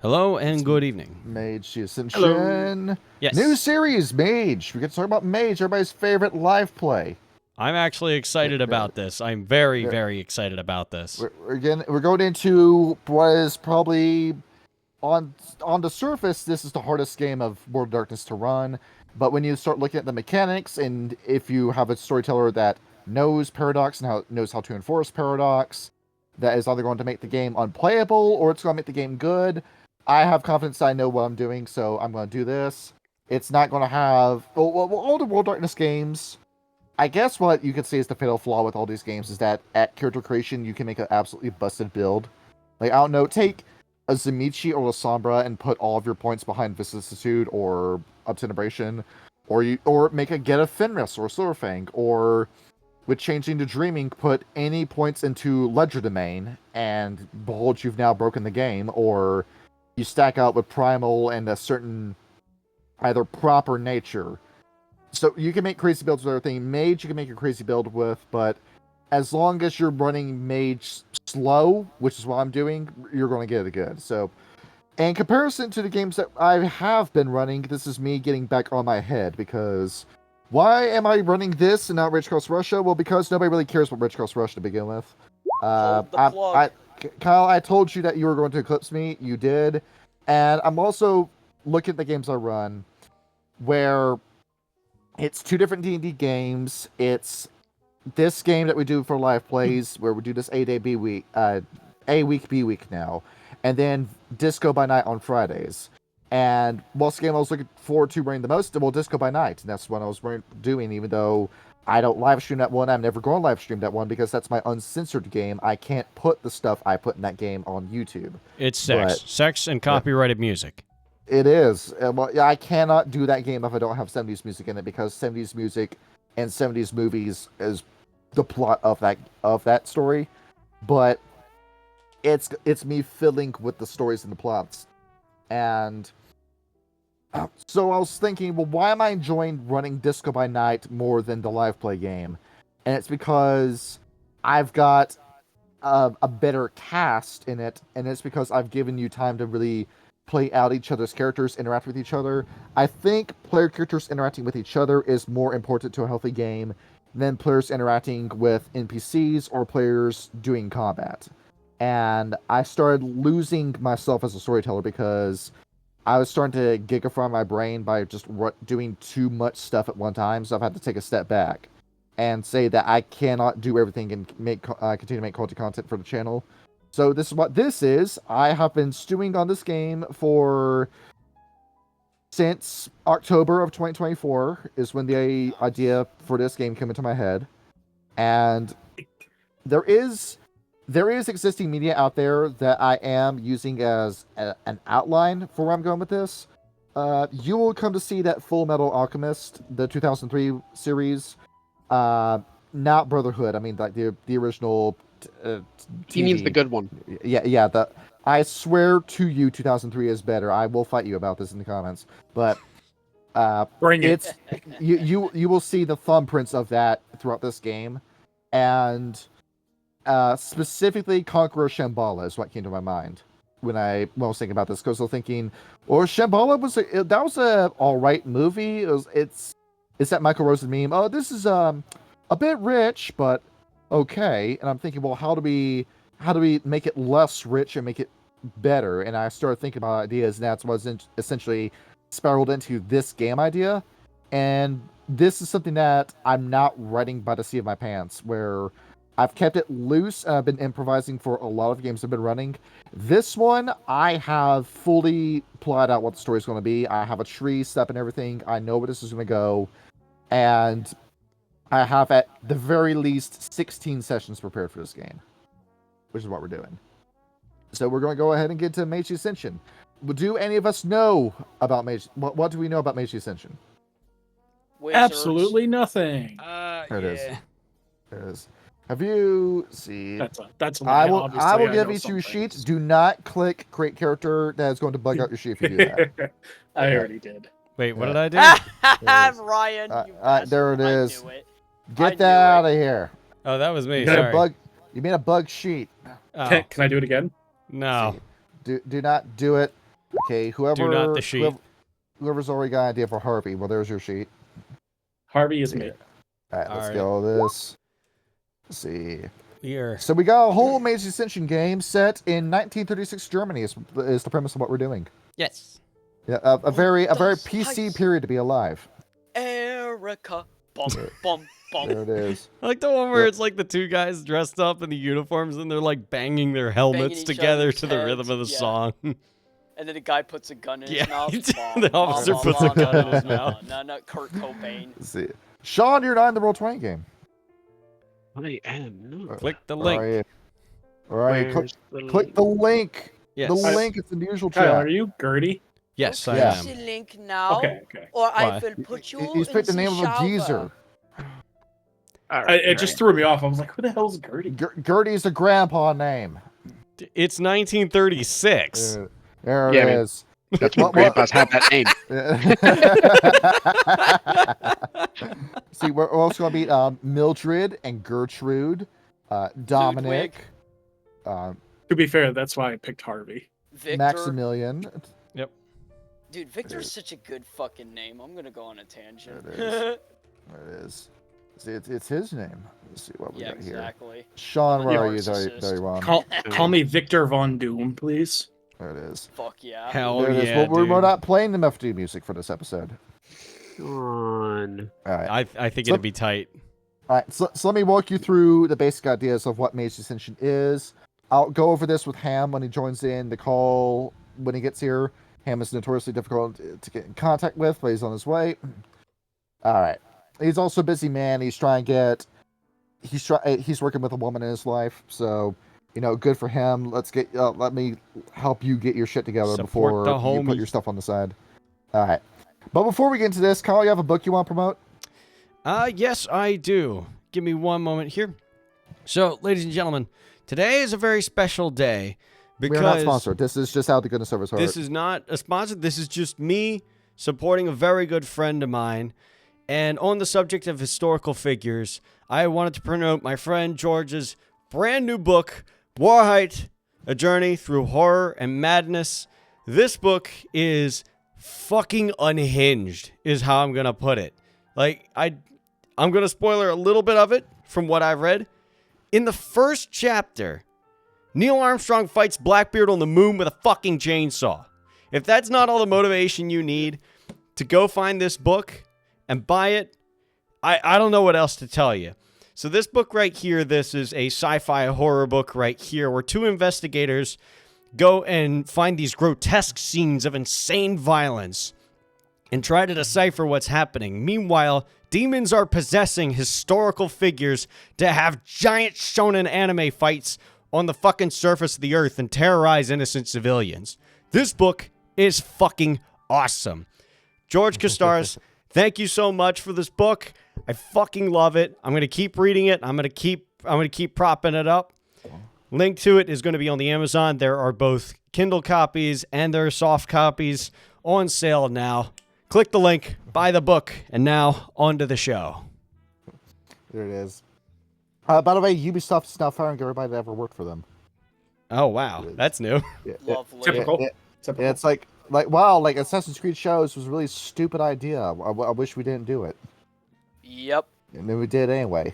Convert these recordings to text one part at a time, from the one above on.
Hello and good evening. Mage Ascension. Hello. Yes. New series, Mage. We get to talk about Mage, everybody's favorite live play. I'm actually excited about this. I'm very, very excited about this. We're going into what is probably on the surface. This is the hardest game of World of Darkness to run, but when you start looking at the mechanics, and if you have a storyteller that knows Paradox and knows how to enforce Paradox, that is either going to make the game unplayable or it's going to make the game good. I have confidence I know what I'm doing, so I'm going to do this. It's not going to have... Well, all the World Darkness games, I guess what you could say is the fatal flaw with all these games is that at character creation, you can make an absolutely busted build. Like, I don't know, take a Zamichi or a Sombra and put all of your points behind Vicissitude or Obtenebration, or make a Get a Fenris or a Silverfang, or with changing to Dreaming, put any points into Ledger Domain, and behold, you've now broken the game, or you stack out with Primal and a certain either proper nature. So you can make crazy builds with everything. Mage you can make a crazy build with, but as long as you're running Mage slow, which is what I'm doing, you're going to get it good. So, in comparison to the games that I have been running, this is me getting back on my head, because why am I running this and not Rage Cross Russia? Well, because nobody really cares about Rage Cross Russia to begin with. Hold the plug. Kyle, I told you that you were going to eclipse me. You did. And I'm also looking at the games I run, where it's two different D&D games. It's this game that we do for live plays, where we do this A week, B week now, and then Disco by Night on Fridays. And what's the game I was looking forward to running the most? Well, Disco by Night, and that's what I was doing, even though I don't live stream that one. I'm never going to live stream that one because that's my uncensored game. I can't put the stuff I put in that game on YouTube. It's sex and copyrighted music. It is. Well, yeah, I cannot do that game if I don't have 70s music in it, because 70s music and 70s movies is the plot of that story. But it's me filling with the stories and the plots. And so I was thinking, well, why am I enjoying running Disco by Night more than the live play game? And it's because I've got a better cast in it, and it's because I've given you time to really play out each other's characters, interact with each other. I think player characters interacting with each other is more important to a healthy game than players interacting with NPCs or players doing combat. And I started losing myself as a storyteller because I was starting to gigafry my brain by just doing too much stuff at one time, so I've had to take a step back and say that I cannot do everything and continue to make quality content for the channel. So this is what this is. I have been stewing on this game since October of 2024 is when the idea for this game came into my head. And there is existing media out there that I am using as an outline for where I'm going with this. You will come to see that Full Metal Alchemist, the 2003 series, not Brotherhood. I mean, like the original. He means the good one. Yeah. I swear to you, 2003 is better. I will fight you about this in the comments. But Bring it. you will see the thumbprints of that throughout this game, and specifically Conqueror Shambhala is what came to my mind when I was thinking about this, because I was thinking, well, Shambhala was a all right movie. It's that Michael Rosen meme. Oh, this is a bit rich, but okay. And I'm thinking, well, how do we make it less rich and make it better? And I started thinking about ideas, and that's what essentially spiraled into this game idea. And this is something that I'm not writing by the seat of my pants, where I've kept it loose. I've been improvising for a lot of games I've been running. This one, I have fully plotted out what the story is going to be. I have a tree, step, and everything. I know where this is going to go. And I have at the very least 16 sessions prepared for this game, which is what we're doing. So we're going to go ahead and get to Mage Ascension. Do any of us know about Mage? What do we know about Mage Ascension? Wizards. Absolutely nothing. There it is. There it is. Have you see? That's a I lie, will obviously. give each of you sheets. Do not click create character. That is going to bug out your sheet if you do that. I already did. Wait, what did I do? Ryan, you there it bastard, I is. knew it. Get that out of here. Oh, that was me. You Sorry. You made a bug sheet. Oh, Can I do it again? no. Do not do it. Okay, whoever. Do not the sheet. Whoever's already got an idea for Harvey, well, there's your sheet. Harvey is me. Alright, let's Alright. get all this. Let's see. Here. So we got a whole Mage Ascension game set in 1936 Germany is the premise of what we're doing. Yes. Yeah, a very Das PC heißt period to be alive. Erica. Bum, bum, bum. There it is. I like the one where it's like the two guys dressed up in the uniforms and they're like banging their helmets each together other's to the rhythm heads, of the yeah. song. And then the guy puts a gun in his Yeah, mouth. the officer puts a gun in his mouth. No, not Kurt Cobain. Let's see. Sean, you're not in the Roll20 game. I am not. Click the link. All right. Where's Click the link. Yes. The link is in the usual Kyle, chat. are you Gertie? Yes, Yeah. I am. Push the link now, Okay. or I Why? will put you He's picked the in name of a shower. geezer. It just threw me off. I was like, who the hell is Gertie? Gertie's a grandpa name. It's 1936. There Yeah, it man. is. That's when grandpas had that name. See, we're also going to be Mildred and Gertrude, Dominic, To be fair, that's why I picked Harvey. Victor. Maximilian. Dude, Victor's such a good fucking name. I'm gonna go on a tangent. There it is. There it is. See, it's his name. Let's see what we Yeah, got here. exactly. Sean, I'm a where are you? narcissist. Very wrong. Call me Victor Von Doom, please. There it is. Fuck yeah. Hell There it is. yeah, We're dude. not playing the MFD music for this episode. On. All right. I think So- it'd be tight. All right, so let me walk you through the basic ideas of what Mage Ascension is. I'll go over this with Ham when he joins in the call when he gets here. Ham is notoriously difficult to get in contact with, but he's on his way. All right. He's also a busy man. He's trying to get. He's working with a woman in his life, so good for him. Let me help you get your shit together Support before the you put homie. your stuff on the side. All right. But before we get into this, Kyle, you have a book you want to promote? Yes, I do. Give me one moment here. So, ladies and gentlemen, today is a very special day because We're not sponsored. This is just out the goodness of his heart. this is not a sponsor. This is just me supporting a very good friend of mine. And on the subject of historical figures, I wanted to promote my friend George's brand new book, Warhite, A Journey Through Horror and Madness. This book is fucking unhinged, is how I'm going to put it. Like, I'm going to spoiler a little bit of it from what I've read. In the first chapter, Neil Armstrong fights Blackbeard on the moon with a fucking chainsaw. If that's not all the motivation you need to go find this book and buy it, I don't know what else to tell you. So this book right here, this is a sci-fi horror book right here where two investigators go and find these grotesque scenes of insane violence and try to decipher what's happening. Meanwhile, demons are possessing historical figures to have giant shonen anime fights on the fucking surface of the earth and terrorize innocent civilians. This book is fucking awesome. George Costaris, thank you so much for this book. I fucking love it. I'm going to keep reading it. I'm going to keep propping it up. Link to it is going to be on the Amazon. There are both Kindle copies and there are soft copies on sale now. Click the link, buy the book, and now on to the show. There it is. By the way, Ubisoft is now firing everybody that ever worked for them. Oh, wow. That's new. Lovely. Typical. Yeah, Typical. it's like wow, like Assassin's Creed shows was a really stupid idea. I wish we didn't do it, Yep. and then we did anyway.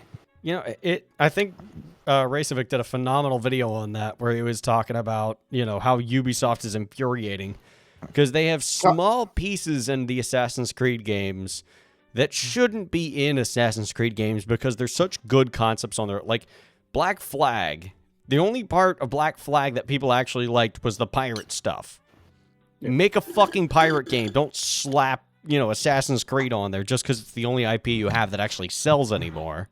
I think Racevic did a phenomenal video on that where he was talking about, how Ubisoft is infuriating because they have small pieces in the Assassin's Creed games that shouldn't be in Assassin's Creed games because there's such good concepts on there. Like Black Flag. The only part of Black Flag that people actually liked was the pirate stuff. Make a fucking pirate game. Don't slap, Assassin's Creed on there just because it's the only IP you have that actually sells anymore.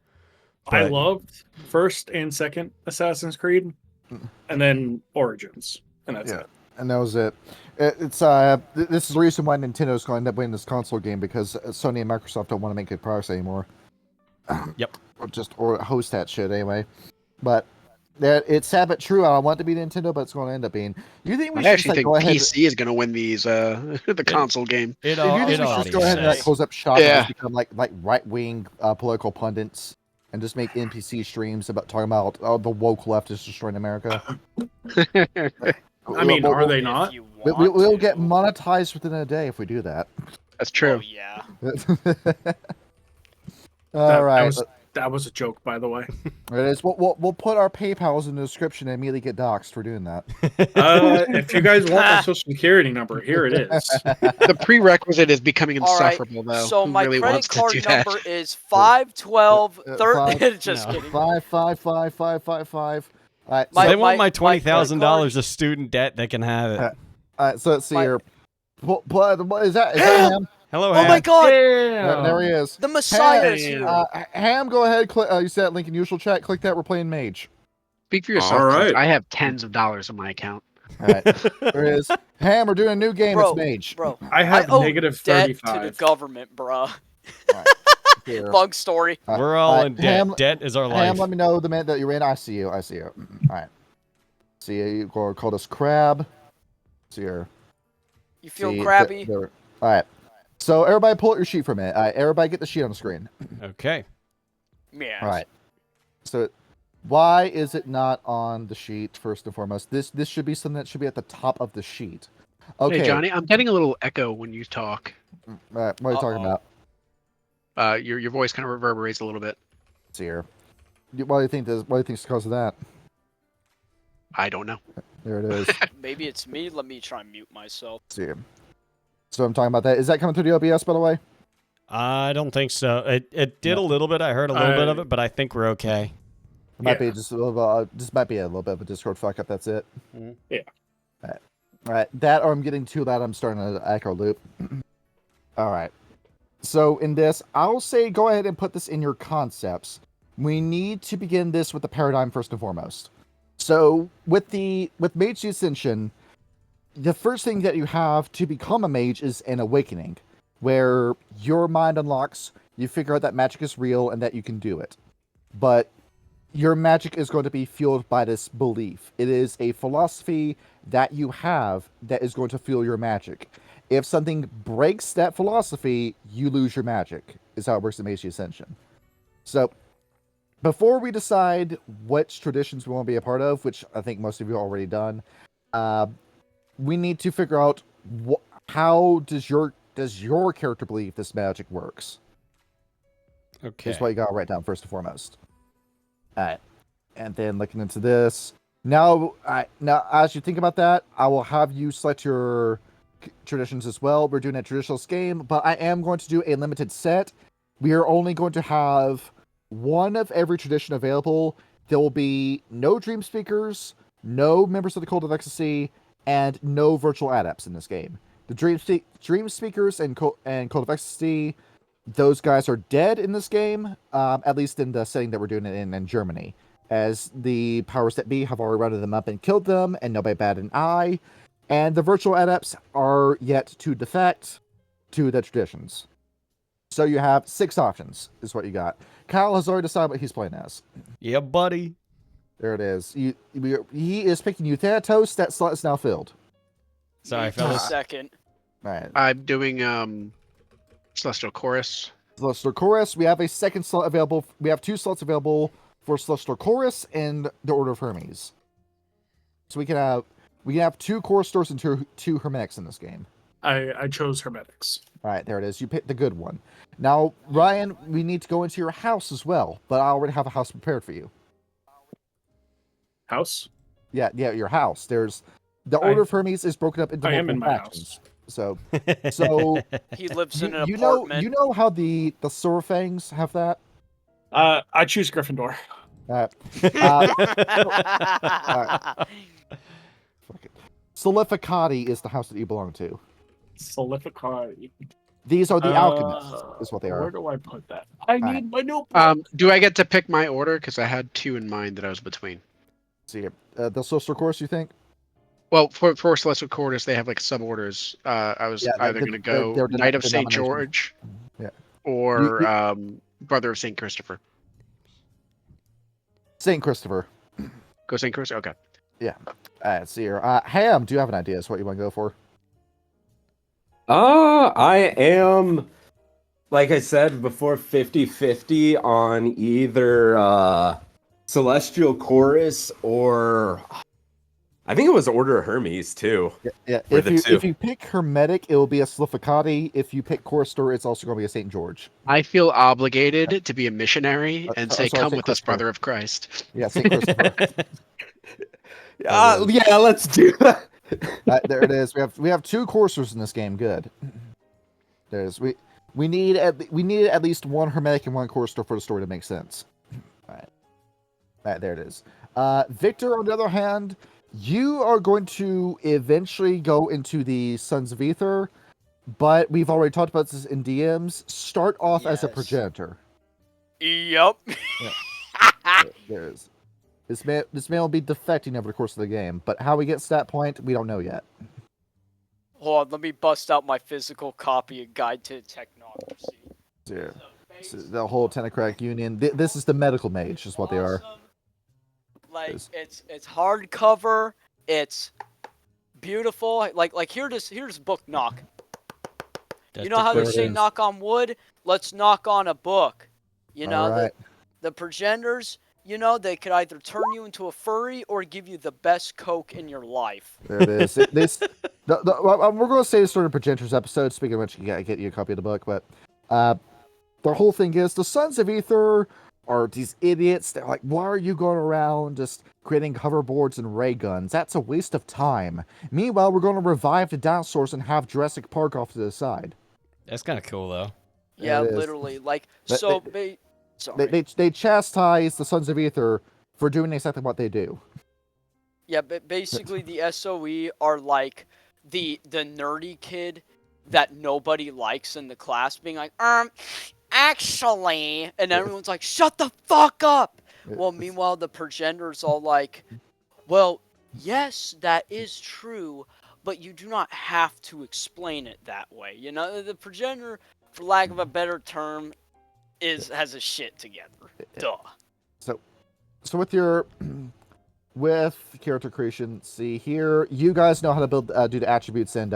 I But- loved first and second Assassin's Creed, and then Origins, and that's it. And that was it. It's this is the reason why Nintendo's going to end up winning this console game because Sony and Microsoft don't want to make good products anymore. Yep. or host that shit anyway. But it's sad but true. I don't want it to be Nintendo, but it's going to end up being. You think we I should actually just, think go ahead? PC is going to win these the console game. It Do you think we should already just go ahead and has. close up shop Yeah. and just become like right wing political pundits and just make NPC streams about talking about the woke left is destroying America? I mean, Well, are they If not? you want We'll to. get monetized within a day if we do that. That's true. Oh yeah. All right. That was a joke, by the way. It is. We'll put our PayPal's in the description and immediately get doxxed for doing that. If you guys want my social security number, here it is. The prerequisite is becoming All right, insufferable, though. so Who my really credit wants to card do that? number is 512 30. Just no. kidding. 5555555. All right. So My- they want my my credit $20,000 of student debt. They can have it. All right. So let's see My- here. What is that? Is that Ham? Hello, Oh Ham. my god, There he is. the Messiah Hey, is here. Ham, go ahead. You said that link in usual chat. Click that. We're playing Mage. Speak for yourself. All Clint. right. I have tens of dollars in my account. All right. There it is. Ham, we're doing a new game. Bro, It's Mage. Bro, I have owe negative debt to the 35. government, bro. All right. Here. Long story. We're all All right, in debt. Ham- Debt is our Ham, life. let me know the minute that you're in. I see you. All right. See you. Call this Crab. See here. You feel See, crabby? All right. So everybody pull out your sheet for a minute. All right, everybody get the sheet on the screen. Okay. Yeah. All right. So why is it not on the sheet first and foremost? This should be something that should be at the top of the sheet. Okay. Hey, Johnny, I'm getting a little echo when you talk. All right, what are you talking about? Your voice kind of reverberates a little bit. Let's see here. Why do you think this? Why do you think it's because of that? I don't know. There it is. Maybe it's me. Let me try and mute myself. Let's see here. So I'm talking about that. Is that coming through the OBS, by the way? I don't think so. It did No. a little bit. I heard a little bit of it, but I think we're okay. It might be just a little. This might be a little bit of a Discord fuck up. That's it. Yeah. All right. That or I'm getting too loud. I'm starting an echo loop. All right. So in this, I'll say go ahead and put this in your concepts. We need to begin this with the paradigm first and foremost. So with Mage Ascension, the first thing that you have to become a mage is an awakening, where your mind unlocks, you figure out that magic is real and that you can do it. But your magic is going to be fueled by this belief. It is a philosophy that you have that is going to fuel your magic. If something breaks that philosophy, you lose your magic, is how it works in Mage Ascension. So, before we decide which traditions we want to be a part of, which I think most of you have already done, we need to figure out how does your character believe this magic works. Okay. Is what you got to write down first and foremost. All right, and then looking into this now. Now, as you think about that, I will have you select your traditions as well. We're doing a traditionalist game, but I am going to do a limited set. We are only going to have one of every tradition available. There will be no dream speakers, no members of the Cult of Ecstasy, and no virtual adepts in this game. The dream speakers and Cult of Ecstasy, those guys are dead in this game, at least in the setting that we're doing it in Germany, as the powers that be have already rounded them up and killed them, and nobody batted an eye. And the virtual adepts are yet to defect to the traditions. So you have 6 options, is what you got. Kyle has already decided what he's playing as. Yeah, buddy. There it is. He is picking you Thanatos. That slot is now filled. Sorry, Wait a fellas. second. All right. I'm doing Celestial Chorus. Celestial Chorus. We have a second slot available. We have 2 slots available for Celestial Chorus and the Order of Hermes. So we can have 2 Choristors and 2 Hermetics in this game. I chose Hermetics. All right, there it is. You picked the good one. Now, Ryan, we need to go into your house as well, but I already have a house prepared for you. House? Yeah, your house. There's the Order of Hermes is broken up into I am multiple in my factions. house. So He lives in an you know apartment. how the Sorfangs have that. I choose Gryffindor. Solificati is the house that you belong to. Solificati. These are the alchemists, is what they Where are. do I put that? I right. need my notebook. Do I get to pick my order? Because I had 2 in mind that I was between. See, the Celestial Course, you think? Well, for Celestial Chorus, they have like suborders. I was either going to go they're Knight of St. denominations. George Yeah. or Brother of St. Christopher. Saint Christopher. Go St. Christopher? Okay. Let's see here. Ham, do you have an idea as to what you want to go for? I am, like I said before, 50-50 on either Celestial Chorus or I think it was Order Hermes too. Yeah. Were the two. If you pick Hermetic, it will be a Slificati. If you pick Chorister, it's also going to be a St. George. I feel obligated to be a missionary and say, sorry, "Come St. with us, Christopher. brother of Christ." Yeah, St. Christopher. Yeah, let's do that. There it is. We have 2 coursers in this game. Good. There's we need at least 1 Hermetic and 1 Chorister for the story to make sense. All right, there it is. Victor, on the other hand, you are going to eventually go into the Sons of Ether, but we've already talked about this in DMs. Start off as a Yes. progenitor. Yup. There is. This man will be defecting over the course of the game, but how he gets to that point, we don't know yet. Hold on, let me bust out my physical copy of Guide to Technocracy. Yeah. So the whole Tentacrack Union. This is the medical mage, is what they are. Awesome. Like Is- it's hardcover. It's beautiful. Like here's book knock. You know how they say knock on wood? Let's knock on a book. You know, Alright. the progenitors, you know, they could either turn you into a furry or give you the best coke in your life. There it is. We're going to say this sort of progenitors episode. Speaking of which, you gotta get you a copy of the book. But the whole thing is the Sons of Ether are these idiots. They're like, why are you going around just creating hoverboards and ray guns? That's a waste of time. Meanwhile, we're going to revive the dinosaurs and have Jurassic Park off to the side. That's kind of cool, though. Yeah, It is. literally. Like They- so. Sorry. They chastise the Sons of Ether for doing exactly what they do. Yeah, but basically the SOE are like the nerdy kid that nobody likes in the class, being like, actually, and everyone's like, shut the fuck up. Well, meanwhile, the progenitors all like, well, yes, that is true, but you do not have to explain it that way. You know, the progenitor, for lack of a better term, has a shit together. Duh. So with character creation, see here, you guys know how to build, do the attributes and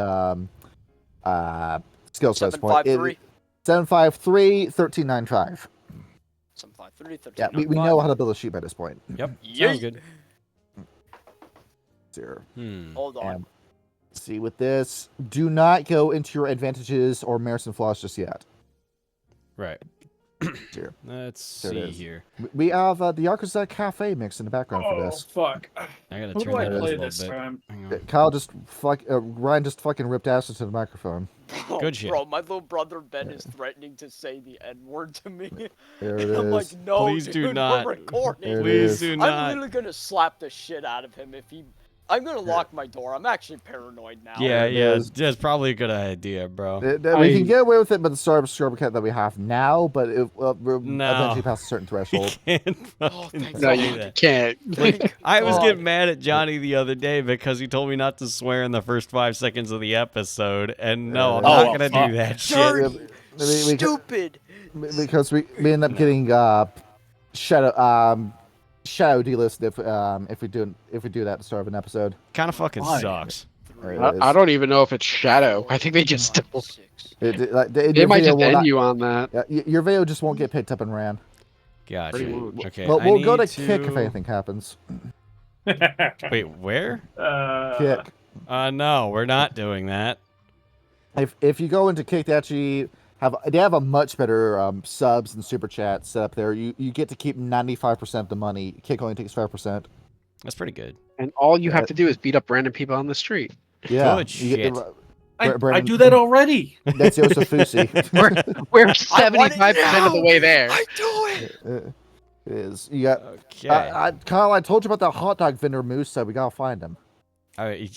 skills at this point. 753. 753 1395. 753, 13. Yeah, we know how to build a sheet by this point. Yep. Yeah. Sounds good. Here. Hold on. And see, with this, do not go into your advantages or merits and flaws just yet. Right. Here. Let's There it see is. here. We have the Yakuza Cafe mix in the background for Oh this. fuck! I gotta Who turn do I that up a play little this bit. time? Hang on. Kyle just Ryan just fucking ripped acid to the microphone. Bro, Good shit. Bro, my little brother Ben is threatening to say the N-word to me. There it I'm like, is. no, Please dude, do not. we're recording. There it Please is. do I'm not. literally gonna slap the shit out of him if he. I'm gonna lock my door. I'm actually paranoid now. Yeah, it yeah. is. That's probably a good idea, bro. We can get away with it, but the subscriber count that we have now, but it will No. eventually pass a certain threshold. Can't Oh, fucking thank No, God. say you that. can't. Thank I was God. getting mad at Johnny the other day because he told me not to swear in the first 5 seconds of the episode, and no, I'm Oh, not well, gonna fuck. do that shit. Dirty, We- stupid. Because we end up getting shadow delisted if we do that at the start of an episode. Kind of fucking Why? sucks. There it I is. don't even know if it's shadow. I think they just Six. they Your might video just will end not- you on that. your video just won't get picked up and ran. Gotcha. Pretty much. Okay. Well, I we'll go to need kick if anything happens. Wait, where? Kick. No, we're not doing that. If you go into kick, they actually have a much better subs and super chats set up there. You get to keep 95% of the money. Kick only takes 5%. That's pretty good. And all you have to do is beat up random people on the street. Yeah, Good you get- shit. I Brandon- do that already. That's Joseph Fusi. We're I want it 75% of the now! way there. I do it. It is. You got Okay. Kyle. I told you about that hot dog vendor Moose, so we gotta find him. I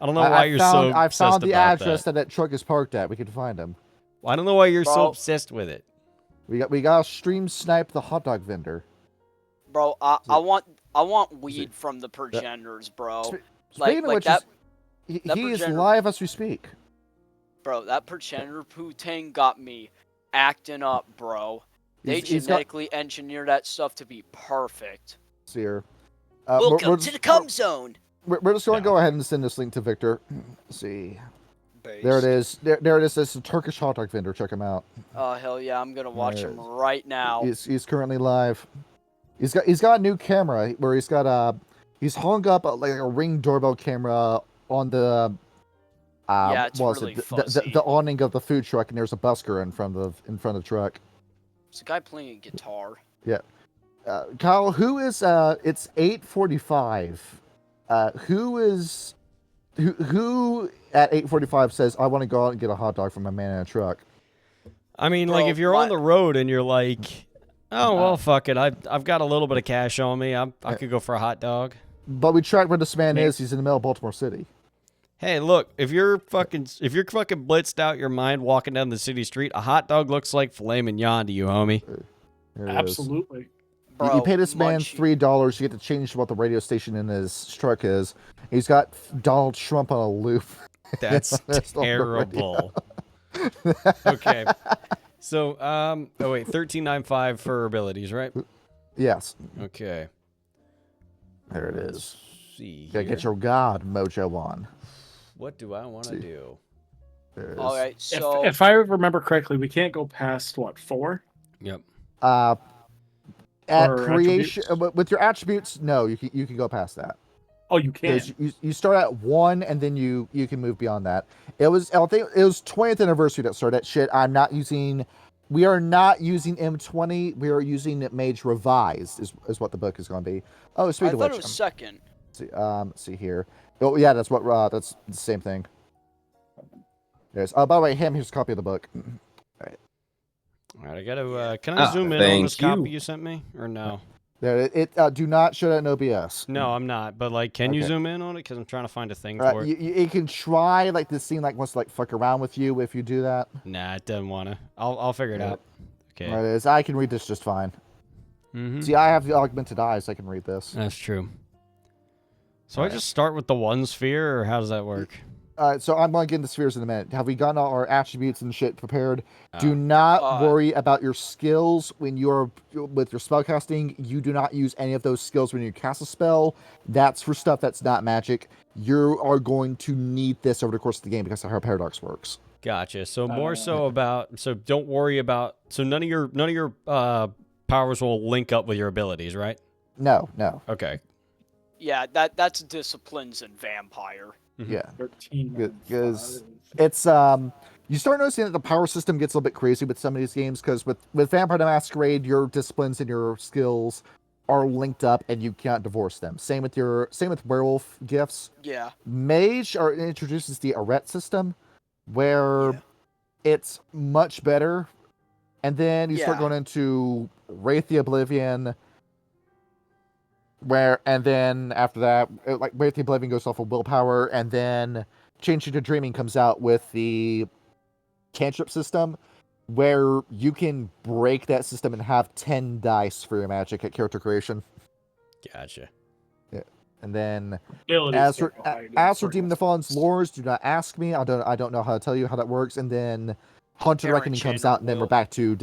don't know why you're so I obsessed found the about address that. that truck is parked at. We can find him. I don't know why you're so Bro. obsessed with it. We gotta stream snipe the hot dog vendor. Bro, I want weed from the progenitors, bro. Speaking Like of like which, that. he that is progenitor- live as we speak. Bro, that progenitor Pooting got me acting up, bro. They He's got genetically engineer that stuff to be perfect. here. Welcome to the cum zone. We're just going to No. go ahead and send this link to Victor. Let's see. There it is. There it is. It's a Turkish hot dog vendor. Check him out. Oh hell yeah, I'm gonna watch There it him is. right now. He's currently live. He's got a new camera where he's He's hung up like a Ring doorbell camera on the Yeah, it's what was really it? fuzzy. The awning of the food truck, and there's a busker in front of the truck. It's a guy playing a guitar. Yeah. Kyle, who is it's 8:45. Who at 8:45 says I want to go out and get a hot dog from a man in a truck? I mean, Bro, like if you're on the road and you're like, oh well, Uh, fuck it, I've got a little bit of cash on me. I could go for a hot dog. But we track where this man is. He's in the middle of Baltimore City. Hey, look, if you're fucking blitzed out your mind walking down the city street, a hot dog looks like filet mignon to you, homie. There it is. Absolutely. Bro, You pay this man Munchie. $3. You get to change what the radio station in his truck is. He's got Donald Trump on a loop. That's That's on the radio. terrible. Okay. So, oh wait, 1395 for abilities, right? Yes, Okay. there it Let's is. see. Gotta get here. your God mojo on. What do I want to do? There it is. All right, so If I remember correctly, we can't go past what 4? Yep. At Or creation attributes? with your attributes, no, you can go past that. Oh, you can. Because you start at 1 and then you can move beyond that. I think it was 20th anniversary that started that shit. We are not using M20. We are using Mage Revised is what the book is going to be. Oh, I speed of thought which. it was second. Let's see here. Oh yeah, that's the same thing. There's by the way, here's a copy of the book. All right, I gotta. Can I zoom in on thank this copy you. you sent me, or no? There, do not show that in OBS. No, I'm not. But like, can you Okay. zoom in on it? Because I'm trying to find a thing for it. You can try like this scene like wants to like fuck around with you if you do that. Nah, it doesn't wanna. I'll figure it Yeah. out. Okay. There it is. I can read this just fine. Mm-hmm. See, I have the augmented eyes. I can read this. That's true. So I Alright. just start with the one sphere, or how does that work? So I'm going to get into spheres in a minute. Have we gotten all our attributes and shit prepared? Do Uh, not worry about your skills when you're with your spellcasting. You do not use any of those skills when you cast a spell. That's for stuff that's not magic. You are going to need this over the course of the game because of how Paradox works. Gotcha. So more so about. So don't worry about. So none of your powers will link up with your abilities, right? No. Okay. Yeah, that's disciplines and vampire. Yeah. 13. Because it's you start noticing that the power system gets a little bit crazy with some of these games because with Vampire the Masquerade, your disciplines and your skills are linked up and you can't divorce them. Same with werewolf gifts. Yeah. Mage introduces the arret system where it's much better, and then you start Yeah. going into Wraith the Oblivion. And then after that, like Wraith the Oblivion goes off of willpower, and then Changing to Dreaming comes out with the cantrip system, where you can break that system and have 10 dice for your magic at character creation. Gotcha. And then Abilities as get for behind it, as for sort of. Demon the Fallen's lores, do not ask me. I don't know how to tell you how that works. And then Haunted Aaron Reckoning comes Chandler out, and then we're will. back to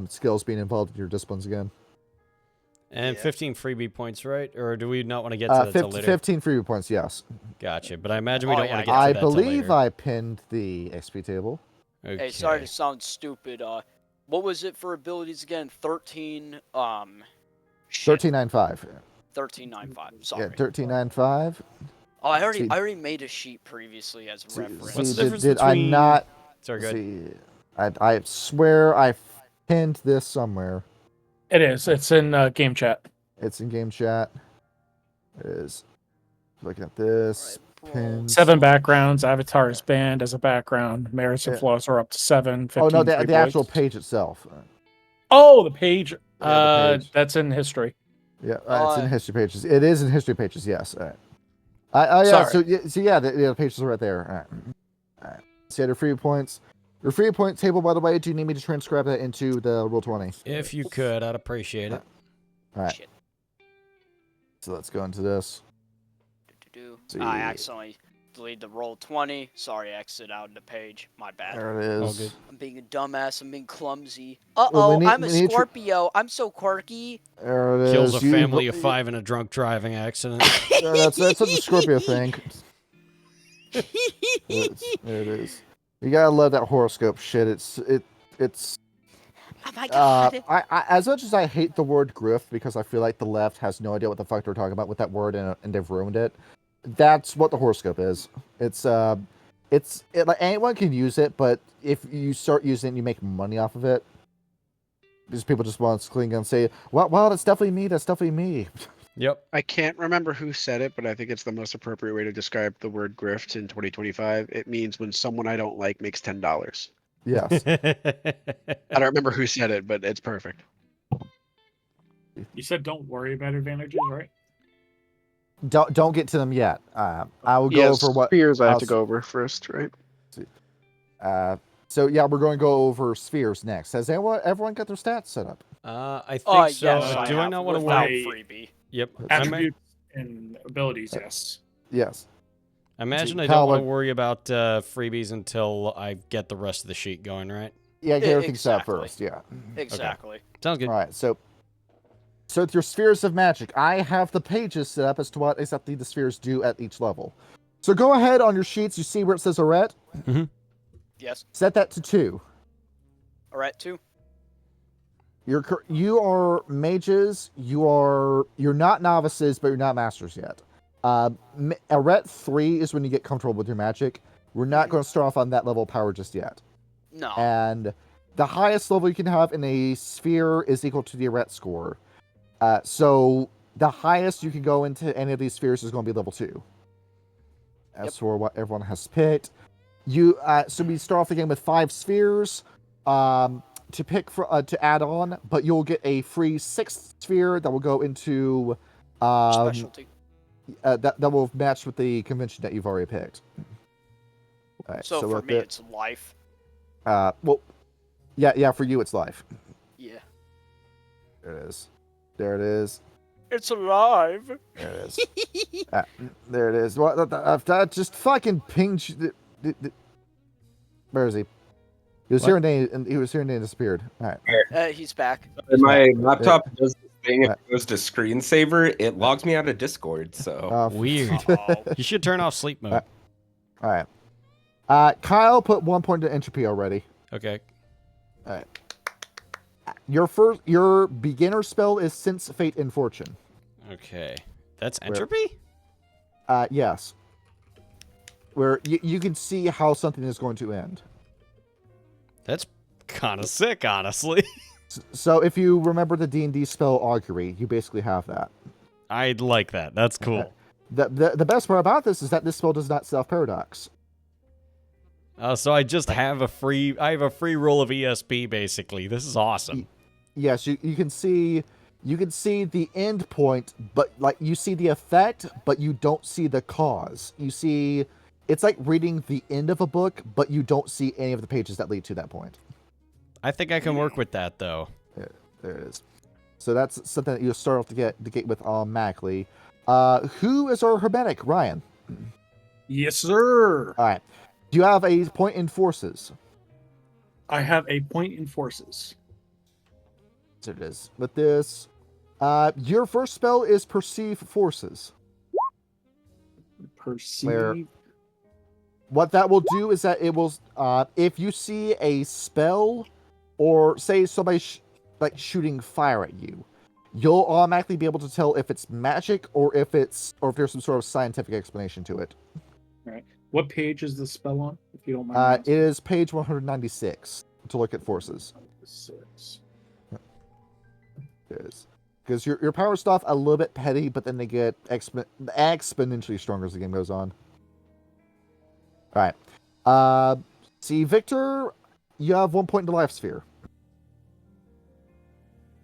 skills being involved in your disciplines again. And Yeah. 15 freebie points, right? Or do we not want to get to that till later? 15 free points, yes. Gotcha. But I imagine we Oh, don't yeah, want to get to I that till believe later. I pinned the XP table. Okay. Hey, sorry to sound stupid. What was it for abilities again? 13. 1395. 1395. Yeah, Sorry. 1395. Oh, I see- already made a sheet previously as a reference. What's the did difference I between- not Sorry, go ahead. see? I swear I pinned this somewhere. It is. It's in game chat. It's in game chat. It is. Looking at this. Pins. 7 backgrounds. Avatar's band as a background. Merits and Yeah. flaws are up to 7. 15 Oh no, free the actual points. page itself. Oh, the page. the page. That's in history. Yeah, it's in history pages. It is in history pages. Yes. All right. Sorry. So the pages are right there. All right. All right. So yeah, your free points. Your free point table, by the way. Do you need me to transcribe that into the Roll20? If you could, I'd appreciate it. All right. Shit. So let's go into this. Do-do-do. I accidentally deleted the roll 20. Sorry, exit out of the page. My bad. There it All is. good. I'm being a dumbass. I'm being clumsy. Well, Uh-oh, we I'm a need to- Scorpio. I'm so quirky. There it is. Kills a family of 5 in a drunk driving accident. That's what the Scorpio thing. There it is. You gotta love that horoscope shit. It's Oh my god. I as much as I hate the word grift because I feel like the left has no idea what the fuck they're talking about with that word and they've ruined it. That's what the horoscope is. It's like anyone can use it, but if you start using it, and you make money off of it. Because people just want to cling and say, "Well, that's definitely me. That's definitely me." Yep. I can't remember who said it, but I think it's the most appropriate way to describe the word grift in 2025. It means when someone I don't like makes $10. Yes. I don't remember who said it, but it's perfect. You said don't worry about advantages, right? Don't get to them yet. I will go Yes, over what spheres I have to I'll- go over first, right? So yeah, we're going to go over spheres next. Has everyone got their stats set up? I think so. Yes, Do I have not want to without worry? freebie. Yep. Attributes and abilities, yes. Yes. I imagine I Kyle, don't want to what- worry about freebies until I get the rest of the sheet going, right? Yeah, get everything set up Exactly. first. Yeah. Exactly. Sounds good. All right. So with your spheres of magic, I have the pages set up as to what exactly the spheres do at each level. So go ahead on your sheets. You see where it says Arret? Yes. Set that to 2. Alright, 2. You are mages. You're not novices, but you're not masters yet. Arret 3 is when you get comfortable with your magic. We're not going to start off on that level of power just yet. No. And the highest level you can have in a sphere is equal to the Arret score. So the highest you can go into any of these spheres is going to be level 2. As for what everyone has picked, so we start off the game with 5 spheres. To pick for to add on, but you'll get a free 6th sphere that will go into Specialty. that will match with the convention that you've already picked. All right, So for with me, it's life. well, yeah, for you it's life. Yeah. There it is. There it is. It's alive. There it is. There it is. What? That just fucking pinged. Where is he? He was What? here and he was here and then disappeared. All right. He's back. And my laptop does this thing. If Right. it goes to screensaver, it logs me out of Discord. So Weird. Uh-oh. You should turn off sleep mode. All right. Kyle put 1 point to entropy already. Okay. All right. Your beginner spell is Sense Fate and Fortune. Okay. That's entropy? Yes. Where you can see how something is going to end. That's kind of sick, honestly. So if you remember the D&D spell Augury, you basically have that. I'd like that. That's cool. The best part about this is that this spell does not self-paradox. So I just have a free roll of ESP basically. This is awesome. Yes, you can see the end point, but like you see the effect, but you don't see the cause. You see, it's like reading the end of a book, but you don't see any of the pages that lead to that point. I think I can work with that though. There it is. So that's something that you'll start off to get with automatically. Who is our hermetic? Ryan. Yes, sir. All right. Do you have a point in forces? I have a point in forces. So it is. With this, your first spell is perceive forces. Perceive. What that will do is that it will, if you see a spell, or say somebody shooting fire at you, you'll automatically be able to tell if it's magic or if there's some sort of scientific explanation to it. All right. What page is the spell on, if you don't mind? It is page 196 to look at forces. 6. It is. Because your power stuff a little bit petty, but then they get exponentially stronger as the game goes on. All right. See, Victor, you have 1 point in the life sphere.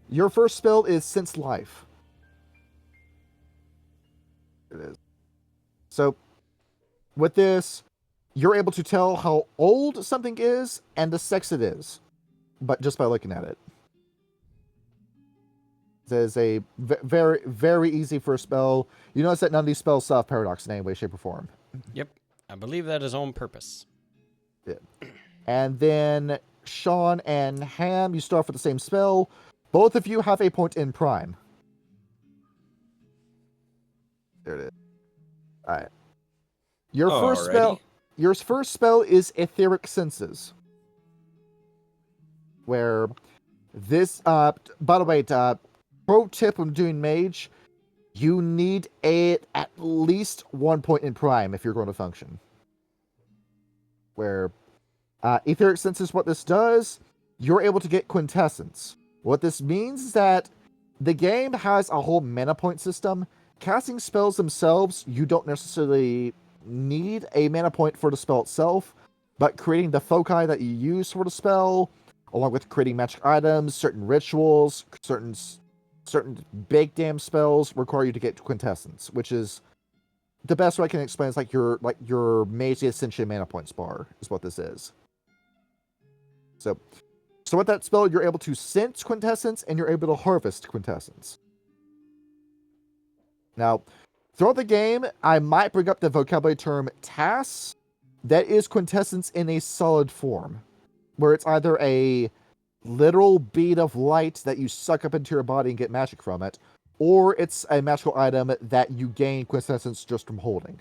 Your first spell is Sense Life. It is. So, with this, you're able to tell how old something is and the sex it is, but just by looking at it. It is a very, very easy first spell. You notice that none of these spells solve paradox in any way, shape, or form. Yep. I believe that is on purpose. Yeah. And then Sean and Ham, you start off with the same spell. Both of you have a point in Prime. There it is. All right. Your first spell is Etheric Senses, where This, by the way, pro tip when doing Mage, you need at least 1 point in Prime if you're going to function. Where Etheric Senses, what this does, you're able to get Quintessence. What this means is that the game has a whole mana point system. Casting spells themselves, you don't necessarily need a mana point for the spell itself, but creating the foci that you use for the spell, along with creating magic items, certain rituals, certain big damn spells require you to get Quintessence, which is the best way I can explain. It's like your Mage Ascension mana points bar is what this is. So with that spell, you're able to sense Quintessence and you're able to harvest Quintessence. Now, throughout the game, I might bring up the vocabulary term TAS. That is Quintessence in a solid form, where it's either a literal bead of light that you suck up into your body and get magic from it, or it's a magical item that you gain Quintessence just from holding.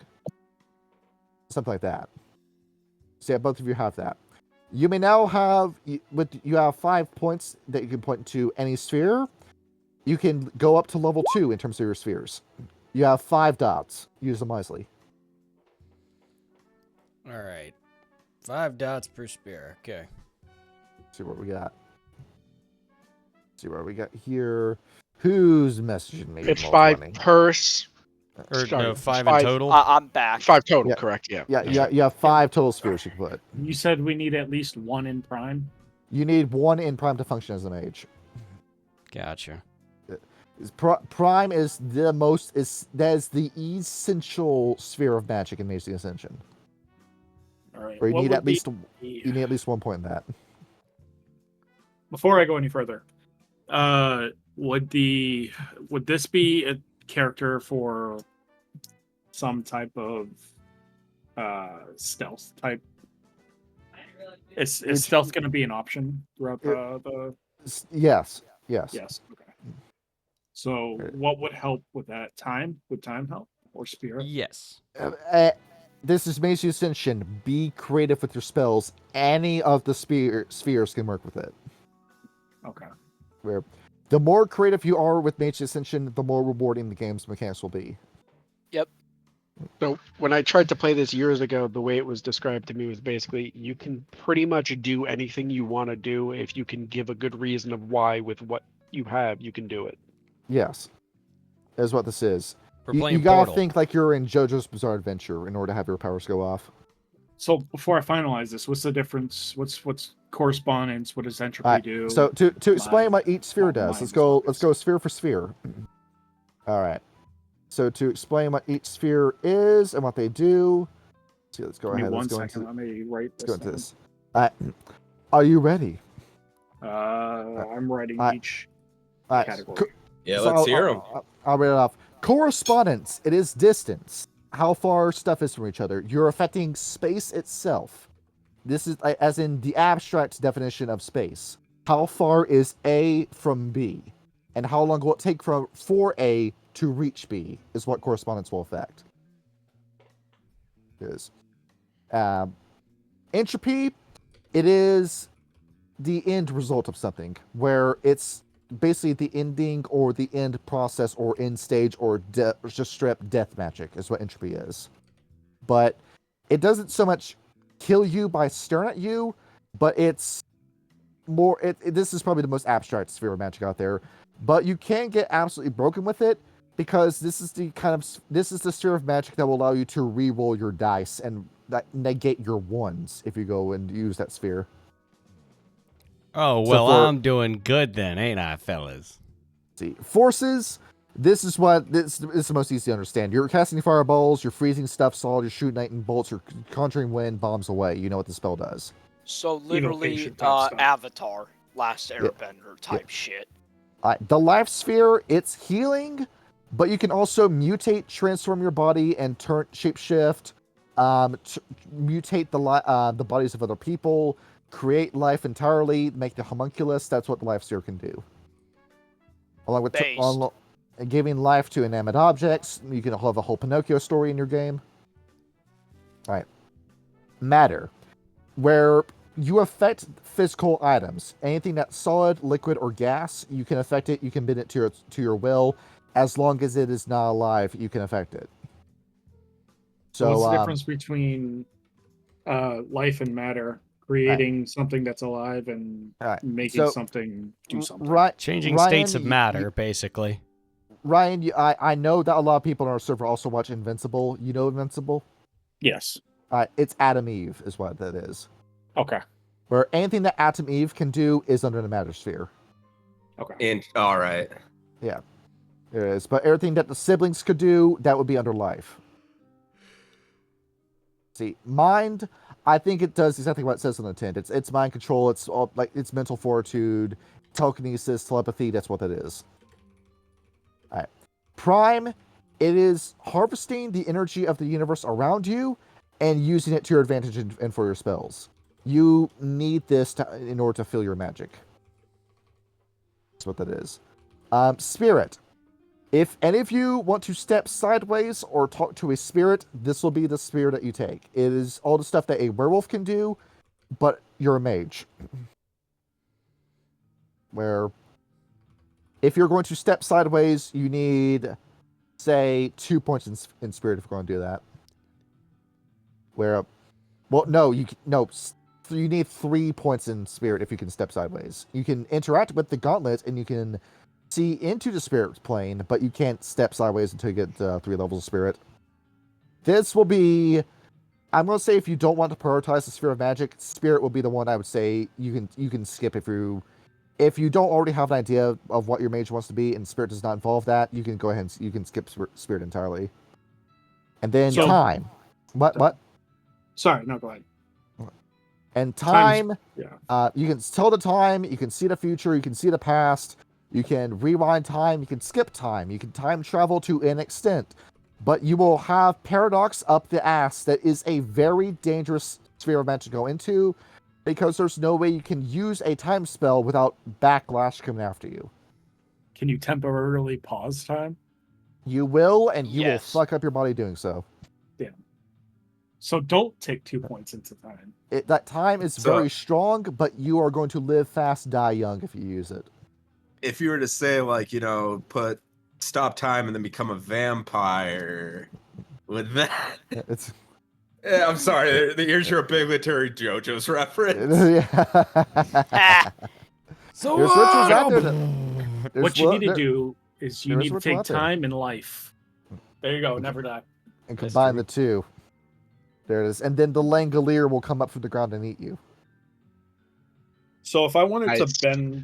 Something like that. So yeah, both of you have that. You may now have, you have 5 points that you can point to any sphere. You can go up to level 2 in terms of your spheres. You have 5 dots. Use them wisely. All right. 5 dots per spear. Okay. See what we got. See what we got here. Who's messaging me? It's 5 per. Or Sorry, no, 5 in 5 total. I'm back. 5 total, Yeah. correct? Yeah. Yeah, you have 5 total spheres you can put. You said we need at least 1 in Prime. You need 1 in Prime to function as a mage. Gotcha. Prime is that is the essential sphere of magic in Mage the Ascension. All right. Where you what need would at least be- you need at least 1 point in that. Before I go any further, would this be a character for some type of stealth type? Is stealth going to be an option throughout the? Yes. Yes. Okay. So, what would help with that? Time? Would time help or spirit? Yes. This is Mage the Ascension. Be creative with your spells. Any of the spheres can work with it. Okay. Where the more creative you are with Mage Ascension, the more rewarding the game's mechanics will be. So when I tried to play this years ago, the way it was described to me was basically you can pretty much do anything you want to do if you can give a good reason of why with what you have, you can do it. Yes. That's what this is. We're You playing gotta Portal. think like you're in JoJo's Bizarre Adventure in order to have your powers go off. So before I finalize this, what's the difference? What's correspondence? What does entropy Alright, do? so to explain Mine- what each sphere well, does, mine let's is go obvious. sphere for sphere. All right. So to explain what each sphere is and what they do, let's go Give me ahead. 1 Let's go second. into, Let me write let's go this. into this. Are you ready? I'm writing Alright. each All right. category. Yeah, So let's hear them. I'll read it off. Correspondence. It is distance. How far stuff is from each other. You're affecting space itself. This is as in the abstract definition of space. How far is A from B? And how long will it take for A to reach B is what correspondence will affect. Is entropy. It is the end result of something, where it's basically the ending or the end process or end stage or just straight up death magic is what entropy is. But it doesn't so much kill you by staring at you, but it's more. This is probably the most abstract sphere of magic out there, but you can get absolutely broken with it because this is the sphere of magic that will allow you to re-roll your dice and negate your ones if you go and use that sphere. Oh, So well, for- I'm doing good then, ain't I, fellas? See, forces. This is the most easy to understand. You're casting fireballs, you're freezing stuff solid, you're shooting lightning bolts, you're conjuring wind, bombs away. You know what the spell does. So literally, Evocation type stuff. Avatar, Last Airbender type shit. The life sphere, it's healing, but you can also mutate, transform your body, and turn shapeshift, mutate the bodies of other people, create life entirely, make the homunculus. That's what the life sphere can do. Along with Based. giving life to inanimate objects, you can have a whole Pinocchio story in your game. All right. Matter, where you affect physical items. Anything that's solid, liquid, or gas, you can affect it. You can bend it to your will. As long as it is not alive, you can affect it. So what's the difference between life and matter? Creating something that's alive and making something do something. Changing states of matter, basically. Ryan, I know that a lot of people on our server also watch Invincible. You know Invincible? Yes. It's Adam Eve is what that is. Okay. Where anything that Atom Eve can do is under the matter sphere. Okay. And all right. Yeah, it is. But everything that the siblings could do, that would be under life. See, mind, I think it does exactly what it says on the tin. It's mind control. It's all like it's mental fortitude, telekinesis, telepathy. That's what that is. All right. Prime, it is harvesting the energy of the universe around you and using it to your advantage and for your spells. You need this in order to fill your magic. That's what that is. Spirit. If any of you want to step sideways or talk to a spirit, this will be the spirit that you take. It is all the stuff that a werewolf can do, but you're a mage. Where if you're going to step sideways, you need, say, 2 points in spirit if you're going to do that. Where, well, no, you need 3 points in spirit if you can step sideways. You can interact with the gauntlet and you can see into the spirit plane, but you can't step sideways until you get 3 levels of spirit. This will be, I'm going to say, if you don't want to prioritize the sphere of magic, spirit will be the one I would say you can skip if you don't already have an idea of what your mage wants to be and spirit does not involve that. You can go ahead and you can skip spirit entirely. And then time. What? Sorry, no, go ahead. And time, yeah. You can tell the time, you can see the future, you can see the past, you can rewind time, you can skip time, you can time travel to an extent. But you will have paradox up the ass that is a very dangerous sphere of magic to go into because there's no way you can use a time spell without backlash coming after you. Can you temporarily pause time? You will, and you will fuck up your body doing so. Damn. So don't take 2 points into time. That time is very strong, but you are going to live fast, die young if you use it. If you were to say, like, put stop time and then become a vampire, would that... Yeah, I'm sorry, here's your obligatory JoJo's reference. So there's rituals out there. What you need to do is you need to take time and life. There you go, never die. And combine the two. There it is. And then the Langolier will come up from the ground and eat you. So if I wanted to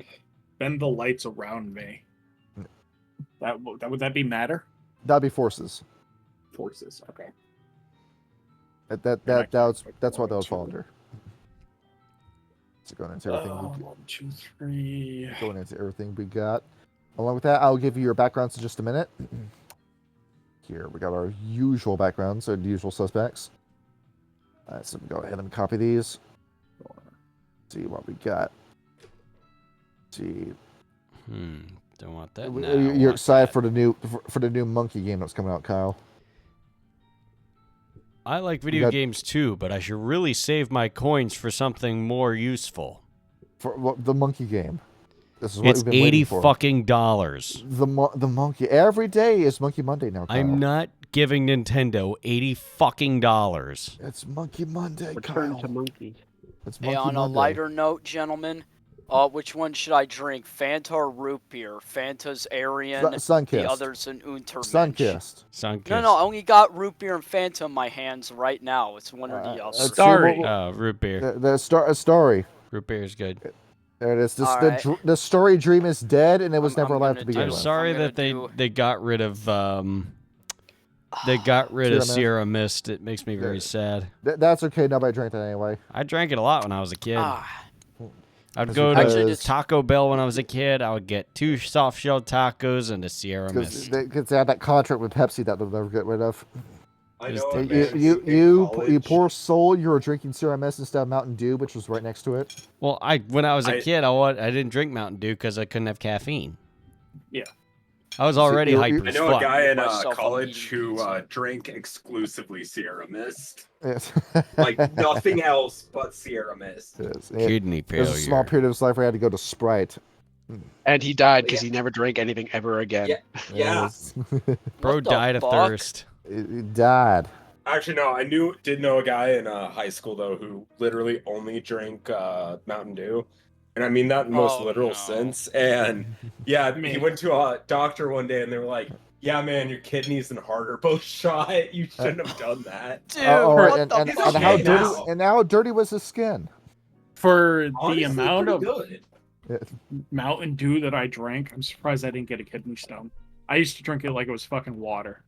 bend the lights around me, would that be matter? That'd be forces. Forces, okay. That's what that would fall under. So going into everything. 1, 2, 3. Going into everything we got. Along with that, I'll give you your backgrounds in just a minute. Here we got our usual backgrounds, or the usual suspects. So we go ahead and copy these. See what we got. See. Don't want that. You're excited for the new monkey game that's coming out, Kyle. I like video games too, but I should really save my coins for something more useful. For the monkey game. This is what it's we've been waiting for. $80 fucking. The monkey. Every day is Monkey Monday now, Kyle. I'm not giving Nintendo $80 fucking. It's Monkey Monday, Return Kyle. to monkey. It's Monkey on Monday. a lighter note, gentlemen, which one should I drink? Fanta or root beer? Fanta's Aryan, Sunkissed. the other's an Untermensch. Sunkissed. No, I only got root beer and Fanta in my hands right now. It's one or the other. Starry. Root beer. The story. Root beer is good. There it is. The story dream is dead, and it was never alive to begin I'm with. sorry that they got rid of Sierra Mist. It makes me very sad. That's okay. Nobody drank that anyway. I drank it a lot when I was a kid. I'd go to Taco Bell when I was a kid. I would get 2 soft-shelled tacos and a Sierra Mist. Because they had that contract with Pepsi that they'll never get rid of. I know. You poor soul. You were drinking Sierra Mist instead of Mountain Dew, which was right next to it. Well, when I was a kid, I didn't drink Mountain Dew because I couldn't have caffeine. Yeah. I was already you- hyper I as know fuck. a guy in Myself, I'm college eating who pizza. drank exclusively Sierra Mist. Yes. Like nothing else but Sierra Mist. Yes. Kidney There's a small failure. period of his life where he had to go to Sprite. And he died because he never drank anything ever again. Yeah, yeah. Yes. Bro What the died of fuck? thirst. He died. Actually, no. I did know a guy in high school though who literally only drank Mountain Dew, and I mean that in the most Oh, literal no. sense. And yeah, he Man. went to a doctor one day, and they were like, "Yeah, man, your kidneys and heart are both shot. You shouldn't have done that." Dude, All what right, the and fuck? how okay dirty now. and how dirty was his skin? For Honestly, the amount pretty of good. Mountain Dew that I drank, I'm surprised I didn't get a kidney stone. I used to drink it like it was fucking water.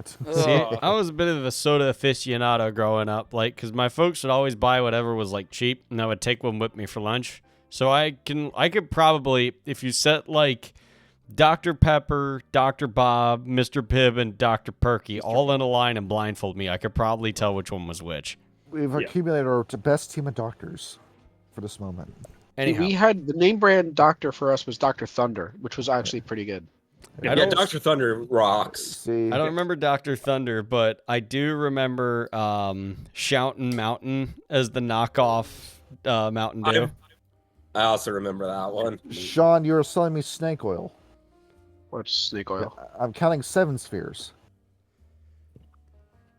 See, Ugh. I was a bit of a soda aficionado growing up, like, because my folks would always buy whatever was like cheap, and I would take one with me for lunch. So I could probably, if you set like Dr. Pepper, Dr. Bob, Mr. Pibb, and Dr. Perky all in a line and blindfold me, I could probably tell which one was which. We've Yeah. accumulated our best team of doctors for this moment. Anyhow, We had the name brand doctor for us was Dr. Thunder, which was actually pretty good. I Yeah, don't, Dr. Thunder rocks. See, I don't remember Dr. Thunder, but I do remember Shoutin' Mountain as the knockoff Mountain Dew. I also remember that one. Sean, you're selling me snake oil. What's snake oil? I'm counting 7 spheres.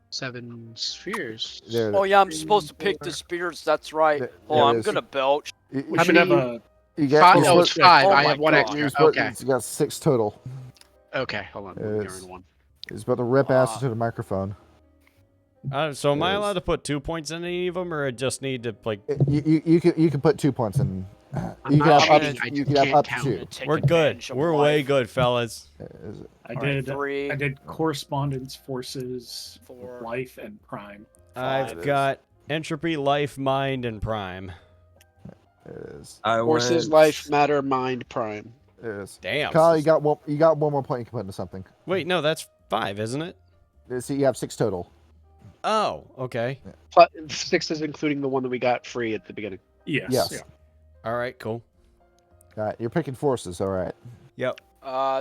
7 spheres. There, Oh yeah, I'm supposed to pick the spears. That's right. There- Oh, there I'm is. gonna belch. you, We How should many- have a you get, Five, you're no, it's supposed- 5. Oh I my have 1 God. extra. you're supposed- Okay. You got 6 total. Okay, hold on. Yes. You're in 1. He's about to rip acid to the microphone. So am I Yes. allowed to put 2 points in any of them, or I just need to like? You can put 2 points in. You can not have up. cheating, I You just can have can't up count. to I'm 2. gonna take We're good. advantage of We're life. way good, fellas. I All did. right, 3, I did correspondence, forces, 4. life, and prime. I've Five. got entropy, life, mind, and prime. It is. Forces, life, matter, mind, prime. It is. Damn. Kyle, you got one more point you can put into something. Wait, no, that's 5, isn't it? See, you have 6 total. Oh, okay. Plus, 6 is including the one that we got free at the beginning. Yes. Yes. Yeah. All right, cool. All right, you're picking forces. All right. Yep.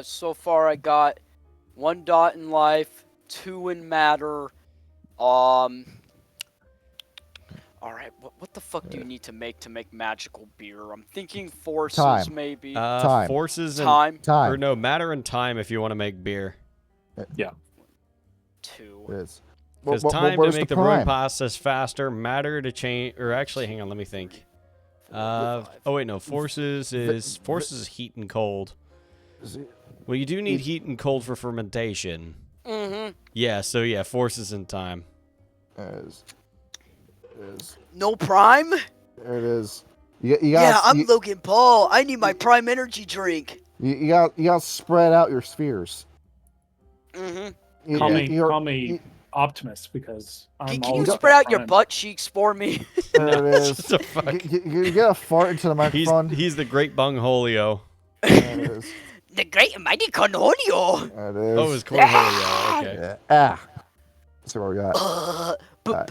So far I got 1 dot in life, 2 in matter. All right, what the fuck do you need to make magical beer? I'm thinking forces, Time. maybe. Time. Forces and Time. or Time. no, matter and time if you want to make beer. 2. It is. Because What- time to where's make the the brewing prime? process faster, matter to change, or actually, hang on, let me think. 4, Oh 5. wait, no, forces is heat and cold. Well, you do need heat and cold for fermentation. Mm-hmm. Yeah, so yeah, forces and time. It is. It is. No prime? It is. You Yeah, got. I'm Logan Paul. I need my prime energy drink. You got to spread out your spheres. Mm-hmm. Call You're- me you- optimist because I'm Can you always spread out your prime. butt cheeks for me? There it is. The fuck? You get a fart into the microphone. He's the great Bungholio. There it is. The great and mighty Cornholio. There it is. Oh, it's Cornholio. Okay. Yeah. Ah. Let's see what we got.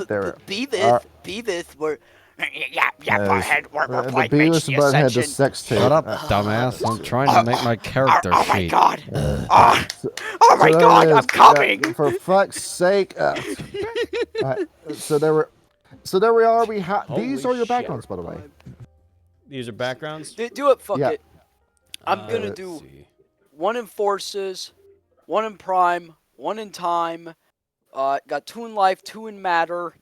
There. Beavis were. Yeah, Butthead, we're The playing Beavis Mage and the Butthead, the Ascension. sex tape. Shut up, dumbass. I'm trying to make my character Oh my sheet. god. So- Oh my so there god, it I'm is. coming. For fuck's sake. Alright, so there we are. These Holy are your shit. backgrounds, by the way. These are backgrounds. Do it, fuck Yeah. it. I'm gonna let's do see. 1 in forces, 1 in prime, 1 in time. Got 2 in life, 2 in matter.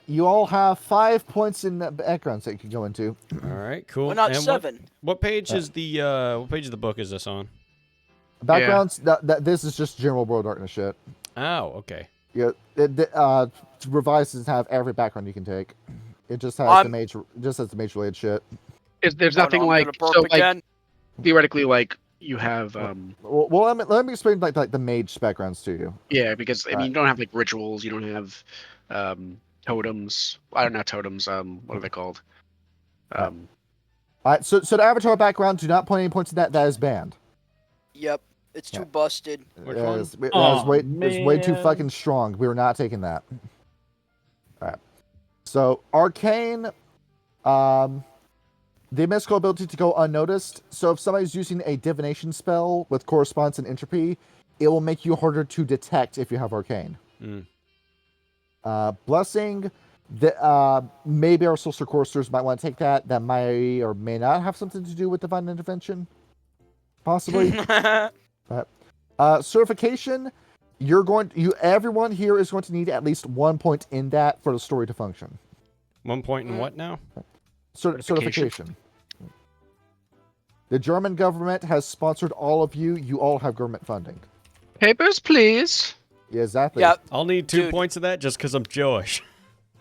You all have 5 points in the backgrounds that you can go into. All right, cool. Why not And 7? What page is what page of the book is this on? Backgrounds. This is just general World Darkness shit. Oh, okay. Yeah. Revised doesn't have every background you can take. It just has the mage. Just has the mage related shit. There's Oh, nothing no, I'm like gonna so burp like again. theoretically like you have Well, let me explain like the mage backgrounds to you. yeah, because I mean you don't have like rituals, you don't have totems. I don't know totems. What are they called? All right. So the avatar background, do not put any points in that. That is banned. Yep, it's too Yeah. busted. Which one? It's Aw, way too man. fucking strong. We were not taking that. All right. So arcane, the mystical ability to go unnoticed. So if somebody's using a divination spell with corresponds in entropy, it will make you harder to detect if you have arcane. Blessing, maybe our social coursers might want to take that. That may or may not have something to do with divine intervention, possibly. Certification, everyone here is going to need at least 1 point in that for the story to function. 1 point in what now? Certification. The German government has sponsored all of you. You all have government funding. Papers, please. Yeah, exactly. Yep. I'll need 2 points of that just because I'm Jewish.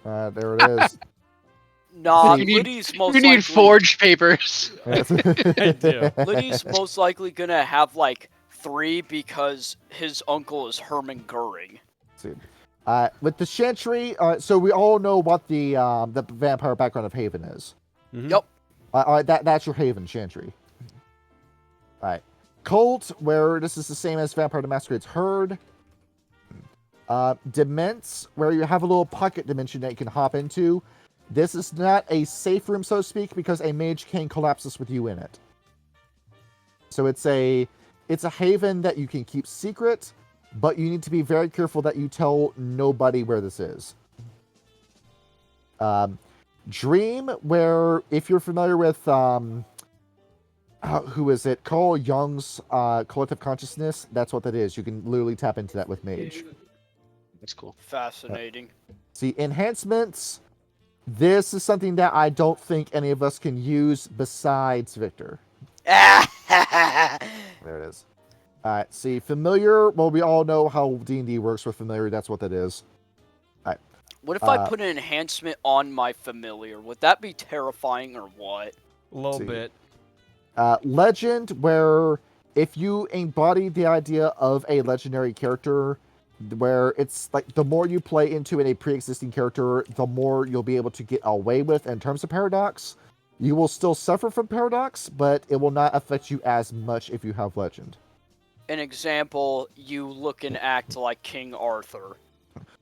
There it is. Nah, You Liddy's most need likely... forged papers. I do. Liddy's most likely gonna have, like, 3 because his uncle is Hermann Goering. See. With the Chantry, so we all know what the vampire background of Haven is. Mm-hmm. Yep. That's your Haven, Chantry. Alright. Cult, where this is the same as Vampire the Masquerade's Herd. Dements, where you have a little pocket dimension that you can hop into. This is not a safe room, so to speak, because a mage can collapse this with you in it. So it's a haven that you can keep secret, but you need to be very careful that you tell nobody where this is. Dream, where if you're familiar with who is it? Carl Jung's collective consciousness, that's what that is. You can literally tap into that with Mage. That's cool. Fascinating. See, enhancements. This is something that I don't think any of us can use besides Victor. There it is. Alright, see, familiar. Well, we all know how D&D works with familiar. That's what that is. Alright. What if I put an enhancement on my familiar? Would that be terrifying or what? A little bit. Legend, where if you embody the idea of a legendary character, where it's like the more you play into a pre-existing character, the more you'll be able to get away with in terms of paradox. You will still suffer from paradox, but it will not affect you as much if you have legend. An example, you look and act like King Arthur.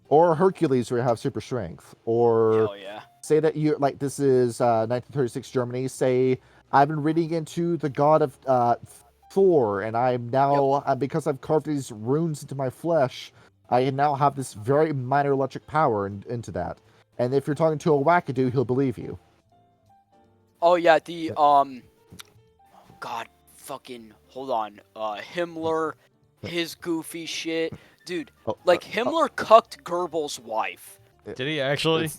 Or Hercules, where you have super strength. Or Hell yeah. say that you, like, this is 1936 Germany. Say, I've been reading into the god of Thor, and I'm now, because I've carved these runes into my flesh, I now have this very minor electric power into that. And if you're talking to a wackadoo, he'll believe you. Oh yeah, the God, fucking hold on. Himmler, his goofy shit, dude. Himmler cucked Goebbels' wife. Did he actually?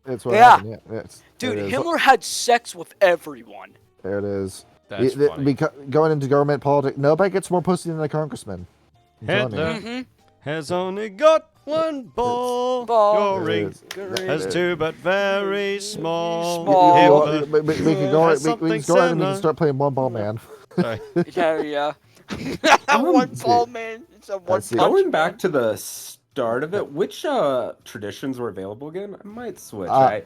It's what happened. Yeah, dude, Himmler had sex with everyone. There it is. That's funny. Going into government politics, nobody gets more pussy than a congressman. Hitler has only got one ball. Goring has 2, but very small. We can go ahead and we can start playing One Ball Man. Sorry. Yeah. One ball man. It's a one. Going back to the start of it, which traditions were available again? I might switch. I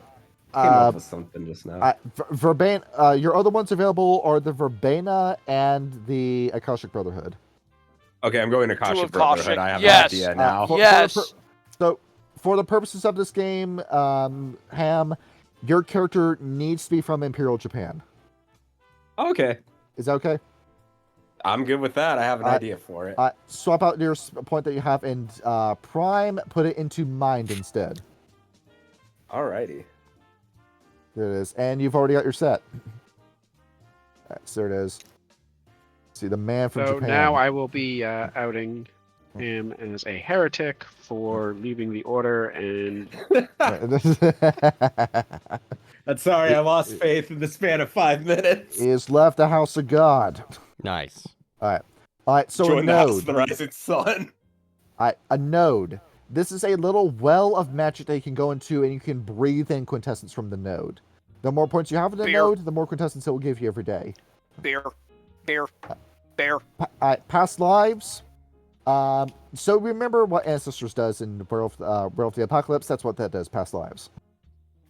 came up with something just now. Verbena. Your other ones available are the Verbena and the Akashic Brotherhood. Okay, I'm going to Akashic Brotherhood. I have an idea now. So, for the purposes of this game, Ham, your character needs to be from Imperial Japan. Okay. Is that okay? I'm good with that. I have an idea for it. Swap out your point that you have in Prime, put it into Mind instead. Alrighty. There it is. And you've already got your set. So there it is. See, the man from Japan. So now I will be outing him as a heretic for leaving the order and... I'm sorry, I lost faith in the span of 5 minutes. He has left the house of God. Nice. Alright, so join a the node. house of the rising sun. A node. This is a little well of magic that you can go into, and you can breathe in quintessence from the node. The more points you have in the node, the more quintessence it will give you every day. Beer. Past lives. So remember what Ancestors does in World of the Apocalypse? That's what that does, past lives.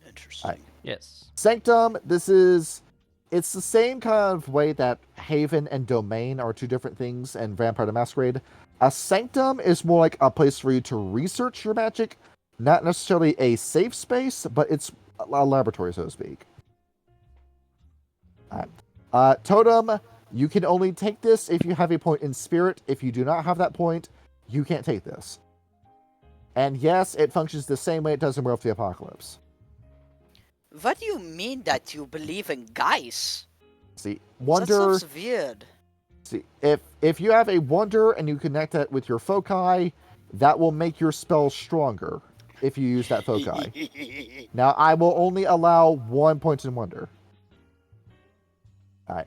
Interesting. Yes. Sanctum, it's the same kind of way that Haven and Domain are 2 different things, and Vampire the Masquerade. A Sanctum is more like a place for you to research your magic, not necessarily a safe space, but it's a laboratory, so to speak. Totem, you can only take this if you have a point in spirit. If you do not have that point, you can't take this. And yes, it functions the same way it does in World of the Apocalypse. What do you mean that you believe in guys? See, That wonder. sounds weird. See, if you have a wonder and you connect that with your foci, that will make your spell stronger if you use that foci. Now, I will only allow 1 point in wonder. All right.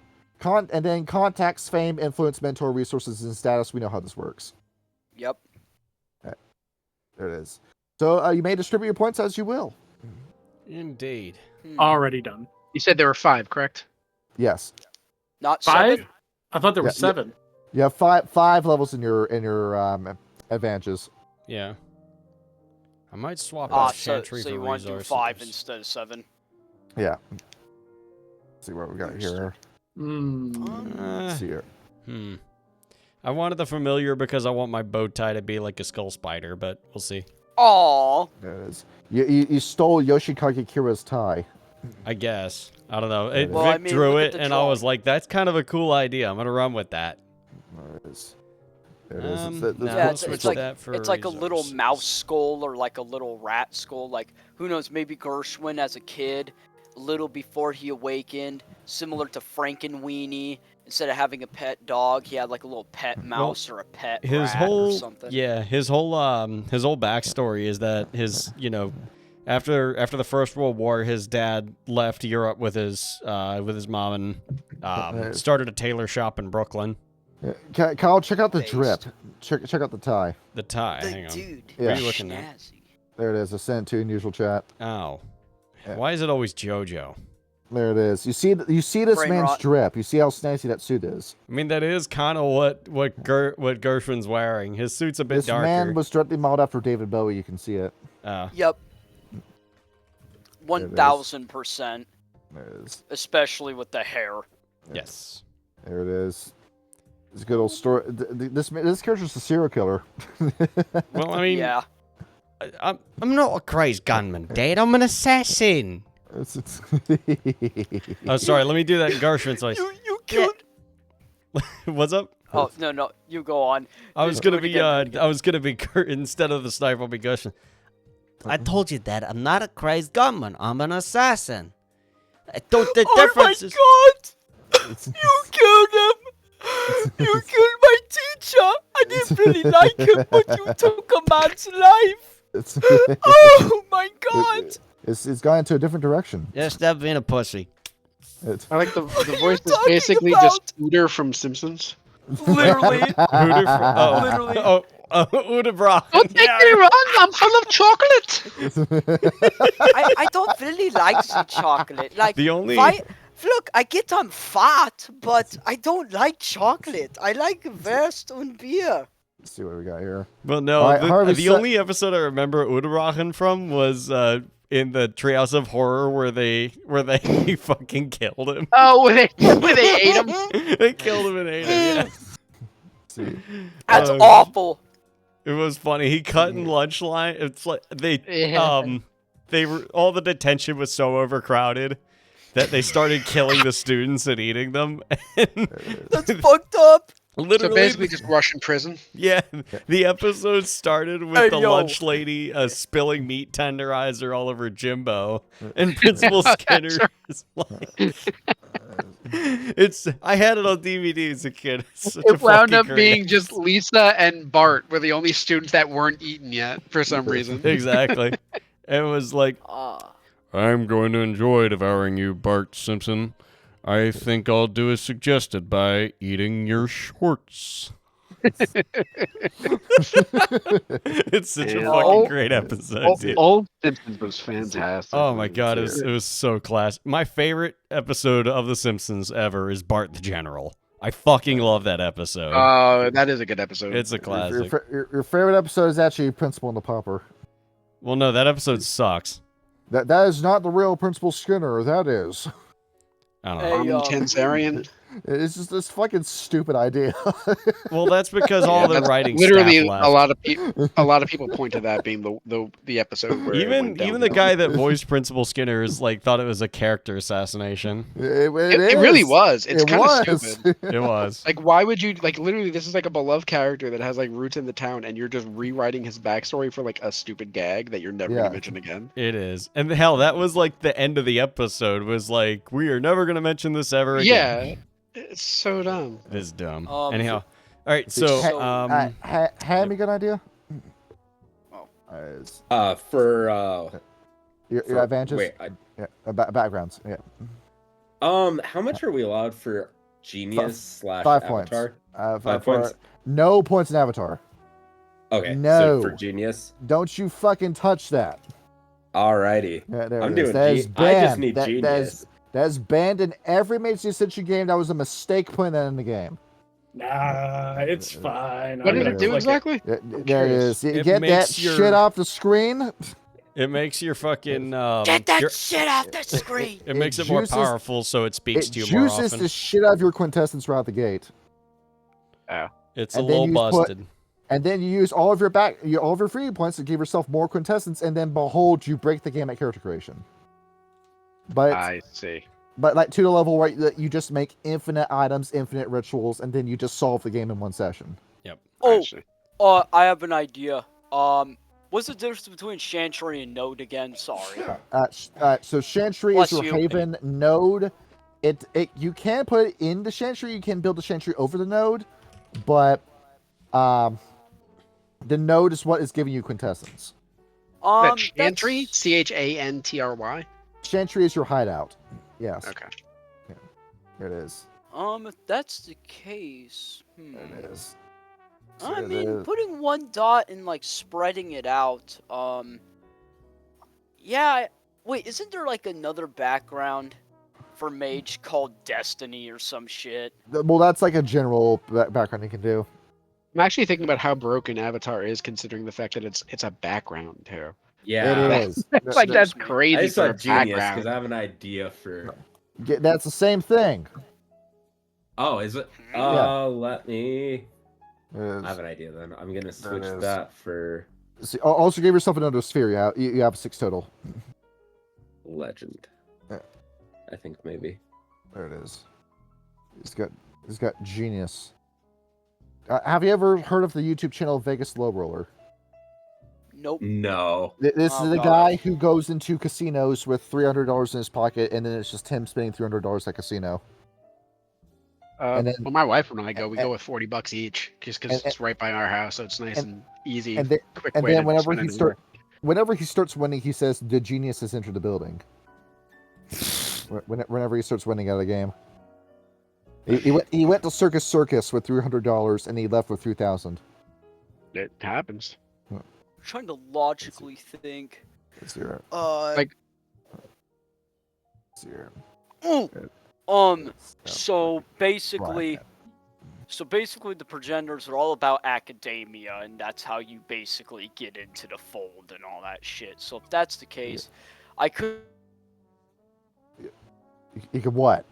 And then contacts, fame, influence, mentor, resources, and status. We know how this works. Yep. Right. There it is. So you may distribute your points as you will. Indeed. Already done. You said there were 5, correct? Yes. Not 5? 7? I thought there were 7. You have five levels in your advantages. Yeah. I might swap out So Chantry for you want to do resources. 5 instead of 7? Yeah. Let's see what we got here. Let's see here. I wanted the familiar because I want my bow tie to be like a skull spider, but we'll see. Aww. There it is. You stole Yoshikage Kira's tie. I guess. I don't know. Vic drew it, and I was like, that's kind of a cool idea. I'm going to run with that. There it is. There it is. Yeah, it's like a little mouse skull or like a little rat skull. Like, who knows, maybe Gershwin as a kid, a little before he awakened, similar to Frankenweenie. Instead of having a pet dog, he had like a little pet mouse or a pet rat or something. Yeah, his whole backstory is that after the First World War, his dad left Europe with his mom and started a tailor shop in Brooklyn. Kyle, check out the drip. Check out the tie. The tie. The hang on. dude. What are you looking at? There it is. I sent it to unusual chat. Oh, why is it always JoJo? There it is. You see this Brain man's rot. drip. You see how snazzy that suit is. I mean, that is kind of what Gershwin's wearing. His suit's a bit This darker. man was directly modeled after David Bowie. You can see it. Yep. 1000%. There it is. Especially with the hair. Yes. There it is. It's a good old story. This character's a serial killer. Well, I mean, Yeah. I'm not a crazed gunman, Dad. I'm an assassin. Oh, sorry. Let me do that in Gershwin's voice. You killed. What's up? Oh no, you go on. I was gonna be instead of the sniper, I'll be Gershwin. I told you that I'm not a crazed gunman. I'm an assassin. I thought the difference is. Oh my God! You killed him. You killed my teacher. I didn't really like him, but you took a man's life. Oh my God! It's gone into a different direction. Yeah, stop being a pussy. I like the voice is basically just Hooter from Simpsons. Literally. Literally. Udebra. Don't take me wrong, I'm full of chocolate. I don't really like the chocolate. Like The only- Look, I get I'm fat, but I don't like chocolate. I like Wurst and beer. Let's see what we got here. Well, no, Right, the only episode I remember Udebrachen from was in the Treehouse of Horror where they fucking killed him. Oh, where they ate him. They killed him and ate him. Yeah. That's awful. It was funny. He cut in lunch line. It's like they were all the detention was so overcrowded that they started killing the students and eating them. That's fucked up. Literally, So basically just Russian prison. Yeah, the episode started with the lunch lady spilling meat tenderizer all over Jimbo, and Principal Skinner is like, I had it on DVD as a kid. It wound up being just Lisa and Bart were the only students that weren't eaten yet for some reason. Exactly. It was like, I'm going to enjoy devouring you, Bart Simpson. I think I'll do as suggested by eating your shorts. It's such a fucking great episode, dude. Old Simpsons was fantastic. Oh my god, it was so class. My favorite episode of The Simpsons ever is Bart the General. I fucking love that episode. Oh, that is a good episode. It's a classic. Your favorite episode is actually Principal and the Pauper. Well, no, that episode sucks. That is not the real Principal Skinner. That is. I don't know. Tensarian. It's just this fucking stupid idea. Well, that's because all the writing literally staff left. a lot of people point to that being the episode where even the guy that voiced Principal Skinner is like thought it was a character assassination. It really was. It's kind of stupid. It was. Like, why would you like literally? This is like a beloved character that has like roots in the town, and you're just rewriting his backstory for like a stupid gag that you're never gonna mention again. It is, and hell, that was like the end of the episode. Was like, we are never gonna mention this ever again. Yeah. It's so dumb. It is dumb. Anyhow, all right. So, had me good idea. For your advantages. Wait, backgrounds. Yeah. How much are we allowed for genius / 5 avatar? Points. 5 points. No points in avatar. Okay. No. So for genius. Don't you fucking touch that. Alrighty. There I'm it is. doing. That is banned. I just need genius. That's banned in every Mage Ascension game. That was a mistake putting that in the game. Nah, it's fine. What did it do exactly? There it is. Get that shit off the screen. It makes your fucking get that shit off the screen. It makes it more powerful, so it speaks to you more often. It juices the shit out of your quintessence right out the gate. Oh. It's a little busted. And then you use all of your free points to give yourself more quintessence, and then behold, you break the game at character creation. But I see. But like to the level where you just make infinite items, infinite rituals, and then you just solve the game in one session. Yep. I have an idea. What's the difference between Chantry and Node again? Sorry. So Chantry is your Haven node. You can put it in the Chantry. You can build the Chantry over the node, but the node is what is giving you quintessence. Chantry? Chantry? Chantry is your hideout. Yes. Okay. Yeah. There it is. If that's the case, There it is. I mean, putting one dot and like spreading it out. Yeah. Wait, isn't there like another background for Mage called Destiny or some shit? Well, that's like a general background you can do. I'm actually thinking about how broken Avatar is, considering the fact that it's a background too. Yeah, it is. That's crazy. I saw for genius because I have an idea for. That's the same thing. Oh, is it? Yeah. Let me. I have an idea then. I'm gonna switch that for. See, also give yourself another sphere. You have 6 total. Legend. Yeah. I think maybe. There it is. He's got genius. Have you ever heard of the YouTube channel Vegas Low Roller? Nope. No. This is the guy who goes into casinos with $300 in his pocket, and then it's just him spending $300 at casino. Well, my wife and I go with $40 each, just because it's right by our house, so it's nice and easy. Quick way then to whenever he starts winning, he says the genius has entered the building. Whenever he starts winning at a game, he went to Circus with $300, and he left with $3,000. It happens. I'm trying to logically think. Zero. So basically, the progenitors are all about academia, and that's how you basically get into the fold and all that shit. So if that's the case, I could. You could what?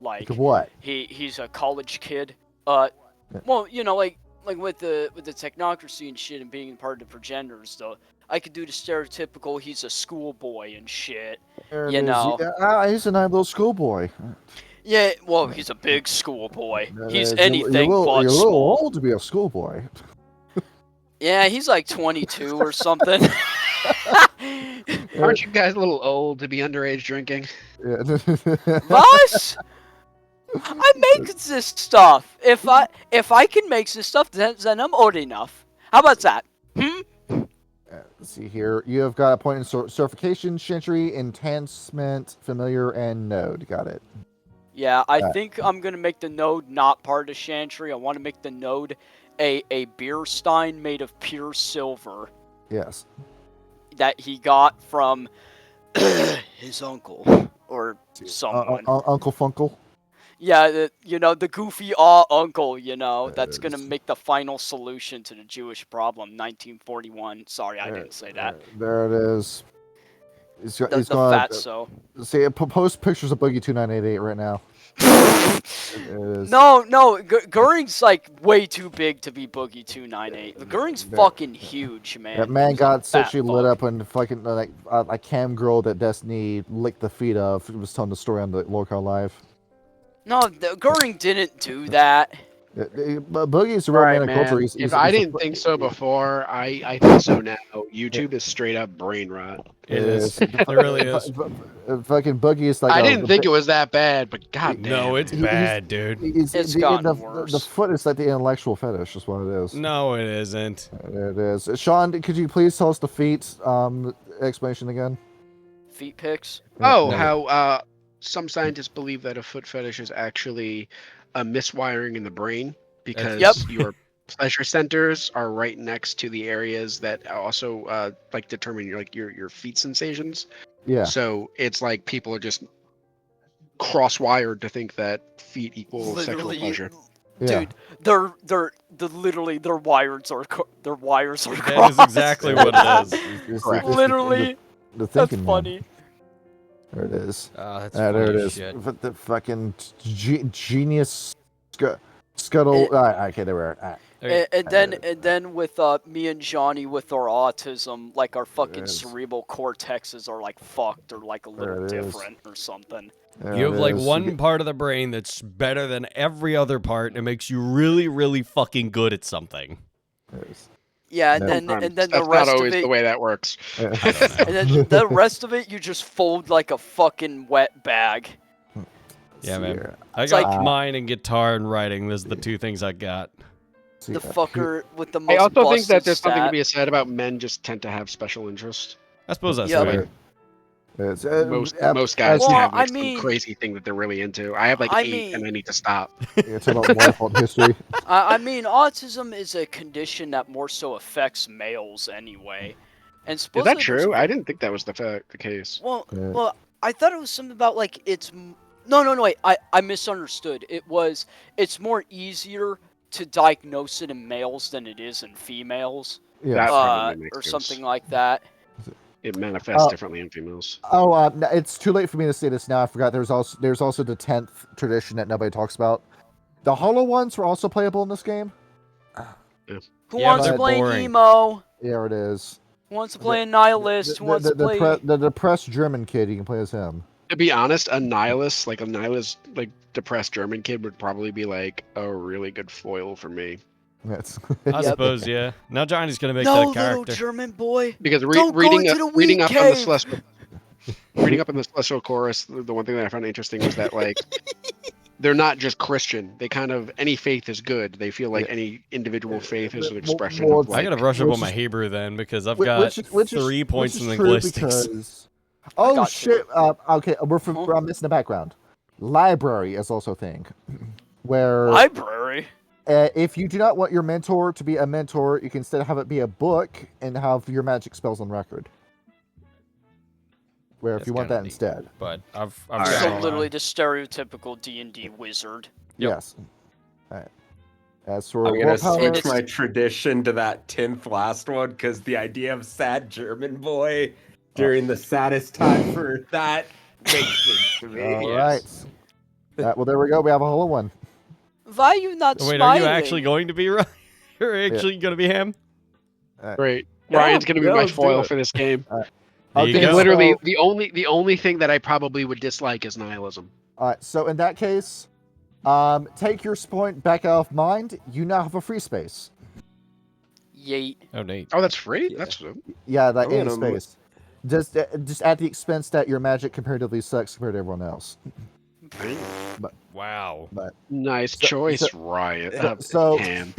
Like you could what? He's a college kid. Well, you know, like with the technocracy and shit and being part of the progenitors, though, I could do the stereotypical he's a schoolboy and shit. You know. He's a nice little schoolboy. Yeah, well, he's a big schoolboy. He's anything but You're a little school. old to be a schoolboy. Yeah, he's like 22 or something. Aren't you guys a little old to be underage drinking? What? I make this stuff. If I can make this stuff, then I'm old enough. How about that? Let's see here. You have got a point in certification, Chantry, enhancement, familiar, and node. Got it. Yeah, I think I'm gonna make the node not part of Chantry. I want to make the node a beer stein made of pure silver. Yes. That he got from his uncle or someone. Uncle Funkle. Yeah, the goofy uncle, that's going to make the final solution to the Jewish problem, 1941. Sorry, I didn't say that. There it is. He's The fatso. See, post pictures of Boogie 2988 right now. No, Goring's like way too big to be Boogie 298. Goring's fucking huge, man. That man He's a got fat sexually lit fuck. up when fucking like a cam girl that Destiny licked the feet of was telling the story on the Lorcar Live. No, Goring didn't do that. Boogie's a real Right, man of culture. man. If I didn't think so before, I think so now. YouTube is straight up brain rot. It is. It really is. Fucking Boogie is like. I didn't think it was that bad, but goddamn. No, it's bad, dude. It's gotten worse. The foot is like the intellectual fetish, is what it is. No, it isn't. It is. Sean, could you please tell us the feet explanation again? Feet pics? Oh, how some scientists believe that a foot fetish is actually a miswiring in the brain because your pleasure centers are right next to the areas that also like determine your feet sensations. Yeah. So it's like people are just cross-wired to think that feet equal sexual pleasure. Dude, they're literally their wires are crossed. That is exactly what it is. Literally. That's funny. There it is. That's there it is. shit. The fucking genius scuttle. Okay, there we are. And then with me and Johnny with our autism, like our fucking cerebral cortexes are like fucked or like a little different or something. You have like one part of the brain that's better than every other part and makes you really, really fucking good at something. Yeah, and then that's the rest not always of it, the way that works. and then the rest of it you just fold like a fucking wet bag. Yeah, man. I got mine and guitar and writing. Those are the two things I got. The fucker with the most. I also think that there's busted something to stat. be said about men just tend to have special interests. I suppose that's Yeah, fair. Most guys Well, have I some mean- crazy thing that they're really into. I have like I 8 mean- and I need to stop. It's about wonderful history. I mean, autism is a condition that more so affects males anyway. And Is supposedly that true? I didn't think that was the case. Well, I thought it was something about like No, wait. I misunderstood. It's more easier to diagnose it in males than it is in females. Yeah. That probably makes or sense. something like that. It manifests differently in females. It's too late for me to say this now. I forgot. There's also the 10th tradition that nobody talks about. The hollow ones were also playable in this game. Who wants to they're play boring. emo? Yeah, it is. Who wants to play a nihilist? Who wants to play? The depressed German kid, you can play as him. To be honest, a nihilist like depressed German kid would probably be like a really good foil for me. Yes. I suppose, yeah. Now Johnny's gonna make No, that little character. German boy. Because Don't go reading into the up reading weed up on the cave. celestial reading up in the celestial chorus, the one thing that I found interesting was that like they're not just Christian. They kind of any faith is good. They feel like any individual faith is an expression of I like. gotta brush up on my Hebrew then because I've got 3 points in linguistics. Oh shit! Okay, I'm missing the background. Library is also a thing, where Library. If you do not want your mentor to be a mentor, you can instead have it be a book and have your magic spells on record. Where if you want that instead. But I've So got literally the stereotypical D&D wizard. Yes. All right. As for I'm gonna willpower, switch my tradition to that 10th last one because the idea of sad German boy during the saddest time for that makes sense to me. all right. Well, there we go. We have a hollow one. Why are you not Wait, smiling? are you actually going to be right? You're actually gonna be him? Great. Yeah, Ryan's gonna be yeah, my let's do foil it. for this game. There you Okay, go. Literally, the only thing that I probably would dislike is nihilism. All right. So in that case, take your point back out of mind. You now have a free space. Yeet. Oh, Nate. Oh, that's free. Yeah. That's Yeah, that I'm is gonna- space. Just at the expense that your magic comparatively sucks compared to everyone else. Wow. nice choice, Riot. so- Ham.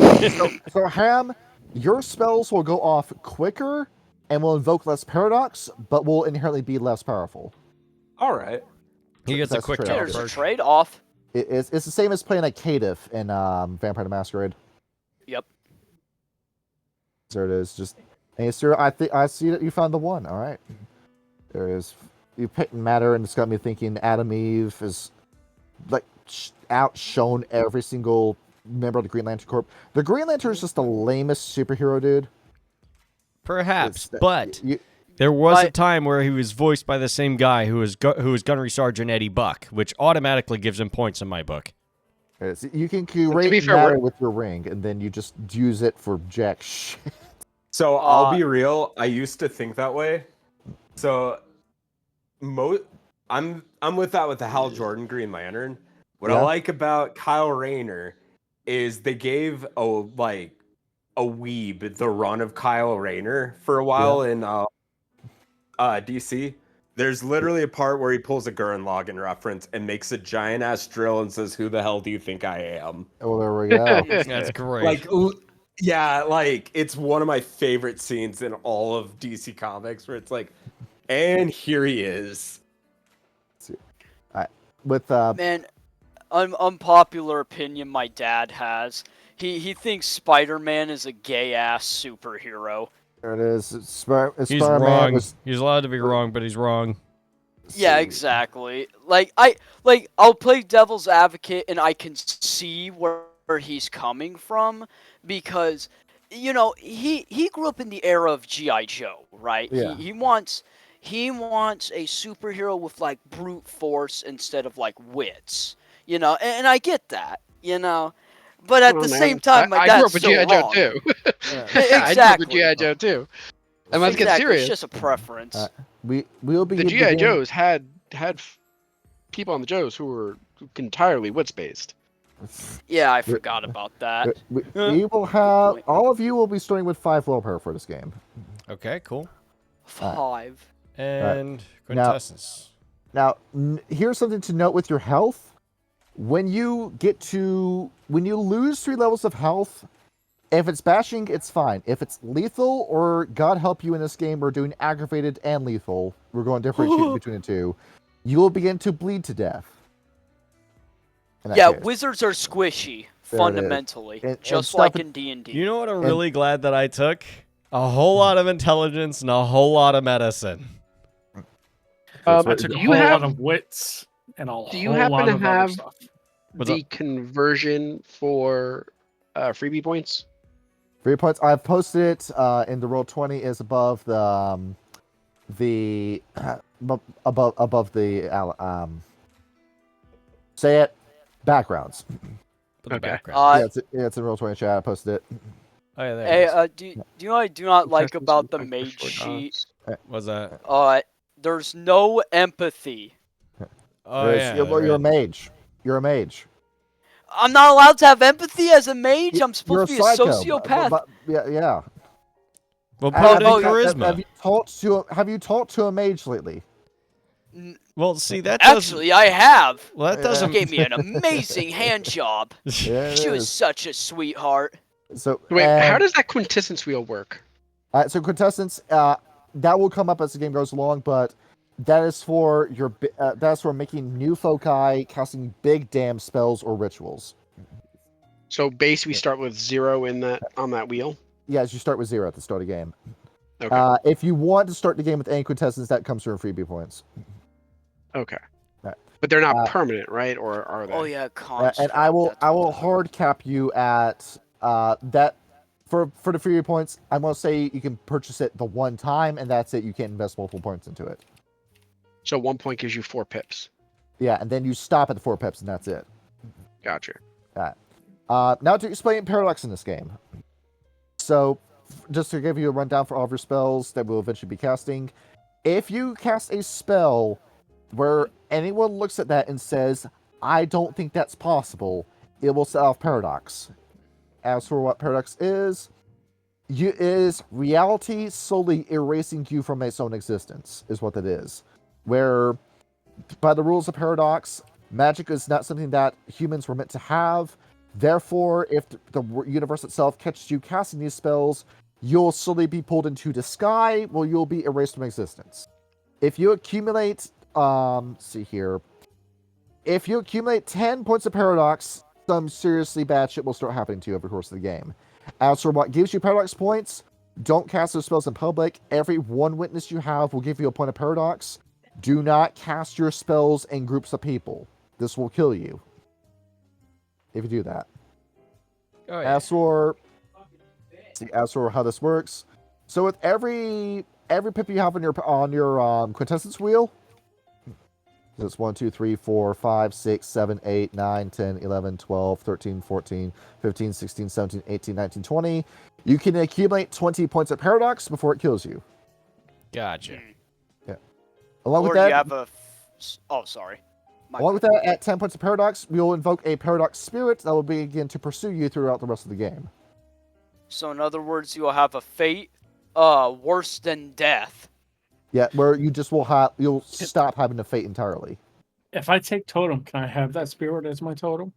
So Ham, your spells will go off quicker and will invoke less paradox, but will inherently be less powerful. All right. He gets a That's quick true. talk There's a first. trade-off. It's the same as playing a caitiff in Vampire the Masquerade. Yep. There it is. Just hey, sir, I see that you found the one. All right. There it is. You picked matter, and it's got me thinking Adam Eve is like outshone every single member of the Green Lantern Corps. The Green Lantern is just the lamest superhero, dude. Perhaps, It's- but There was a time where he was voiced by the same guy who was Gunnery Sergeant Eddie Buck, which automatically gives him points in my book. So you can curate matter with your ring, and then you just use it for jack shit. So I'll be real. I used to think that way. So I'm with that with the Hal Jordan Green Lantern. What I like about Kyle Rayner is they gave a weeb the run of Kyle Rayner for a while in DC. There's literally a part where he pulls a Gurren Lagann reference and makes a giant ass drill and says, "Who the hell do you think I am?" Oh, there we go. That's great. It's one of my favorite scenes in all of DC Comics, where it's like, and here he is. Man, unpopular opinion my dad has. He thinks Spider-Man is a gay-ass superhero. There it is. He's wrong. He's allowed to be wrong, but he's wrong. Yeah, exactly. I'll play devil's advocate, and I can see where he's coming from, because, he grew up in the era of G.I. Joe, right? Yeah. He wants a superhero with, brute force instead of, wits, and I get that, But at the same time, my dad's I grew up with G.I. Joe too. Exactly. I grew up with G.I. Joe too. And let's get serious. It's just a preference. We'll be the G.I. Joes had people on the Joes who were entirely wits based. Yeah, I forgot about that. We will have all of you will be starting with 5 low power for this game. Okay, cool. 5 and quintessence. Now, here's something to note with your health. When you lose 3 levels of health, if it's bashing, it's fine. If it's lethal, or God help you in this game, we're doing aggravated and lethal, we're going to differentiate between the two, you will begin to bleed to death. Yeah, wizards are squishy, fundamentally, just like in D&D. You know what I'm really glad that I took? A whole lot of intelligence and a whole lot of medicine. I took a whole lot of wits and a whole lot of other stuff. Do you happen to have the conversion for freebie points? Freebie points. I've posted it in the Roll20 is above the say it, backgrounds. Okay. It's in Roll20 chat. I posted it. Oh, yeah, there do you know what I do not like about the Mage sheet? What's that? There's no empathy. Oh, yeah. You're a mage. You're a mage. I'm not allowed to have empathy as a mage? I'm supposed to be a sociopath. Yeah. Well, put it in charisma. Have you talked to a mage lately? Well, see, that Actually, I have. Well, that doesn't... She gave me an amazing hand job. She was such a sweetheart. So wait, how does that quintessence wheel work? So quintessence, that will come up as the game goes along, but that is for that's for making new foci, casting big damn spells or rituals. So base, we start with 0 on that wheel. Yes, you start with 0 at the start of the game. Okay. If you want to start the game with any quintessence, that comes through in freebie points. Okay. But they're not permanent, right? Or are they? Oh yeah, and I will hard cap you at that for the freebie points. I'm gonna say you can purchase it the one time, and that's it. You can't invest multiple points into it. So 1 point gives you 4 pips. Yeah, and then you stop at the 4 pips, and that's it. Gotcha. Now to explain paradox in this game. So, just to give you a rundown for all of your spells that we'll eventually be casting, if you cast a spell where anyone looks at that and says, "I don't think that's possible," it will set off paradox. As for what paradox is reality slowly erasing you from its own existence, is what it is. Where, by the rules of paradox, magic is not something that humans were meant to have. Therefore, if the universe itself catches you casting these spells, you'll slowly be pulled into the sky, where you'll be erased from existence. If you accumulate, if you accumulate 10 points of paradox, some seriously bad shit will start happening to you over the course of the game. As for what gives you paradox points, don't cast those spells in public. Every one witness you have will give you a point of paradox. Do not cast your spells in groups of people. This will kill you if you do that. Oh, yeah. As for how this works, so with every every pip you have on your quintessence wheel. So it's 1, 2, 3, 4, 5, 6, 7, 8, 9, 10, 11, 12, 13, 14, 15, 16, 17, 18, 19, 20. You can accumulate 20 points of paradox before it kills you. Gotcha. Yeah. Along or with that, you have a. Oh, sorry. Along with that, at 10 points of paradox, we will invoke a paradox spirit that will begin to pursue you throughout the rest of the game. So in other words, you will have a fate worse than death. Yeah, where you just you'll stop having a fate entirely. If I take totem, can I have that spirit as my totem?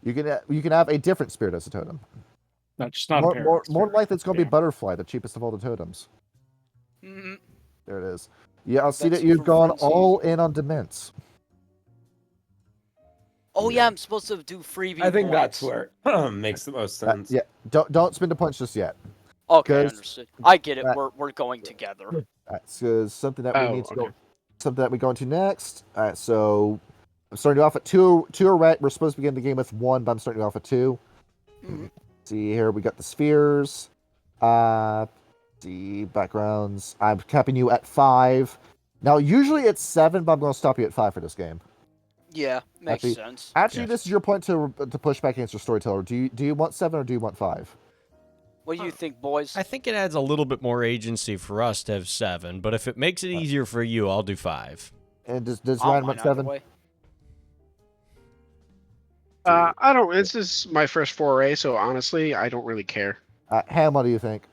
You can have a different spirit as a totem. No, just not More a than likely, it's going to be butterfly, the cheapest of all the totems. Mm-hmm. There it is. Yeah, I'll see That's that you've for gone Frenzy. all in on dements. Oh yeah, I'm supposed to do freebie. I think points. that's where it makes the most sense. Yeah, don't spend the points just yet. Okay, understood. I get it. We're going together. So something that we need to go. Something that we go into next. All right, so I'm starting you off at 2. 2 are red. We're supposed to begin the game with 1, but I'm starting you off at 2. Mm-hmm. See here, we got the spheres. The backgrounds. I'm capping you at 5. Now, usually it's 7, but I'm going to stop you at 5 for this game. Yeah, makes sense. Actually, this is your point to push back against your storyteller. Do you want 7 or do you want 5? What do you think, boys? I think it adds a little bit more agency for us to have 7, but if it makes it easier for you, I'll do 5. And does Ryan want 7? I don't. This is my first foray, so honestly, I don't really care. Ham, what do you think?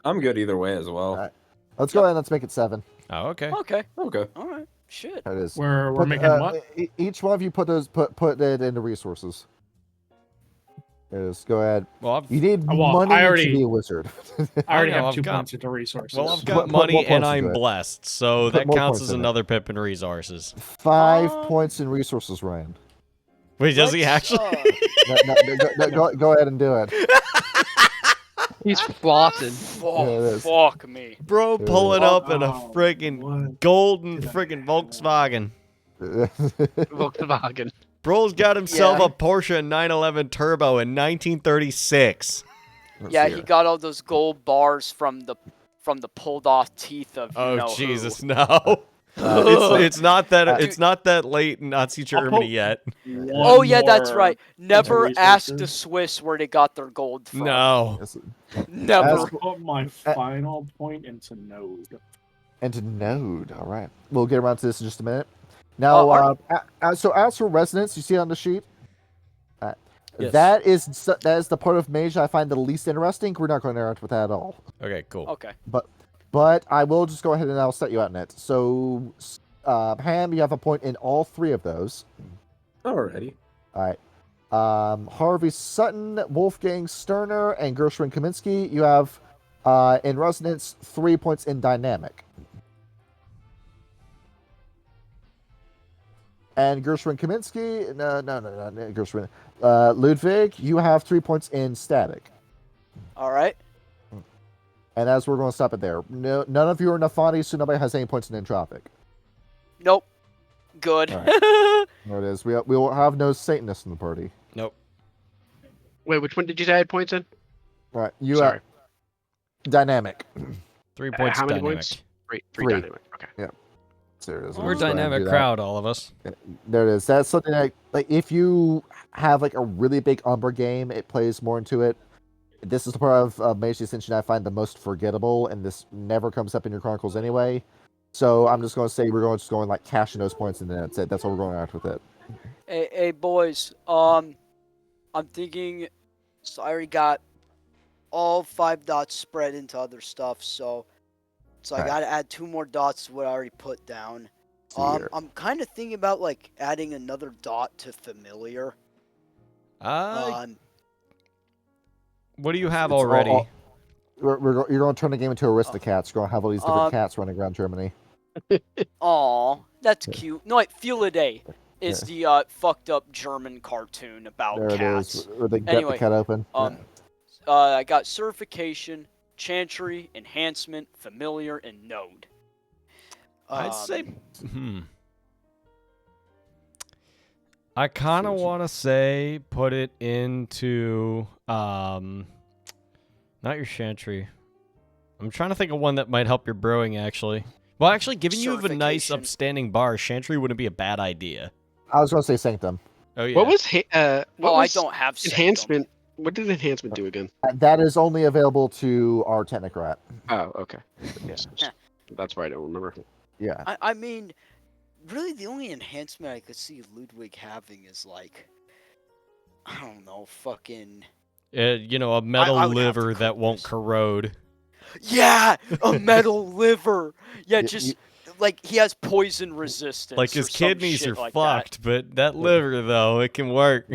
I'm good either way as well. All right. Let's go ahead and let's make it 7. Oh, okay. Okay. Okay. All right. Shit. That is. We're making what? Each one of you put it into resources. There it is. Go ahead. Well, you need money to be a wizard. I already have 2 points into resources. Well, I've got money and I'm blessed, so that counts as another pip in resources. 5 points in resources, Ryan. Wait, does he actually? Go ahead and do it. He's flossing. Fuck me. Bro pulling up in a friggin' golden friggin' Volkswagen. Volkswagen. Bro's got himself a Porsche 911 Turbo in 1936. Yeah, he got all those gold bars from the pulled off teeth of Jesus, no. It's not that late in Nazi Germany yet. Oh yeah, that's right. Never ask the Swiss where they got their gold from. No. Never. Put my final point into node. All right. We'll get around to this in just a minute. Now, so as for resonance, you see on the sheet, yes. that is the part of Mage I find the least interesting. We're not going to interact with that at all. Okay, cool. Okay. But I will just go ahead and I'll set you out in it. So, Ham, you have a point in all 3 of those. Alrighty. All right. Harvey Sutton, Wolfgang Sterner, and Gershwin Kaminsky, you have in resonance 3 points in dynamic. And Gershwin Kaminsky, no, Gershwin. Ludwig, you have 3 points in static. All right. And as we're going to stop it there. No, none of you are Nafani, so nobody has any points in entropic. Nope. Good. Right. There it is. We will have no Satanists in the party. Nope. Wait, which one did you say I had points in? Right. You have dynamic. 3 points how many dynamic. points? 3 dynamic. Okay. Yeah. There it is. We're a dynamic crowd, all of us. There it is. That's something that, like, if you have like a really big Umbra game, it plays more into it. This is the part of Mage Ascension I find the most forgettable, and this never comes up in your Chronicles anyway. So I'm just going to say we're going like cashing those points, and then that's it. That's what we're going after with it. Hey, boys. I'm thinking. So I already got all 5 dots spread into other stuff, so I got to add 2 more dots to what I already put down. I'm kind of thinking about like adding another dot to familiar. What do you have already? You're going to turn the game into Aristocats. You're going to have all these different cats running around Germany. Aw, that's cute. No, wait, Felidae is the fucked up German cartoon about there cats. It is. Where they Anyway, get the cat open. I got Certification, Chantry, Enhancement, Familiar, and Node. I'd say... I kind of want to say put it into... not your Chantry. I'm trying to think of one that might help your brewing, actually. Well, actually, giving you a nice Certification. upstanding bar, Chantry wouldn't be a bad idea. I was going to say Sanctum. Oh, yeah. What was I don't have enhancement? What did enhancement do again? That is only available to our Technocrat. Oh, okay. Yeah. That's why I don't remember. Yeah. I mean, really, the only enhancement I could see Ludwig having is like, I don't know, fucking. You know, a metal I would have to liver that cook won't this. corrode. Yeah, a metal liver. Yeah, just like he has poison resistance. Like his or some kidneys shit are like fucked, but that liver, though, it can work.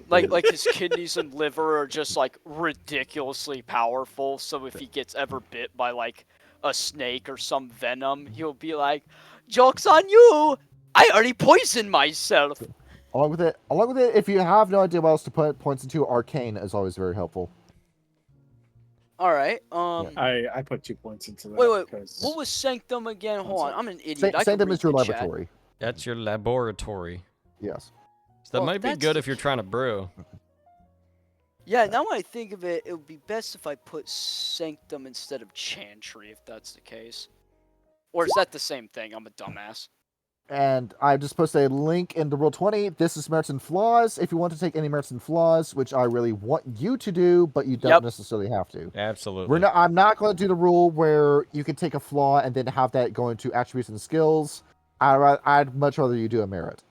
Like his kidneys and liver are just like ridiculously powerful. So if he gets ever bit by like a snake or some venom, he'll be like, "Joke's on you! I already poisoned myself." Along with it, if you have no idea what else to put points into, Arcane is always very helpful. All right. I put 2 points into that. Wait. Because... What was Sanctum again? Hold on, I'm an idiot. Sanctum is your laboratory. That's your laboratory. Yes. So that might be good if you're trying to brew. Yeah, now when I think of it, it would be best if I put Sanctum instead of Chantry, if that's the case. Or is that the same thing? I'm a dumbass. And I just posted a link in the Roll20. This is Merits and Flaws. If you want to take any Merits and Flaws, which I really want you to do, but you don't necessarily have to. Absolutely. I'm not going to do the rule where you can take a flaw and then have that go into attributes and skills. I'd much rather you do a merit.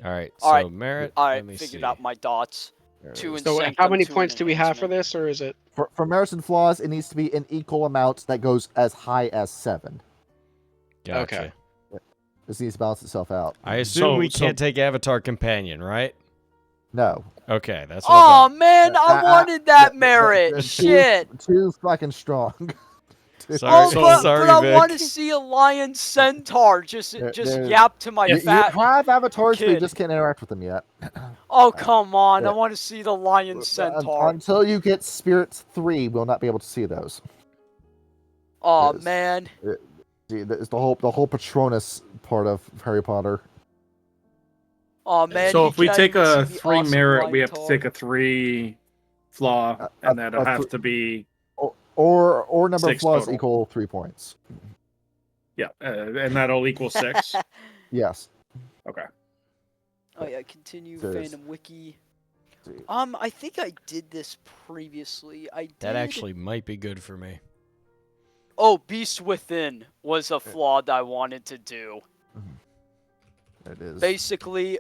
All right. So merit. I figured out my dots. So how many points do we have for this, or is it for merits and flaws? It needs to be an equal amount that goes as high as 7. Gotcha. Okay. This needs to balance itself out. I assume we can't take Avatar Companion, right? No. Okay, that's. Oh man, I wanted that merit. Shit. Too fucking strong. Sorry, but I Vic. want to see a lion centaur just yap to my fat. You have avatars, kid. but you just can't interact with them yet. Oh come on! I want to see the lion centaur. Until you get Spirits 3, we'll not be able to see those. Oh man. It's the whole Patronus part of Harry Potter. Oh man. So if we take a 3 awesome merit, we lion have to take a 3 flaw, and that'll have to be. Or number of 6 flaws total. equal 3 points. Yeah, and that'll equal 6. Yes. Okay. Oh yeah, continue There's- fandom wiki. I think I did this previously. That actually might be good for me. Oh, Beast Within was a flaw that I wanted to do. It is. Basically,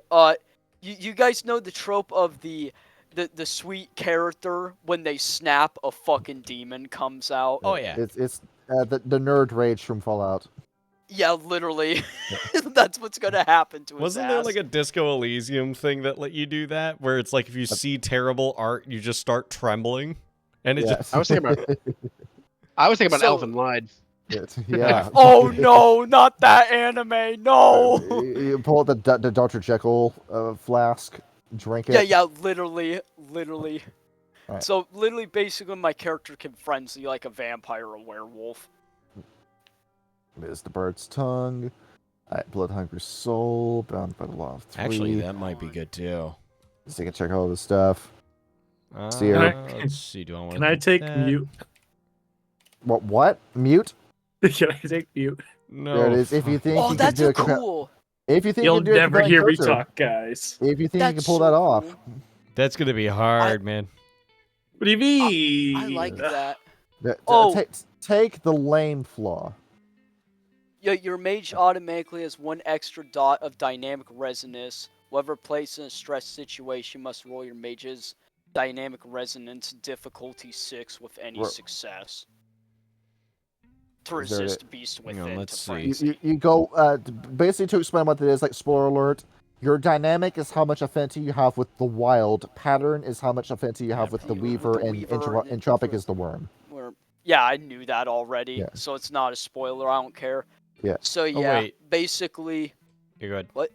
you guys know the trope of the sweet character when they snap, a fucking demon comes out. Oh yeah. It's the nerd rage from Fallout. Yeah, literally. That's what's gonna happen to his Wasn't ass. there like a Disco Elysium thing that let you do that, where it's like if you see terrible art, you just start trembling, and it just. I was thinking about Elven Lied. Yeah. Oh no, not that anime! No. You pull out the Dr. Jekyll flask, drink it. Yeah, literally. Right. So literally, basically, my character can frenzy like a vampire or a werewolf. There's the bird's tongue. Blood hungry soul, bound by the law of 3. Actually, that might be good too. So you can check all this stuff. Let's see. Do I want? Can I take mute? What? Mute? Can I take mute? No. There it is. If you think Oh, you that's can do cool. If you think You'll you can do never a hear me cursor, talk, guys. If you think That's you can pull so that off. cool. That's gonna be hard, man. What do you mean? I like that. Oh. Take the lame flaw. Yeah, your mage automatically has 1 extra dot of dynamic resonance. Whoever placed in a stress situation must roll your mage's dynamic resonance difficulty 6 with any success. To resist Beast Within. Let's see. You go basically to explain what it is, like spoiler alert. Your dynamic is how much affinity you have with the wild. Pattern is how much affinity you have with the weaver, and entropic is the worm. Yeah, I knew that already, Yeah. so it's not a spoiler. I don't care. Yeah. So basically. You're good. What?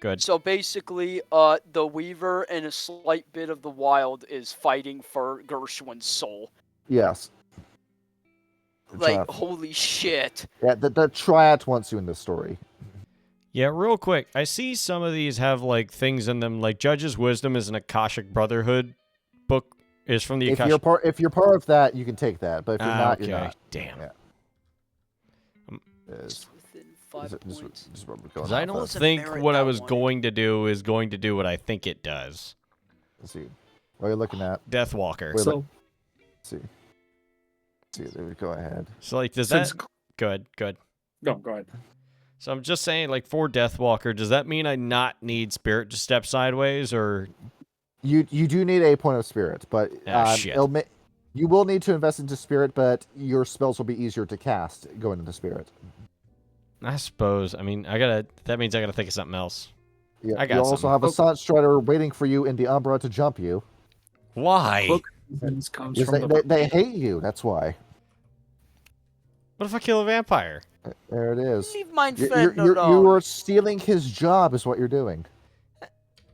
Good. So basically, the weaver and a slight bit of the wild is fighting for Gershwin's soul. Yes. Like, holy shit. Yeah, the triad wants you in this story. Yeah, real quick. I see some of these have like things in them, like Judge's Wisdom is an Akashic Brotherhood book Is from the If Akashic. if you're part of that, you can take that. But if you're not, okay. you're not. Damn. Yeah. It's within 5 points. Because I don't Doesn't think merit what I that was one. going to do is going to do what I think it does. Let's see. What are you looking at? Deathwalker. So, Let's see. Go ahead. So like, does Since- that? Good. no, go ahead. So I'm just saying, like, for Deathwalker, does that mean I not need Spirit to step sideways, or? You do need a point of spirit, but Shit. you will need to invest into spirit, but your spells will be easier to cast going into spirit. I suppose. I mean, that means I gotta think of something else. Yeah, I got you also something. have a Silent Strider waiting for you in the Umbra to jump you. Why? Cloak Seasons comes Because from the they hate you. That's why. What if I kill a vampire? There it is. Leave my You friend alone. are stealing his job, is what you're doing.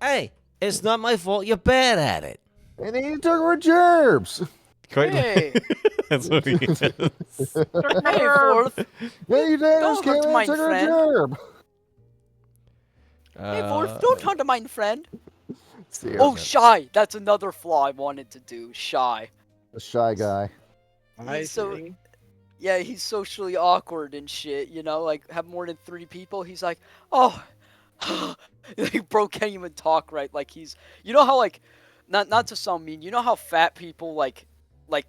Hey, it's not my fault. You're bad at it. And then you took her gerbs. Hey, That's what he does. hey, Fourth. Yeah, you did. Don't hurt my took her friend. gerb. Hey, Fourth, don't hurt my friend. See, Oh, shy. That's another flaw I wanted to do. Shy. a shy guy. He's so, yeah, he's socially awkward and shit. You know, like have more than 3 people. He's like, oh, like bro can't even talk right. Like he's, you know how like, not to sound mean. You know how fat people like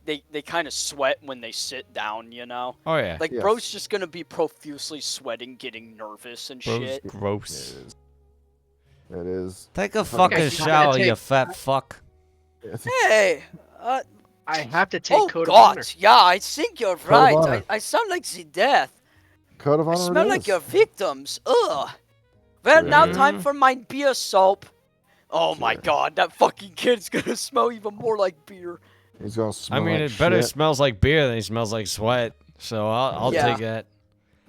they kind of sweat when they sit down. You know. Oh yeah. Like Yes. bro's just gonna be profusely sweating, getting nervous and Bro's shit. gross. It is. Take a fucking you gotta shower, take- you fat fuck. Hey, I have to take oh Code of Honor. God, yeah, I think you're of right. Honor. I sound like the death. Code of I Honor. smell it like is. your victims. Ugh. Well, now Mhm. time for my beer soap. Oh my Sure. God, that fucking kid's gonna smell even more like beer. He's gonna I smell mean, like it better shit. smells like beer than it smells like sweat. So I'll Yeah. take that.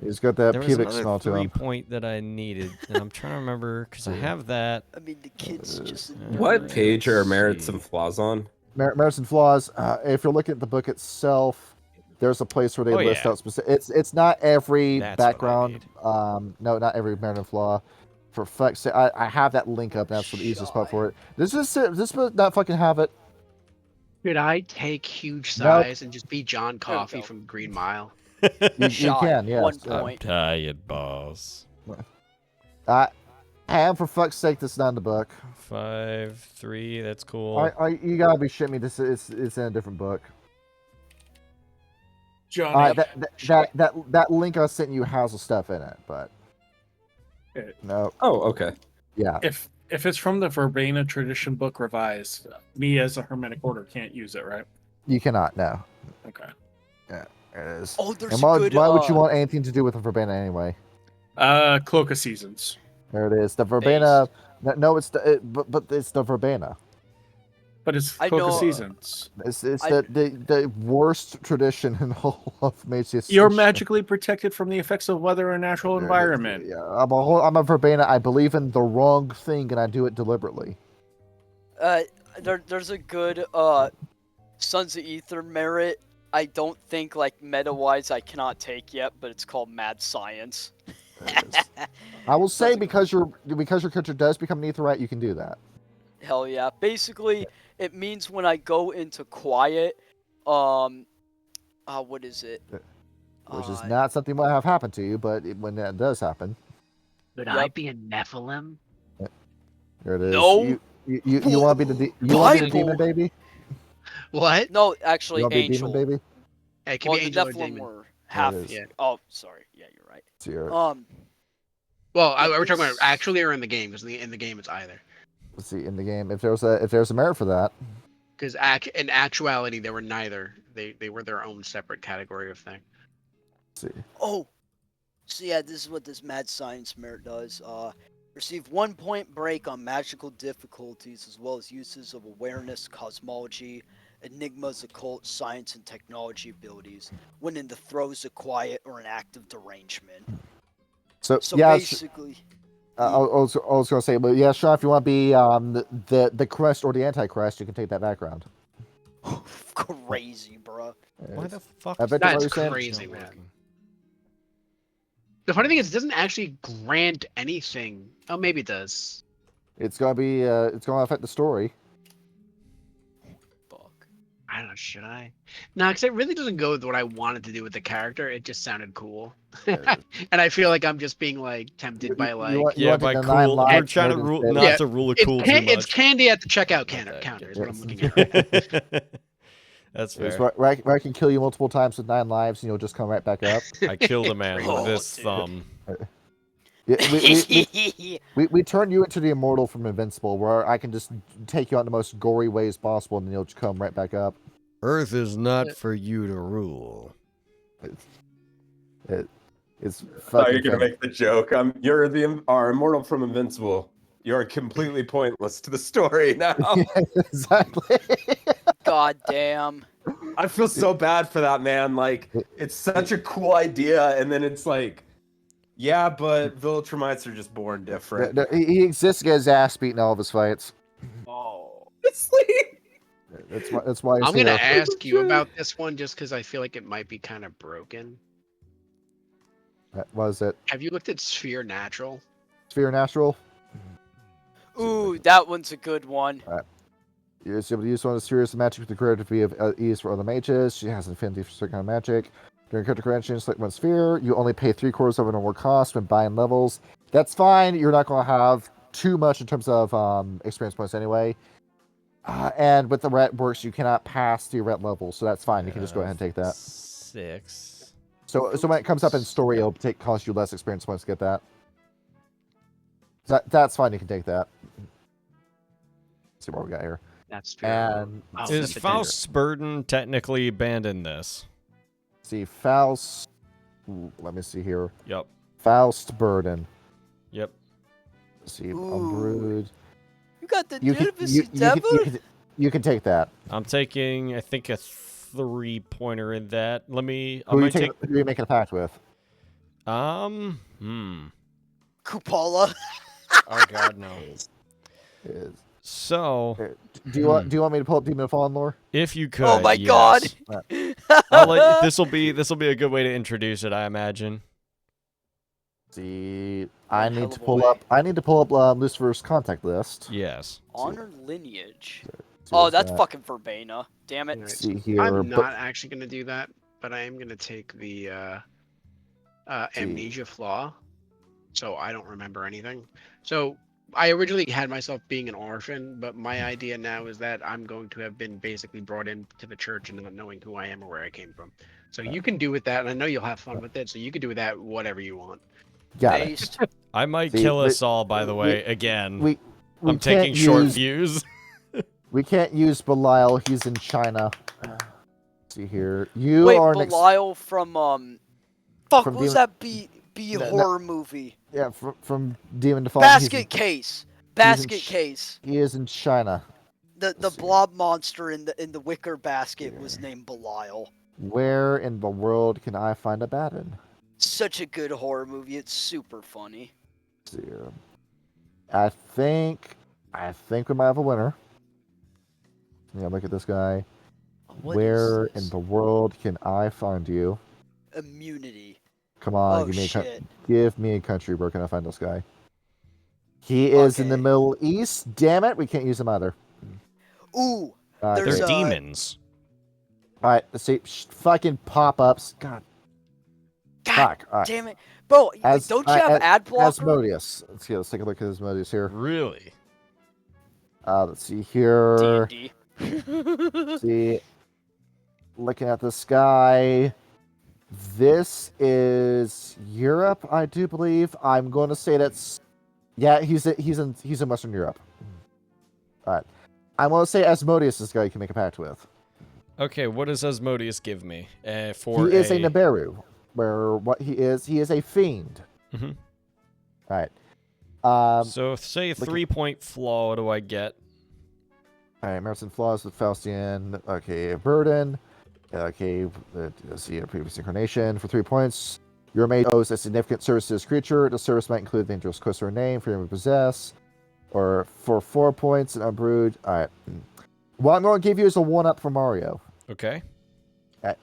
He's got that There was pubic another smell to him. 3-point that I needed, and I'm trying to remember because I have that. I mean, the kid's just. a What nerd. page are Let's merits see. and flaws on? Merits and flaws. If you're looking at the book itself, there's a place where they Oh, list yeah. out specific. It's not every That's what I background. need. No, not every merit and flaw. For fuck's sake, I have that link up. That's the easiest spot for it. This book not fucking have it. Could I take huge Nope. size and just be John we Coffee go. from Green Mile? You Shy, can, yes. 1 I'm point. tired, boss. And for fuck's sake, this is not in the book. 5, 3. That's cool. You gotta be shitting me. This is it's in a different book. Johnny. That link I sent you has the stuff in it, but no. Oh, okay. Yeah. If it's from the Verbena Tradition Book Revised, me as a Hermetic Order can't use it, right? You cannot, no. Okay. It is. Oh, there's And a why, good. why would you want anything to do with the Verbena anyway? Cloak of Seasons. There it is. The Verbena. No, it's but it's the Verbena. But it's I Cloak know, of Seasons. It's I- the worst tradition in all of Mage Ascension. You're magically protected from the effects of weather and natural environment. Yeah, I'm a Verbena. I believe in the wrong thing and I do it deliberately. There's a good Sons of Ether merit. I don't think like meta wise I cannot take yet, but it's called Mad Science. There it is. I will say because your character does become an Aetherite, you can do that. Hell yeah. Basically, it means when I go into quiet, what is it? Which is not something that have happened to you, but when that does happen, Could Yep. I be a Nephilim? there it is. No. You want to be the you want to be the demon Bible. baby? What? No, You actually, want to be Angel. demon baby? It could Well, be the Angel or Nephilim Demon. were half. is. Yeah. Oh, sorry. Yeah, you're right. It's your- Well, Yeah, we're talking about it's- actually or in the game, because in the game it's either. let's see in the game if there's a merit for that. Because in actuality, they were neither. They were their own separate category of thing. Let's see. Oh, so yeah, this is what this Mad Science merit does. Receive 1 point break on magical difficulties as well as uses of awareness, cosmology, enigmas, occult, science, and technology abilities when in the throes of quiet or an active derangement. So, So yeah, basically, I was gonna say, but yeah, Sean, if you want to be the crest or the anti-crest, you can take that background. crazy, bruh. Why the fuck? I is bet that you That's saying- crazy, not man. working? The funny thing is, it doesn't actually grant anything. Oh, maybe it does. It's gonna be it's gonna affect the story. Fuck. I don't know, should I? No, because it really doesn't go with what I wanted to do with the character. It just sounded cool. And I feel like I'm just being like tempted by like yeah, by cool. We're trying to rule not to rule a cool too much. It's candy at the checkout counter is what I'm looking at. That's fair. Where I can kill you multiple times with 9 lives and you'll just come right back up. I killed a man with this thumb. We turn you into the immortal from Invincible, where I can just take you out in the most gory ways possible, and then you'll just come right back up. Earth is not for you to rule. It's oh, you're gonna make the joke. You're our immortal from Invincible. You're completely pointless to the story now. Exactly. God damn. I feel so bad for that man. Like, it's such a cool idea, and then it's like, yeah, but Viltrumites are just born different. He exists to get his ass beaten in all of his fights. Oh, that's why. I'm gonna ask you about this one just because I feel like it might be kind of broken. What is it? Have you looked at Sphere Natural? Sphere Natural? Ooh, that one's a good one. You're able to use one of the serious magic with the creative to be of ease for other mages. She has an affinity for certain kind of magic. During character creation, select one sphere. You only pay 3/4 of a normal cost when buying levels. That's fine. You're not going to have too much in terms of experience points anyway. And with the ret works, you cannot pass the ret level, so that's fine. You can just go ahead and take that. 6. So when it comes up in story, it'll cost you less experience points to get that. That's fine. You can take that. Let's see what we got here. That's true. And is Faust's Burden technically banned in this? See, Faust. Let me see here. Yep. Faust Burden. Yep. Let's see, Brood. You got the Genevieve you can take that. I'm taking, I think, a 3-pointer in that. Let me. Who are you making a pact with? Kupala. Oh God, no. So, do you want me to pull up Demon of Fallen lore? If you could, oh my God! This will be a good way to introduce it, I imagine. See, I need to pull up Lucifer's contact list. Yes. Honor lineage. Oh, that's fucking Verbena. Damn it. See here, I'm not actually gonna do that, but I am gonna take the amnesia flaw, so I don't remember anything. So I originally had myself being an orphan, but my idea now is that I'm going to have been basically brought into the church and not knowing who I am or where I came from. So you can do with that, and I know you'll have fun with it, so you can do with that whatever you want. Got it. I might kill us all, by the way, again. I'm taking short views. We can't use Belial, he's in China. Let's see here. You Wait, are Belial from what was that B horror movie? Yeah, from Demon Default. Basket Case. He is in China. The blob monster in the wicker basket was named Belial. Where in the world can I find a Baden? Such a good horror movie. It's super funny. Let's see here. I think we might have a winner. Yeah, look at this guy. Where in the world can I find you? Immunity. Come on, give me a country. Where can I find this guy? He is in the Middle East. Damn it, we can't use him either. Ooh, they're demons. All right, let's see. Fucking pop-ups. God fuck. Right. Damn it, bro! Don't you have ad blocker? Asmodeus. Let's take a look at Asmodeus here. Really? Let's see here. D&D. See, looking at this guy. This is Europe, I do believe. I'm going to say that's he's in Western Europe. All right, I'm going to say Asmodeus is the guy you can make a pact with. Okay, what does Asmodeus give me? He is a Nibiru. Where what he is a fiend. Mm-hmm. All right. So say a 3-point flaw. What do I get? All right, merits and flaws with Faustian. Okay, burden. Okay, let's see a previous incarnation for 3 points. Your mage owes a significant service to this creature. The service might include the dangerous quest or name for him to possess. Or for 4 points, an unbrewed. All right. What I'm going to give you is a 1-up for Mario. Okay.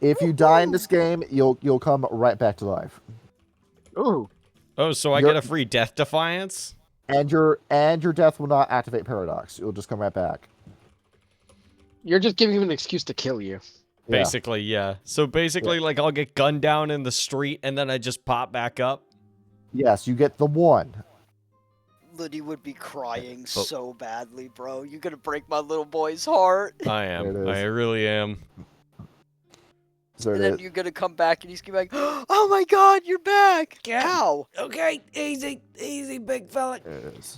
If you die in this game, you'll come right back to life. Ooh. Oh, so I get a free death defiance? And your death will not activate Paradox. It will just come right back. You're just giving him an excuse to kill you. Basically, yeah. So basically, like, I'll get gunned down in the street, and then I just pop back up. Yes, you get the 1. Liddy would be crying so badly, bro. You're gonna break my little boy's heart. I am. I really am. So And then you're gonna come back and he's gonna be like, "Oh my God, you're back! How?" Okay, easy, big fella.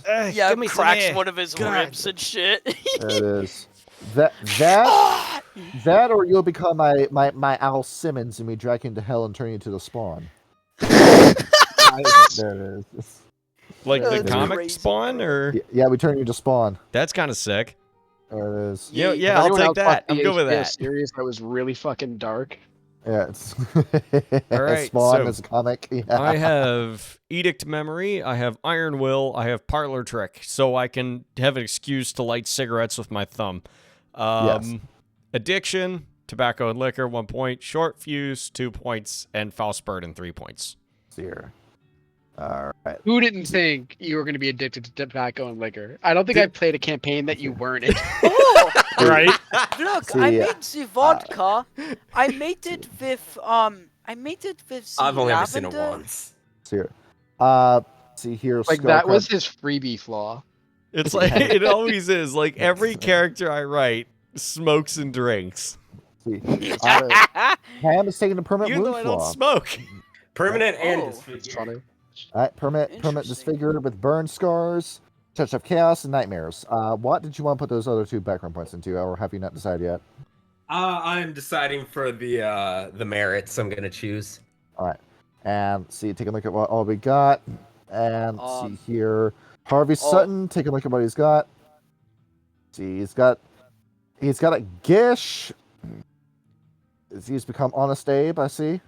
Yeah, give me some cracks air. one of his ribs and shit. There it is. That or you'll become my Al Simmons and we drag you into hell and turn you into the Spawn. There it is. Like the That's comic crazy, Spawn, or Yeah, we turn you into Spawn. that's kind of sick. There it is. Yeah, I'll take that. I'm good with that. Series that was really fucking dark. Yeah, it's All right, Spawn so is a comic. Yeah. I have Edict Memory, I have Iron Will, I have Parlor Trick, so I can have an excuse to light cigarettes with my thumb. Yes. Addiction, Tobacco and Liquor, 1 point. Short Fuse, 2 points. And False Burden, 3 points. Here. All right. Who didn't think you were going to be addicted to tobacco and liquor? I don't think I played a campaign that you weren't in. Oh, Right? look! See, I made the vodka. I made it with I've only ever seen it lavender. once. Here. See here. Like, that was his freebie flaw. It's like, it always is. Like, every character I write smokes and drinks. See, Ham is taking a permanent Even though wound I don't flaw. smoke. Permanent and Oh. It's disfigured. funny. All right, permanent Interesting. disfigured with burn scars, touch of chaos, and nightmares. What did you want to put those other 2 background points into, or have you not decided yet? I'm deciding for the merits I'm gonna choose. All right, and see, take a look at what all we got, and see here, Harvey Sutton. Take a look at what he's got. See, he's got a Gish. He's become Honest Abe. I see.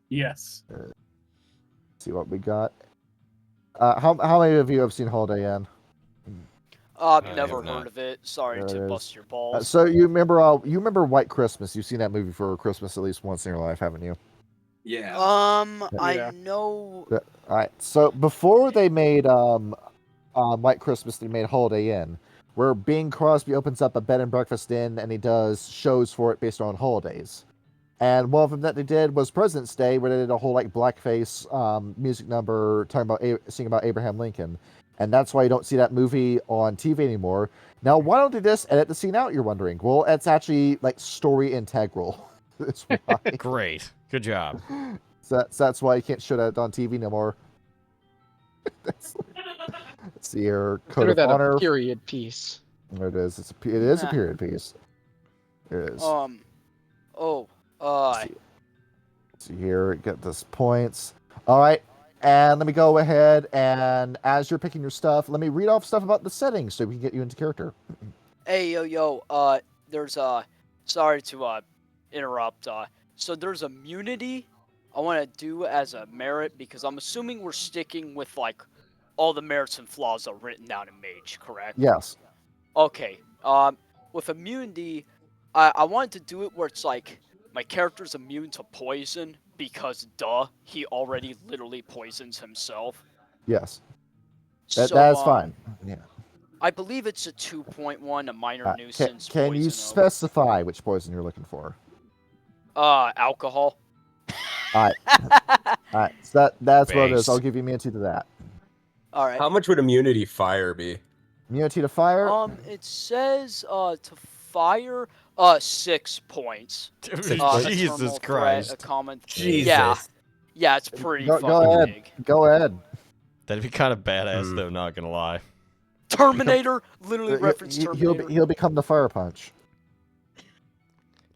Yes. See what we got. How many of you have seen Holiday Inn? Never have not. heard of it. Sorry There it to is. bust your balls. So you remember White Christmas? You've seen that movie for Christmas at least once in your life, haven't you? Yeah. I know. All right. So before they made White Christmas, they made Holiday Inn, where Bing Crosby opens up a bed and breakfast inn, and he does shows for it based on holidays. And one of them that they did was President's Day, where they did a whole like blackface music number talking about singing about Abraham Lincoln, and that's why you don't see that movie on TV anymore. Now, why don't they just edit the scene out? You're wondering. Well, it's actually like story integral. That's why. Great. Good job. So that's why you can't show that on TV no more. Let's see your Code Consider of that Honor. a period piece. There it is. It is a period piece. There it is. See here, get this points. All right, and let me go ahead and as you're picking your stuff, let me read off stuff about the settings so we can get you into character. Hey, yo, there's sorry to interrupt. So there's immunity I want to do as a merit because I'm assuming we're sticking with like all the merits and flaws are written down in Mage, correct? Yes. Okay. With immunity, I wanted to do it where it's like my character's immune to poison because he already literally poisons himself. Yes. So, That is fine. Yeah. I believe it's a 2.1, a minor nuisance. Can you poison specify which poison you're looking for? Alcohol. All right. So that's what it is. Based. I'll give you immunity to that. All right. How much would immunity fire be? Immunity to fire. It says to fire 6 points. Jesus Eternal Christ. Threat, a common. Jesus. Yeah, it's pretty Go fucking ahead. big. Go ahead. That'd be kind of badass, though, not gonna lie. Terminator, literally reference Terminator. He'll become the fire punch.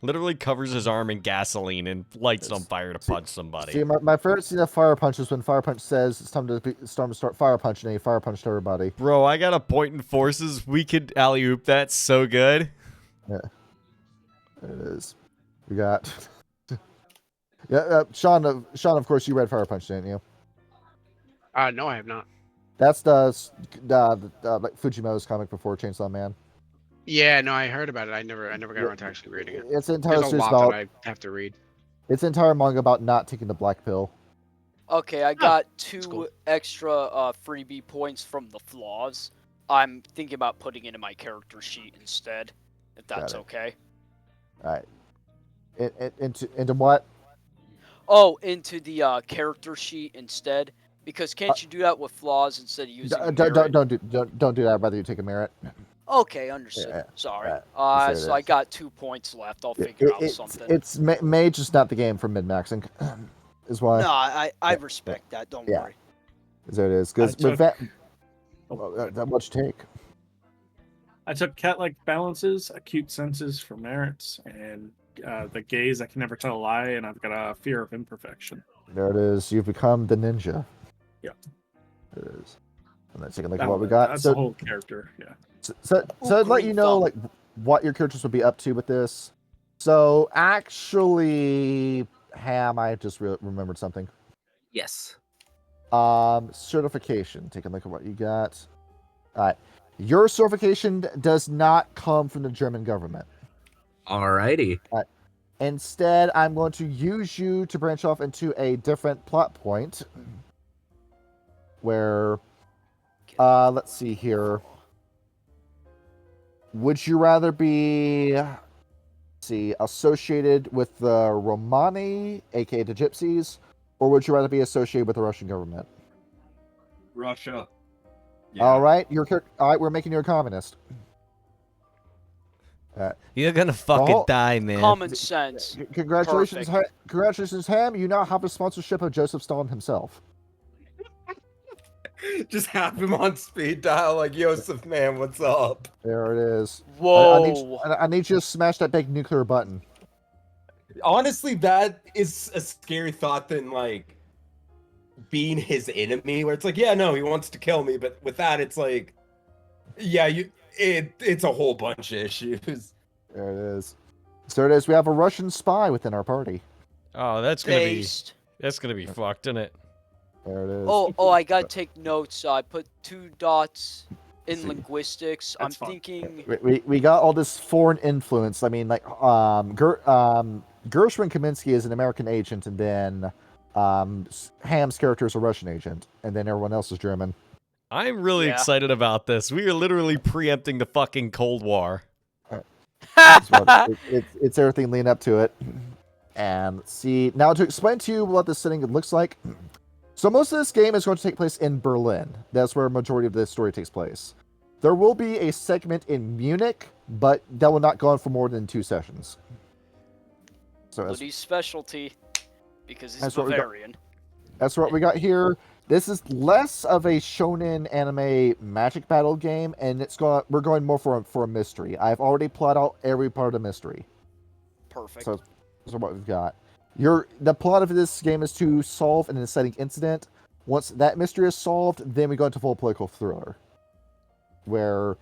Literally covers his arm in gasoline and lights it on fire to punch somebody. See, my favorite scene of Fire Punch is when Fire Punch says it's time to start Fire Punching, and he fire punched everybody. Bro, I got a point in forces. We could alley-oop that so good. Yeah. There it is. We got... yeah, Sean, of course, you read Fire Punch, didn't you? No, I have not. That's the like Fujimoto's comic before Chainsaw Man. Yeah, no, I heard about it. I never got around to actually reading it. It's an entire There's a series lot about... that I have to read. It's an entire manga about not taking the black pill. Okay, I got 2 cool. extra freebie points from the flaws. I'm thinking about putting it in my character sheet instead. if that's okay. All right. Into what? Oh, into the character sheet instead, because can't you do that with flaws instead of using a merit? Don't do that. I'd rather you take a merit. Okay, understood. Yeah, Sorry. so I got 2 points left. I'll figure out something. Mage is not the game for mid-maxing, is why. No, I respect that. Don't worry. So it is, because with that, what you take? I took cat-like balances, acute senses for merits, and the gaze I can never tell a lie, and I've got a fear of imperfection. There it is. You've become the ninja. Yep. There it is. And let's take a look at what we got. That's the whole character, yeah. So I'd let you know like what your characters would be up to with this. So actually, Ham, I just remembered something. Yes. Certification. Take a look at what you got. All right. Your certification does not come from the German government. Alrighty. Instead, I'm going to use you to branch off into a different plot point. Where, let's see here. Would you rather be, associated with the Romani, aka the Gypsies, or would you rather be associated with the Russian government? Russia. Yeah. All right, we're making you a communist. You're gonna fucking die, man. Common sense. Congratulations, congratulations, Ham. You now have the sponsorship of Joseph Stalin himself. Just have him on speed dial like Yosef, man. What's up? There it is. Whoa! I need you to smash that big nuclear button. Honestly, that is a scary thought than like being his enemy, where it's like, yeah, no, he wants to kill me, but with that, it's like, yeah, it's a whole bunch of issues. There it is. So it is. We have a Russian spy within our party. Oh, that's gonna be fucked, isn't it? There it is. Oh, I gotta take notes. I put 2 dots in linguistics. I'm thinking. We got all this foreign influence. I mean, like Gershwin Kaminsky is an American agent, and then Ham's character is a Russian agent, and then everyone else is German. I'm really excited about this. We are literally preempting the fucking Cold War. It's everything leading up to it. And let's see. Now, to explain to you what this setting looks like. So most of this game is going to take place in Berlin. That's where a majority of the story takes place. There will be a segment in Munich, but that will not go on for more than 2 sessions. So Woody's specialty, because he's Bavarian. That's what we got here. This is less of a shonen anime magic battle game, and we're going more for a mystery. I've already plotted out every part of the mystery. Perfect. So what we've got. The plot of this game is to solve an inciting incident. Once that mystery is solved, then we go into full political thriller, where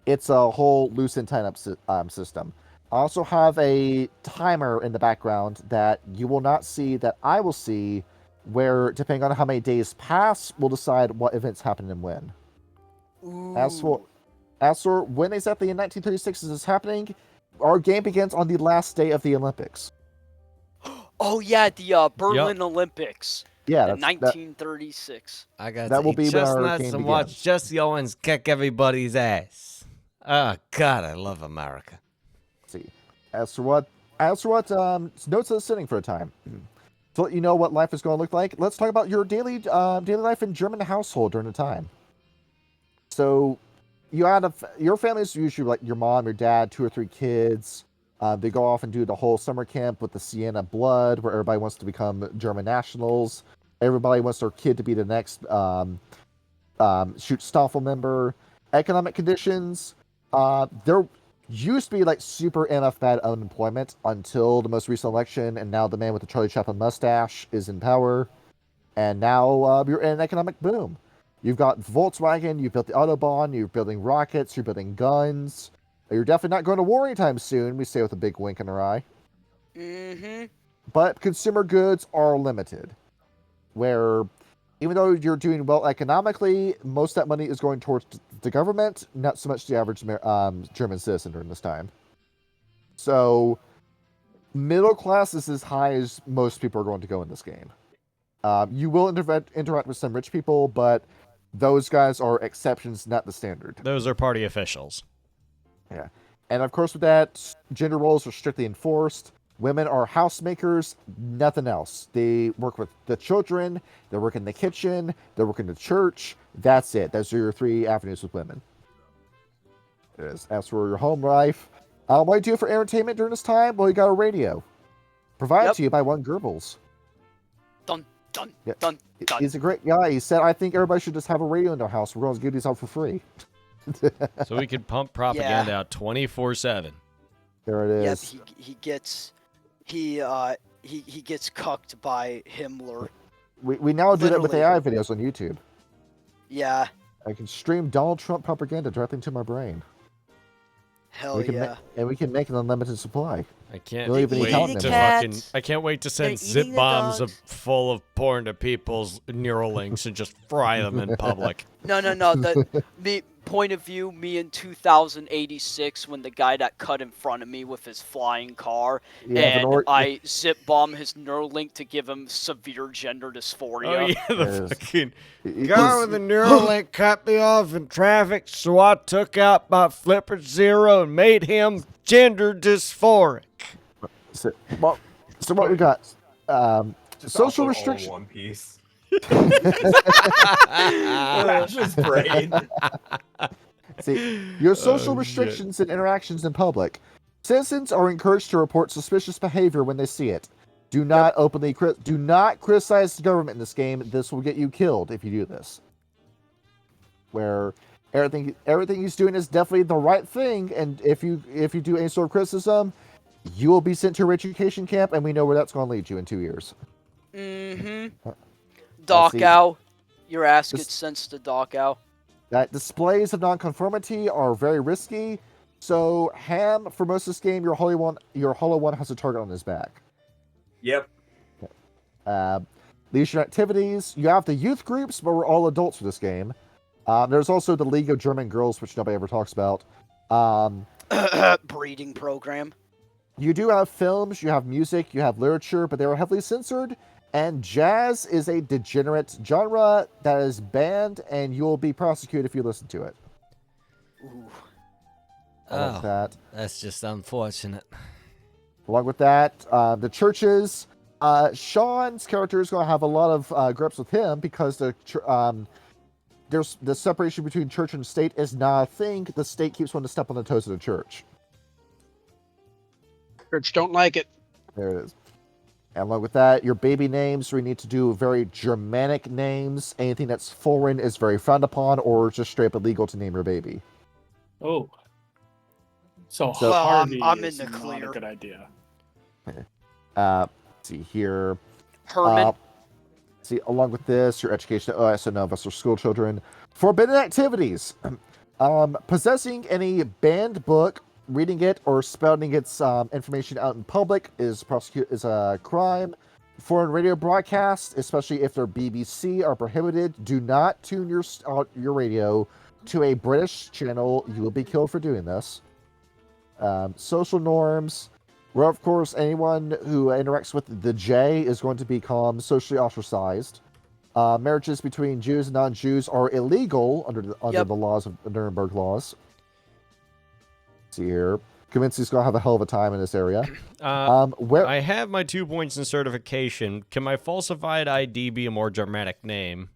it's a whole loose and tied up system. I also have a timer in the background that you will not see, that I will see, where depending on how many days pass, we'll decide what events happen and when. Ooh. As for when exactly in 1936 is this happening, our game begins on the last day of the Olympics. Oh yeah, the Berlin Olympics. Yeah, in 1936. I got that to will eat be chestnuts and watch Jesse Owens kick everybody's ass. Oh God, I love America. Let's see, as for what notes are sitting for a time. To let you know what life is going to look like, let's talk about your daily life in German household during the time. So, your family is usually like your mom, your dad, 2 or 3 kids. They go off and do the whole summer camp with the Siena Blood, where everybody wants to become German nationals. Everybody wants their kid to be the next Schutzstaffel member. Economic conditions. There used to be like super MF bad unemployment until the most recent election, and now the man with the Charlie Chaplin mustache is in power. And now you're in an economic boom. You've got Volkswagen, you've built the Autobahn, you're building rockets, you're building guns. You're definitely not going to war anytime soon, we say with a big wink in our eye. Mm-hmm. But consumer goods are limited. Where, even though you're doing well economically, most of that money is going towards the government, not so much the average German citizen during this time. So, middle class is as high as most people are going to go in this game. You will interact with some rich people, but those guys are exceptions, not the standard. Those are party officials. Yeah. And of course, with that, gender roles are strictly enforced. Women are housemakers, nothing else. They work with the children, they work in the kitchen, they work in the church. That's it. Those are your 3 avenues with women. As for your home life, what do you do for entertainment during this time? Well, you got a radio. Provided to you by one Goebbels. Dun, dun, Yeah. dun, dun. He's a great guy. He said, I think everybody should just have a radio in their house. We're going to give these out for free. So we could pump propaganda out 24/7. There it Yep, is. he gets cucked by Himmler. We now do that with Literally. AI videos on YouTube. Yeah, I can stream Donald Trump propaganda directly into my brain. hell we can yeah. and we can make an unlimited supply. I can't Really even wait eating to the fucking. I can't wait to They're send zip eating the bombs dogs. full of porn to people's neural links and just fry them in public. No. Point of view, me in 2086 when the guy that cut in front of me with his flying car, Yeah, and I zip bomb his Neuralink to give him severe gender dysphoria. Oh yeah, the Yes. fucking It- guy with the Neuralink cut me off in traffic, so I took out my Flipper Zero and made him gender dysphoric. So what we got? Just Social also all restriction. One Piece. Rash's brain. See, your social Oh, restrictions and interactions in public. Citizens are encouraged to report suspicious behavior when they see it. Do not openly do not criticize the government in this game. This will get you killed if you do this. Where everything he's doing is definitely the right thing, and if you do any sort of criticism, you will be sent to a re-education camp, and we know where that's going to lead you in 2 years. Mm-hmm. Let's see. Dachau. Your ass This- gets sent to Dachau. That displays of nonconformity are very risky. So Ham, for most of this game, your Hollow One has a target on his back. Yep. Leisure activities. You have the youth groups, but we're all adults for this game. There's also the League of German Girls, which nobody ever talks about. Breeding program. You do have films, you have music, you have literature, but they are heavily censored. And jazz is a degenerate genre that is banned, and you will be prosecuted if you listen to it. Ooh. Along with that. That's just unfortunate. Along with that, the churches. Sean's character is going to have a lot of grips with him because there's the separation between church and state is not a thing. The state keeps wanting to step on the toes of the church. Church don't like it. There it is. And along with that, your baby names, we need to do very Germanic names. Anything that's foreign is very frowned upon, or just straight up illegal to name your baby. Oh. So Well, Harvey I'm is in the not clear. a good idea. Let's see here. Herman. See, along with this, your education. Oh, so none of us are school children. Forbidden activities. Possessing any banned book, reading it, or spouting its information out in public is a crime. Foreign radio broadcasts, especially if they're BBC, are prohibited. Do not tune your radio to a British channel. You will be killed for doing this. Social norms. Where, of course, anyone who interacts with the J is going to become socially ostracized. Marriages between Jews and non-Jews are illegal under the laws of the Nuremberg laws. Let's see here. Kaminski's going to have a hell of a time in this area. I have my 2 points in certification. Can my falsified ID be a more dramatic name?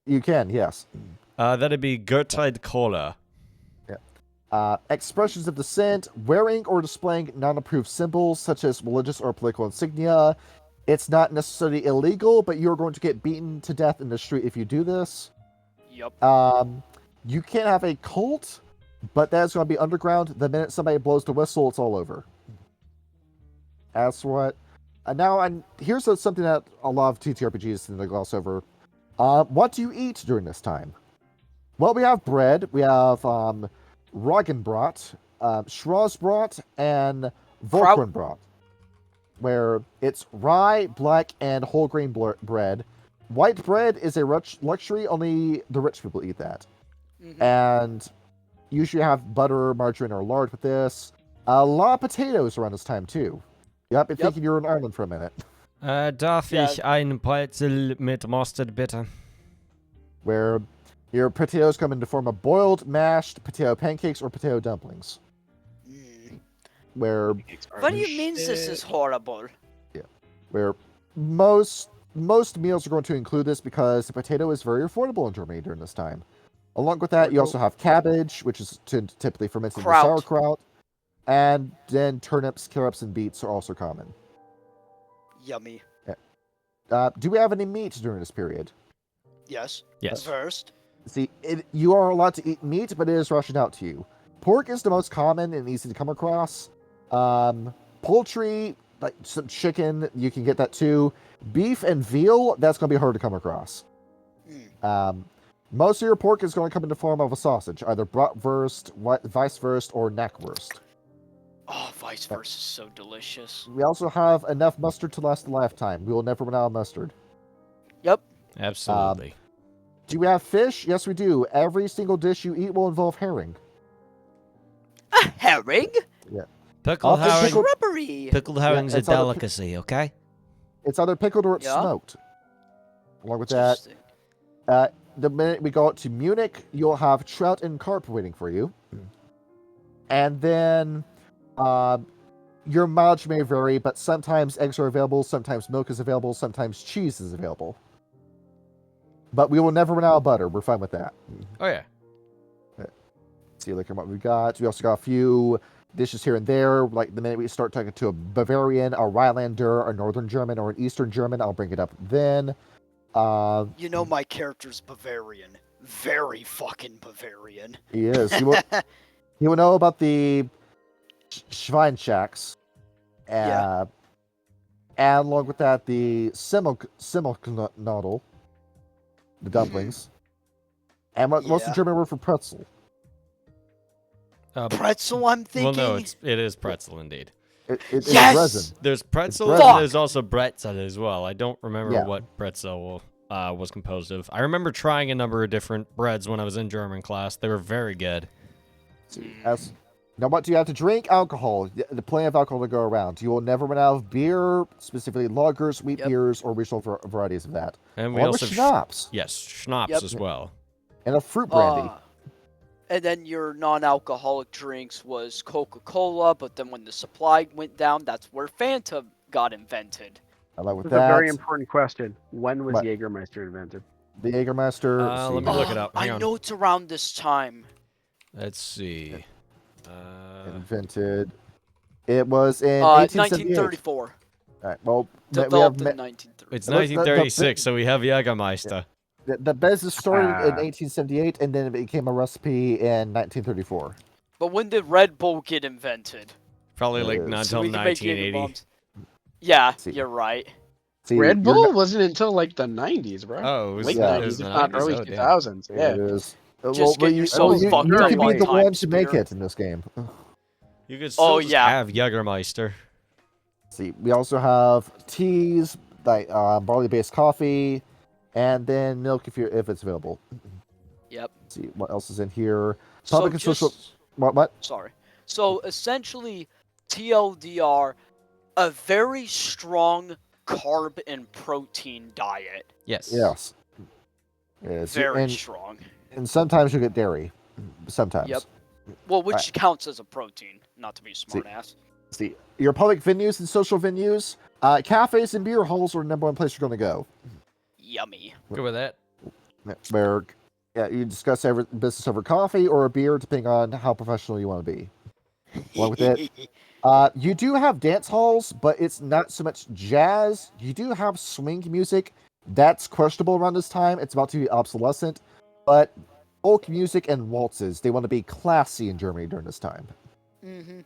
You can, yes. That'd be Gertrude Kohler. Expressions of dissent, wearing or displaying non-approved symbols such as religious or political insignia. It's not necessarily illegal, but you're going to get beaten to death in the street if you do this. Yep. You can't have a cult, but that's going to be underground. The minute somebody blows the whistle, it's all over. That's what. Here's something that a lot of TTRPGs tend to gloss over. What do you eat during this time? Well, we have bread. We have Roggenbrot, Schwarzbrot, and Volkernbrot, where it's rye, black, and whole grain bread. White bread is a luxury, only the rich people eat that. Mm-hmm. And usually have butter, margarine, or lard with this. A lot of potatoes around this time, too. Yep, I'm thinking you're in Ireland for a minute. Darf ich ein Brezel mit Mustard bitte? Where your potatoes come in the form of boiled, mashed, potato pancakes, or potato dumplings. where What do you mean this is horrible? where most meals are going to include this because the potato is very affordable in Germany during this time. Along with that, you also have cabbage, which is typically fermented into sauerkraut, and then turnips, carrots, and beets are also common. Yummy. Do we have any meat during this period? Yes. Yes. First. See, you are allowed to eat meat, but it is rationed out to you. Pork is the most common and easy to come across. Poultry, like some chicken, you can get that too. Beef and veal, that's going to be hard to come across. Most of your pork is going to come in the form of a sausage, either bratwurst, weisswurst, or knackwurst. Oh, weisswurst is so delicious. We also have enough mustard to last a lifetime. We will never run out of mustard. Yep. Absolutely. Do we have fish? Yes, we do. Every single dish you eat will involve herring. A herring? Yeah. Pickled herring. Rubbery. Pickled herring's a it's either delicacy, okay? It's either pickled or it's smoked. Along with that, the minute we go out to Munich, you'll have trout and carp waiting for you. And then your mileage may vary, but sometimes eggs are available, sometimes milk is available, sometimes cheese is available. But we will never run out of butter. We're fine with that. Oh, yeah. See, look at what we got. We also got a few dishes here and there. Like the minute we start talking to a Bavarian, a Rhinelander, a Northern German, or an Eastern German, I'll bring it up then. You know my character's Bavarian. Very fucking Bavarian. He is. He will know about the Schweinschacks. And along with that, the Semmelknödel, the dumplings. And what's the German word for pretzel? Pretzel, I'm thinking. Well, no, it is pretzel indeed. It's yes! resin. There's pretzel, It's and there's also bretzel as well. I don't remember what pretzel was composed of. I remember trying a number of different breads when I was in German class. They were very good. Now, what do you have to drink? Alcohol. The plenty of alcohol to go around. You will never run out of beer, specifically lagers, wheat beers, or regional varieties of that. And we Along also with schnapps. Yes, schnapps as well. And a fruit brandy. And then your non-alcoholic drinks was Coca-Cola, but then when the supply went down, that's where Fanta got invented. Along with That's that, a very important question. When was Jägermeister invented? The Jägermeister. Let me look it up. Hang I on. know it's around this time. Let's see. Invented. It was in 1934. All right. Well, Developed in 1930. It's 1936, so we have Jägermeister. The business started in 1878, and then it became a recipe in 1934. But when did Red Bull get invented? Probably like not until 1980. Yeah, you're right. See, Red Bull wasn't until like the 90s, bro. Oh, it was late it 90s, was if the not 90s. early Oh, damn. 2000s. Yeah. It is. Just get yourself you fucked can up be one the time, one to make Spirit. it in this game. You could still just have Jägermeister. See, we also have teas, like barley-based coffee, and then milk if it's available. Yep. Let's see what else is in here. So Public and social. What? Sorry. So essentially, TLDR, a very strong carb and protein diet. Yes. Yes. Very strong. And sometimes you get dairy. Sometimes. Yep. Well, which counts as a protein, not to be a smartass. See, your public venues and social venues, cafes and beer halls are the number one place you're going to go. Yummy. Go with that. Where you discuss business over coffee or a beer, depending on how professional you want to be. Along with it, you do have dance halls, but it's not so much jazz. You do have swing music. That's questionable around this time. It's about to be obsolescent. But folk music and waltzes, they want to be classy in Germany during this time. Mm-hmm.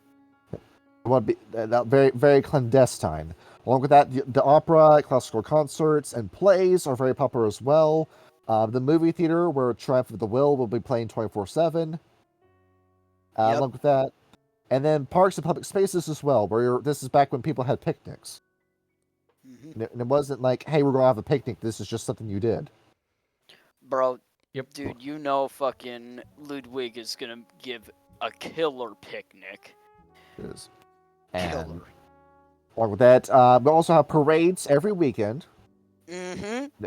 They want to be very, very clandestine. Along with that, the opera, classical concerts, and plays are very popular as well. The movie theater, where Triumph of the Will be playing 24/7. Along with that. And then parks and public spaces as well, where this is back when people had picnics. Mm-hmm. And it wasn't like, hey, we're going to have a picnic. This is just something you did. Bro, dude, you know fucking Ludwig is going to give a killer picnic. It is. And along with that, we also have parades every weekend. Mm-hmm.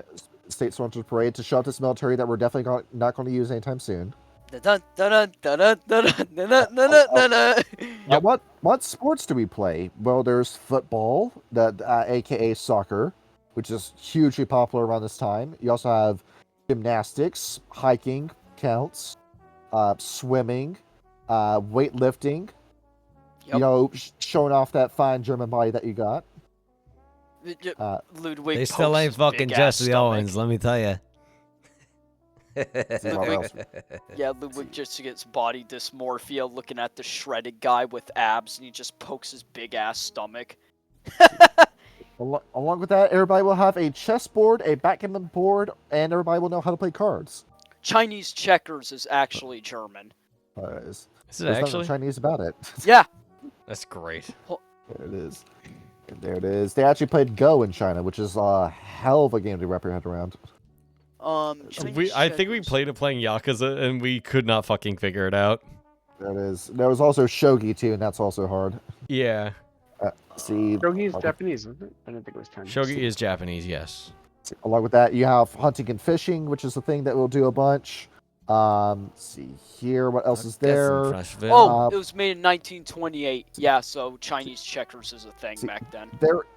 State-sponsored parade to show off this military that we're definitely not going to use anytime soon. Now, what sports do we play? Well, there's football, aka soccer, which is hugely popular around this time. You also have gymnastics, hiking counts, swimming, weightlifting. Yep. You know, showing off that fine German body that you got. Ludwig They still pokes ain't his fucking big-ass Jesse stomach. Owens, let me tell you. Ludwig just gets body dysmorphia looking at the shredded guy with abs, and he just pokes his big ass stomach. Along with that, everybody will have a chessboard, a backgammon board, and everybody will know how to play cards. Chinese checkers is actually German. Is it There's actually? nothing Chinese about it. Yeah. That's great. There it is. There it is. They actually played Go in China, which is a hell of a game to wrap your head around. I think we played it playing Yakuza, and we could not fucking figure it out. There it is. There was also Shogi too, and that's also hard. Yeah. Shogi is Japanese, isn't it? I didn't think it was Chinese. Shogi is Japanese, yes. Along with that, you have hunting and fishing, which is a thing that we'll do a bunch. See here, what else is there? It was made in 1928. Yeah, so Chinese checkers is a thing back then.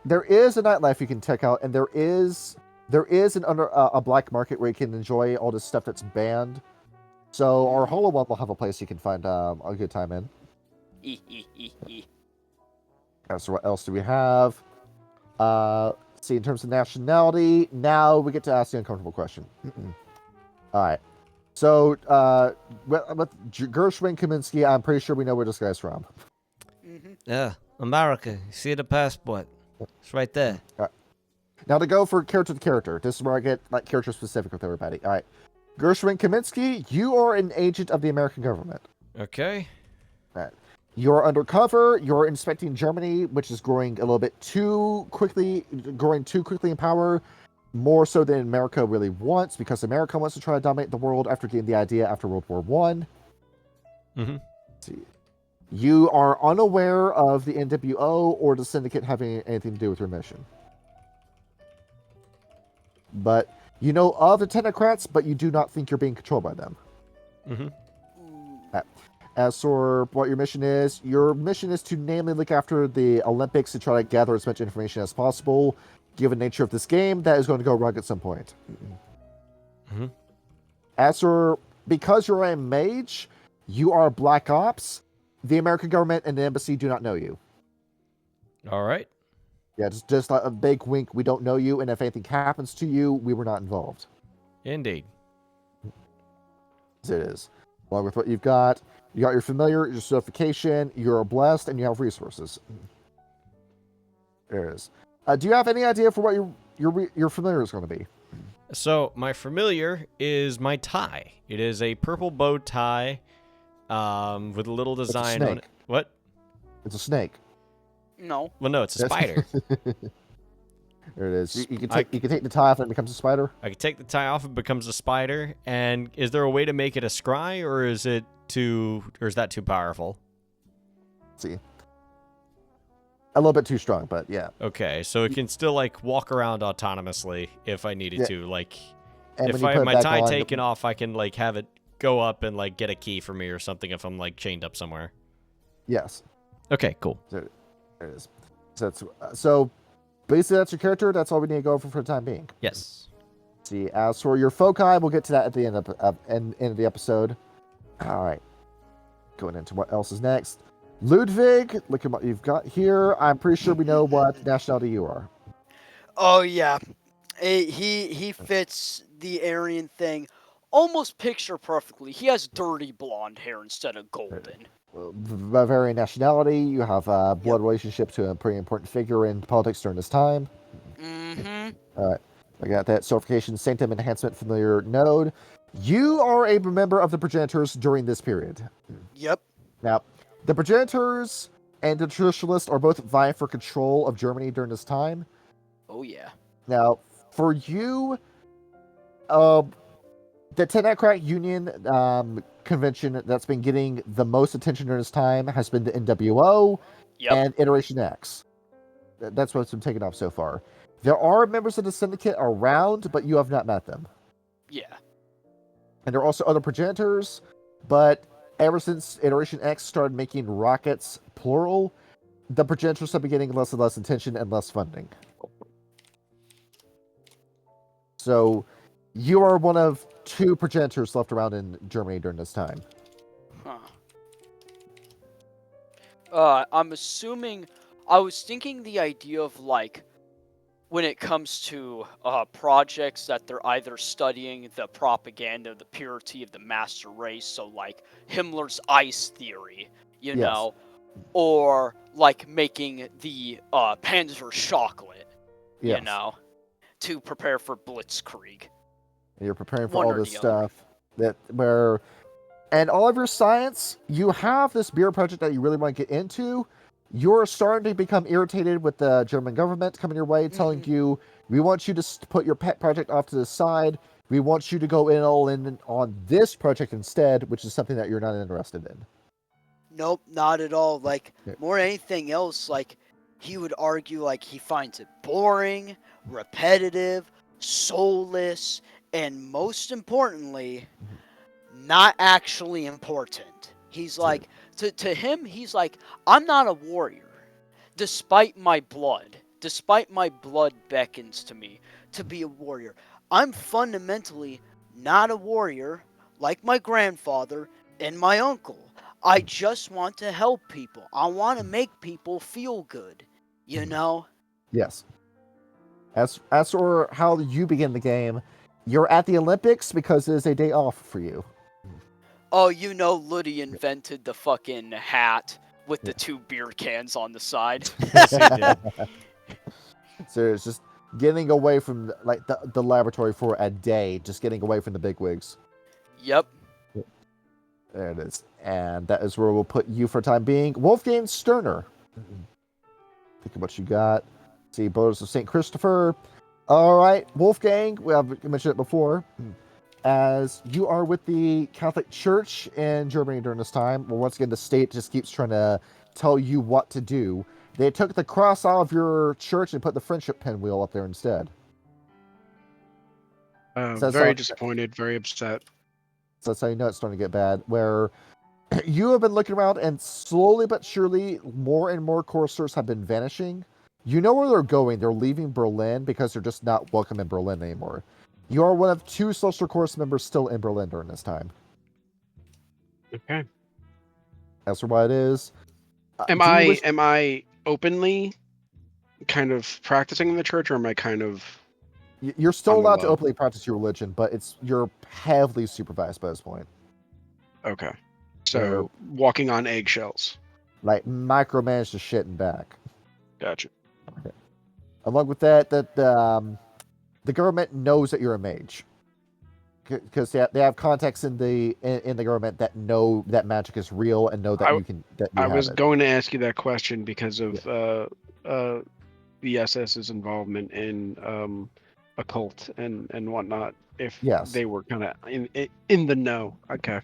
There is a nightlife you can check out, and there is a black market where you can enjoy all this stuff that's banned. So our Holo one will have a place you can find a good time in. So what else do we have? See, in terms of nationality, now we get to ask the uncomfortable question. All right. So, with Gershwin Kaminsky, I'm pretty sure we know where this guy's from. Yeah, America. You see the passport? It's right there. Now to go for character to character. This is where I get like character specific with everybody. All right. Gershwin Kaminsky, you are an agent of the American government. Okay. All right. You're undercover. You're inspecting Germany, which is growing a little bit too quickly in power, more so than America really wants, because America wants to try to dominate the world after getting the idea after World War One. See. You are unaware of the NWO or the Syndicate having anything to do with your mission. But you know of the Technocrats, but you do not think you're being controlled by them. As for what your mission is to namely look after the Olympics to try to gather as much information as possible. Given the nature of this game, that is going to go wrong at some point. As for, because you're a mage, you are Black Ops. The American government and the embassy do not know you. All right. Yeah, just like a big wink. We don't know you, and if anything happens to you, we were not involved. Indeed. As it is. Along with what you've got, you got your familiar, your certification, you're blessed, and you have resources. There it is. Do you have any idea for what your familiar is going to be? So my familiar is my tie. It is a purple bow tie, with a little design on it. What? It's a snake. No. Well, no, it's a spider. There it is. You can take the tie off and it becomes a spider. I can take the tie off and it becomes a spider. And is there a way to make it a scry, or is that too powerful? Let's see. A little bit too strong, but yeah. Okay, so it can still like walk around autonomously if I needed to. Like, and if I have my tie taken off, I can like have it go up and like get a key for me or something if I'm like chained up somewhere. Yes. Okay, cool. There it is. So basically that's your character. That's all we need to go over for the time being. Yes. See, as for your foci, we'll get to that at the end of the episode. All right. Going into what else is next. Ludwig, look at what you've got here. I'm pretty sure we know what nationality you are. Oh yeah, he fits the Aryan thing almost picture perfectly. He has dirty blonde hair instead of golden. Bavarian nationality. You have a blood relationship to a pretty important figure in politics during this time. All right. I got that. Certification, Sanctum Enhancement, Familiar Node. You are a member of the Progenitors during this period. Yep. Now, the Progenitors and the Traditionalists are both vying for control of Germany during this time. Oh, yeah. Now, for you, the Technocrat Union convention that's been getting the most attention during this time has been the NWO and Iteration X. That's what's been taken off so far. There are members of the Syndicate around, but you have not met them. Yeah. And there are also other Progenitors. But ever since Iteration X started making rockets plural, the progenitors have been getting less and less attention and less funding. So you are one of 2 progenitors left around in Germany during this time. I'm assuming, I was thinking the idea of like, when it comes to projects that they're either studying the propaganda, the purity of the master race, so like Himmler's ice theory, you know, or like making the Panzer chocolate, you know, to prepare for Blitzkrieg. You're preparing for all this stuff and all of your science, you have this beer project that you really want to get into. You're starting to become irritated with the German government coming your way, telling you, we want you to put your pet project off to the side. We want you to go all in on this project instead, which is something that you're not interested in. Nope, not at all. Like, more than anything else, like, he would argue, like, he finds it boring, repetitive, soulless, and most importantly, not actually important. He's like, to him, he's like, I'm not a warrior. Despite my blood beckons to me to be a warrior. I'm fundamentally not a warrior like my grandfather and my uncle. I just want to help people. I want to make people feel good, you know? Yes. As for how you begin the game, you're at the Olympics because it is a day off for you. Oh, you know Luddy invented the fucking hat with the 2 beer cans on the side. Yes, he did. So it's just getting away from like the laboratory for a day, just getting away from the bigwigs. Yep. There it is. And that is where we'll put you for the time being. Wolfgang Sterner. Think of what you got. See, Brothers of St. Christopher. All right, Wolfgang, we have mentioned it before. As you are with the Catholic Church in Germany during this time, well, once again, the state just keeps trying to tell you what to do. They took the cross out of your church and put the friendship pinwheel up there instead. Very disappointed, very upset. So that's how you know it's starting to get bad. Where you have been looking around, and slowly but surely, more and more choristers have been vanishing. You know where they're going. They're leaving Berlin because they're just not welcome in Berlin anymore. You are one of 2 social chorus members still in Berlin during this time. Okay. As for what it is, am I openly kind of practicing in the church, or am I kind of? You're still allowed to openly practice your religion, but you're heavily supervised by this point. Okay. So walking on eggshells. Like micromanage the shit and back. Gotcha. Okay. Along with that, the government knows that you're a mage, because they have contacts in the government that know that magic is real and know that you can. I was going to ask you that question because of the SS's involvement in occult and whatnot. If they were kind of in the know. Okay.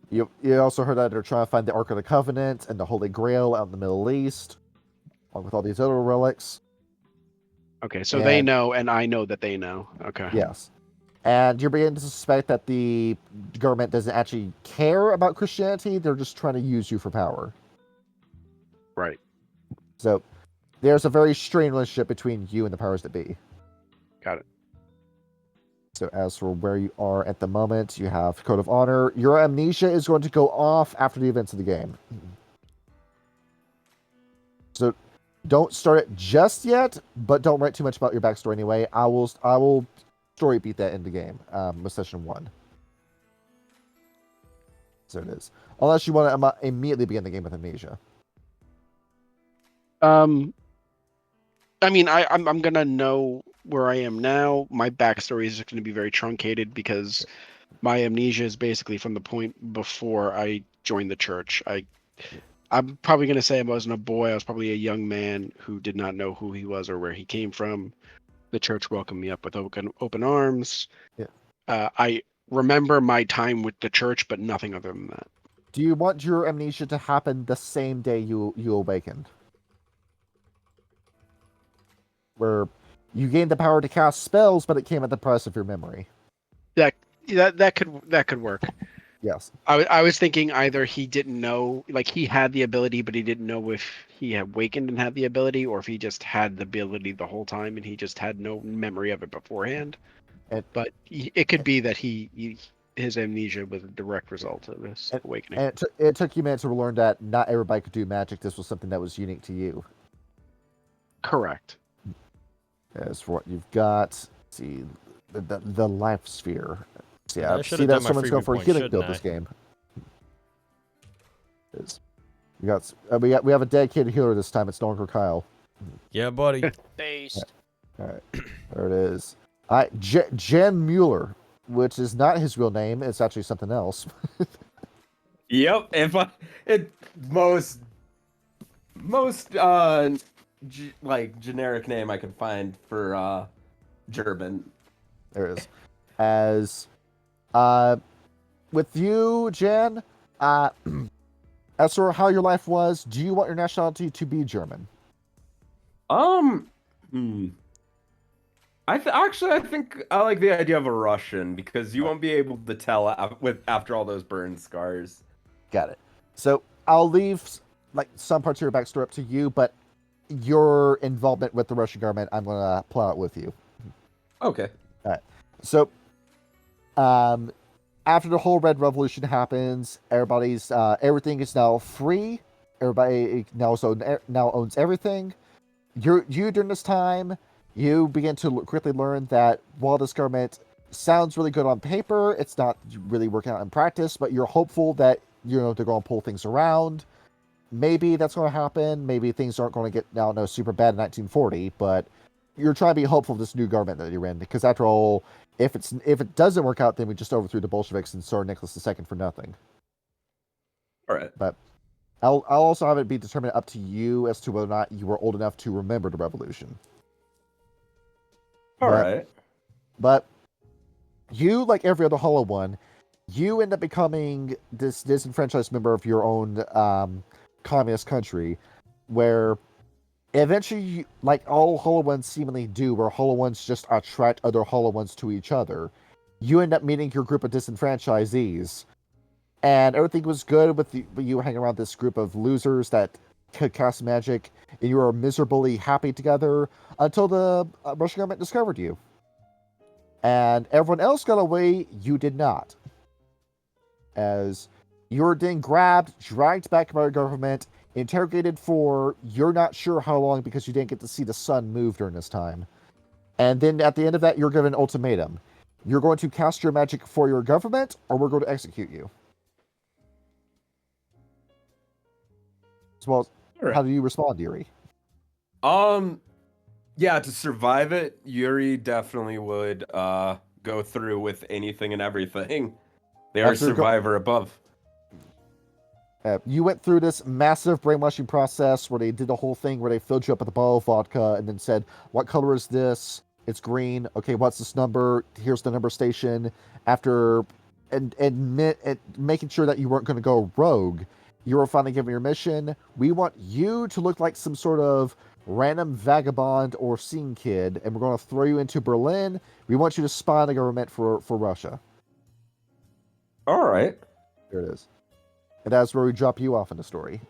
You also heard that they're trying to find the Ark of the Covenant and the Holy Grail out in the Middle East, along with all these other relics. Okay, so they know, and I know that they know. Okay. Yes. And you're beginning to suspect that the government doesn't actually care about Christianity. They're just trying to use you for power. Right. So there's a very strained relationship between you and the powers that be. Got it. So as for where you are at the moment, you have Code of Honor. Your amnesia is going to go off after the events of the game. So don't start it just yet, but don't write too much about your backstory anyway. I will story beat that in the game with session 1. So it is. Unless you want to immediately begin the game with amnesia. I mean, I'm gonna know where I am now. My backstory is going to be very truncated because my amnesia is basically from the point before I joined the church. I'm probably going to say I wasn't a boy. I was probably a young man who did not know who he was or where he came from. The church welcomed me up with open arms. Yeah. I remember my time with the church, but nothing other than that. Do you want your amnesia to happen the same day you awakened? Where you gained the power to cast spells, but it came at the price of your memory. That could work. Yes. I was thinking either he didn't know, like he had the ability, but he didn't know if he had awakened and had the ability, or if he just had the ability the whole time and he just had no memory of it beforehand. But it could be that his amnesia was a direct result of this awakening. And it took you a minute to learn that not everybody could do magic. This was something that was unique to you. Correct. As for what you've got, see the life sphere. Yeah, I see that someone's going for a healing build this game. We have a dedicated healer this time. It's no longer Kyle. Yeah, buddy. Based. All right, there it is. Jan Mueller, which is not his real name. It's actually something else. Yep. Most generic name I could find for German. There it is. As with you, Jan, as for how your life was, do you want your nationality to be German? I think I like the idea of a Russian because you won't be able to tell after all those burn scars. Got it. So I'll leave some parts of your backstory up to you, but your involvement with the Russian government, I'm gonna plow out with you. Okay. All right. So, after the whole Red Revolution happens, everything is now free. Everybody now owns everything. You during this time, you begin to quickly learn that while this government sounds really good on paper, it's not really working out in practice. But you're hopeful that they're going to pull things around. Maybe that's going to happen. Maybe things aren't going to get super bad in 1940. But you're trying to be hopeful of this new government that you're in, because after all, if it doesn't work out, then we just overthrew the Bolsheviks and Tsar Nicholas II for nothing. All right. But I'll also have it be determined up to you as to whether or not you were old enough to remember the revolution. All right. But you, like every other Hollow One, you end up becoming this disenfranchised member of your own communist country, where eventually, like all Hollow Ones seemingly do, where Hollow Ones just attract other Hollow Ones to each other, you end up meeting your group of disenfranchisees. And everything was good with you hanging around this group of losers that could cast magic, and you were miserably happy together until the Russian government discovered you. And everyone else got away, you did not. As you were then grabbed, dragged back by the government, interrogated for you're not sure how long because you didn't get to see the sun move during this time. And then at the end of that, you're given an ultimatum. You're going to cast your magic for your government, or we're going to execute you. Well, right. How do you respond, Yuri? Yeah, to survive it, Yuri definitely would go through with anything and everything. They are a survivor above. You went through this massive brainwashing process where they did the whole thing where they filled you up with a bottle of vodka and then said, what color is this? It's green. Okay, what's this number? Here's the number station. After making sure that you weren't going to go rogue, you were finally given your mission. We want you to look like some sort of random vagabond or scene kid, and we're going to throw you into Berlin. We want you to spy on the government for Russia. All right. There it is. And that's where we drop you off in the story.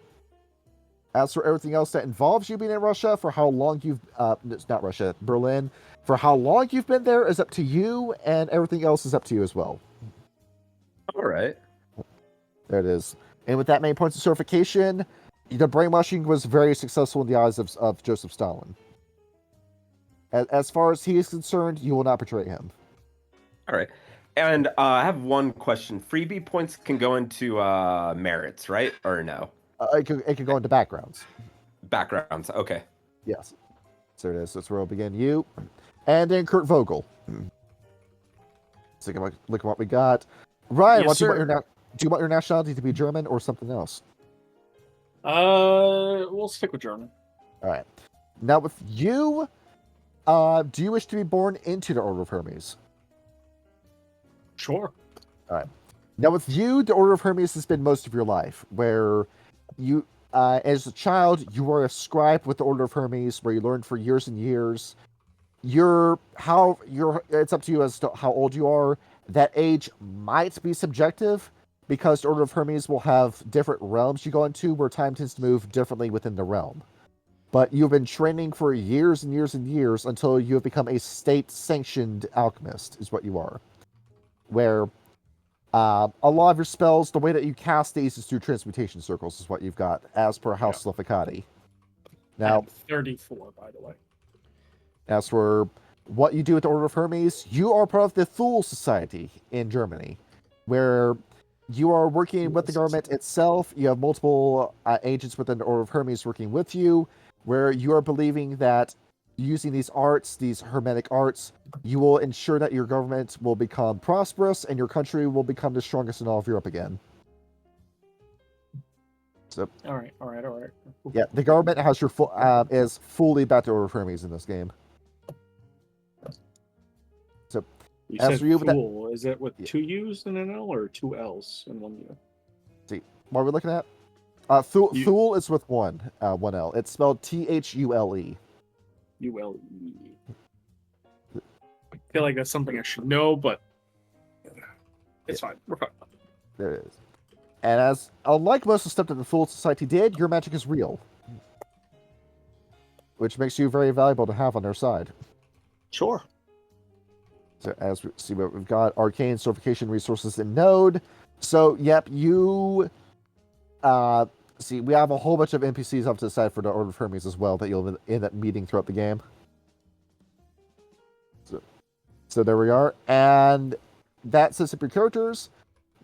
As for everything else that involves you being in Russia, for how long you've... it's not Russia, Berlin. For how long you've been there is up to you, and everything else is up to you as well. All right. There it is. And with that many points of certification, the brainwashing was very successful in the eyes of Joseph Stalin. As far as he is concerned, you will not betray him. All right. And I have one question. Freebie points can go into merits, right? Or no? It can go into backgrounds. Backgrounds, okay. Yes. So it is. That's where we'll begin. You. And then Kurt Vogel. So look at what we got. Ryan, yes, do you want your nationality to be German or something else? We'll stick with German. All right. Now with you, do you wish to be born into the Order of Hermes? Sure. All right. Now with you, the Order of Hermes has been most of your life, where you, as a child, you were a scribe with the Order of Hermes, where you learned for years and years. It's up to you as to how old you are. That age might be subjective, because the Order of Hermes will have different realms you go into where time tends to move differently within the realm. But you've been training for years and years and years until you have become a state-sanctioned alchemist, is what you are. Where a lot of your spells, the way that you cast these is through transmutation circles, is what you've got, as per House Leficati. Now, I'm 34, by the way. As for what you do with the Order of Hermes, you are part of the Thule Society in Germany, where you are working with the government itself. You have multiple agents within the Order of Hermes working with you, where you are believing that using these arts, these hermetic arts, you will ensure that your government will become prosperous and your country will become the strongest in all of Europe again. So, all right. Yeah, the government has your is fully back to Order of Hermes in this game. So, you as said for you, Fool, is it with 2 U's and an L or 2 L's and 1 U? See, what are we looking at? Thule is with one L. It's spelled Thule. ULE. I feel like that's something I should know, but it's fine. We're fine. There it is. And unlike most of the stuff that the Thule Society did, your magic is real. Which makes you very valuable to have on their side. Sure. So as we see what we've got, arcane certification resources in Node. So, yep, you... see, we have a whole bunch of NPCs up to the side for the Order of Hermes as well that you'll end up meeting throughout the game. So there we are. And that sets up your characters.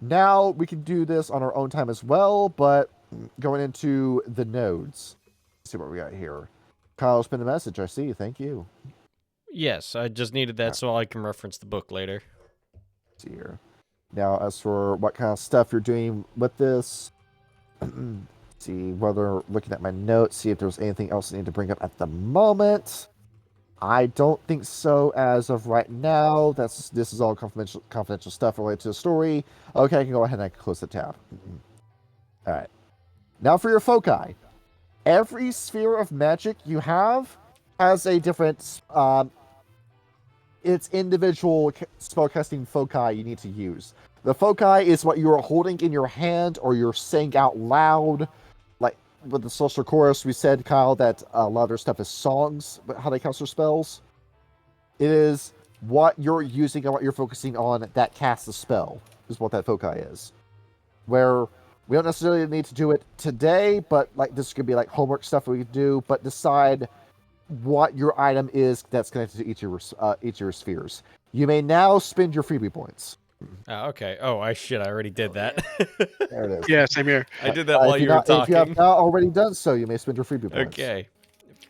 Now we can do this on our own time as well, but going into the nodes. Let's see what we got here. Kyle's been the message. I see. Thank you. Yes, I just needed that so I can reference the book later. Let's see here. Now, as for what kind of stuff you're doing with this, see whether looking at my notes, see if there's anything else I need to bring up at the moment. I don't think so as of right now. This is all confidential stuff related to the story. Okay, I can go ahead and I can close the tab. All right. Now for your foci. Every sphere of magic you have has a different, its individual spellcasting foci you need to use. The foci is what you are holding in your hand or you're saying out loud. Like with the Social Chorus, we said, Kyle, that a lot of their stuff is songs, but how they cast their spells. It is what you're using and what you're focusing on that casts the spell, is what that foci is. Where we don't necessarily need to do it today, but like this could be like homework stuff we could do, but decide what your item is that's connected to each of your spheres. You may now spend your freebie points. Okay. Oh, I already did that. There it is. Yeah, same here. I did that while you were talking. If you have not already done so, you may spend your freebie points. Okay.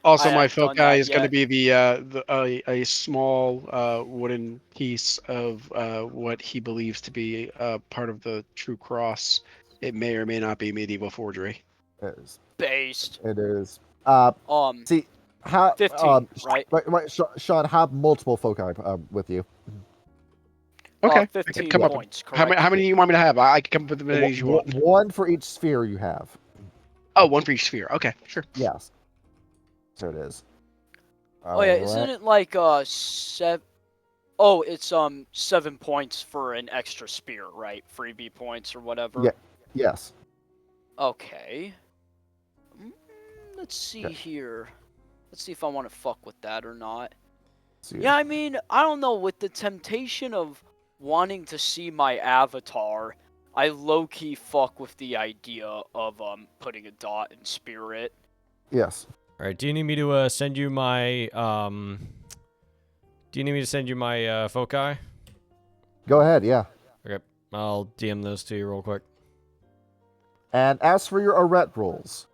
Also, my foci is going to be a small wooden piece of what he believes to be part of the True Cross. It may or may not be medieval forgery. It is. Based. It is. See, 15, right? Sean, have multiple foci with you. Okay. 15 come points, up. How many do you want me to have? I can come up with as many as you want. One for each sphere you have. Oh, one for each sphere. Okay, sure. Yes. So it is. Oh yeah, isn't it like 7? Oh, it's 7 points for an extra spear, right? Freebie points or whatever. Yeah. Yes. Okay. Let's see here. Let's see if I want to fuck with that or not. Yeah, I mean, I don't know. With the temptation of wanting to see my avatar, I low-key fuck with the idea of putting a dot in spirit. Yes. All right. Do you need me to send you my foci? Go ahead. Yeah. Okay. I'll DM those to you real quick. And as for your arret rolls,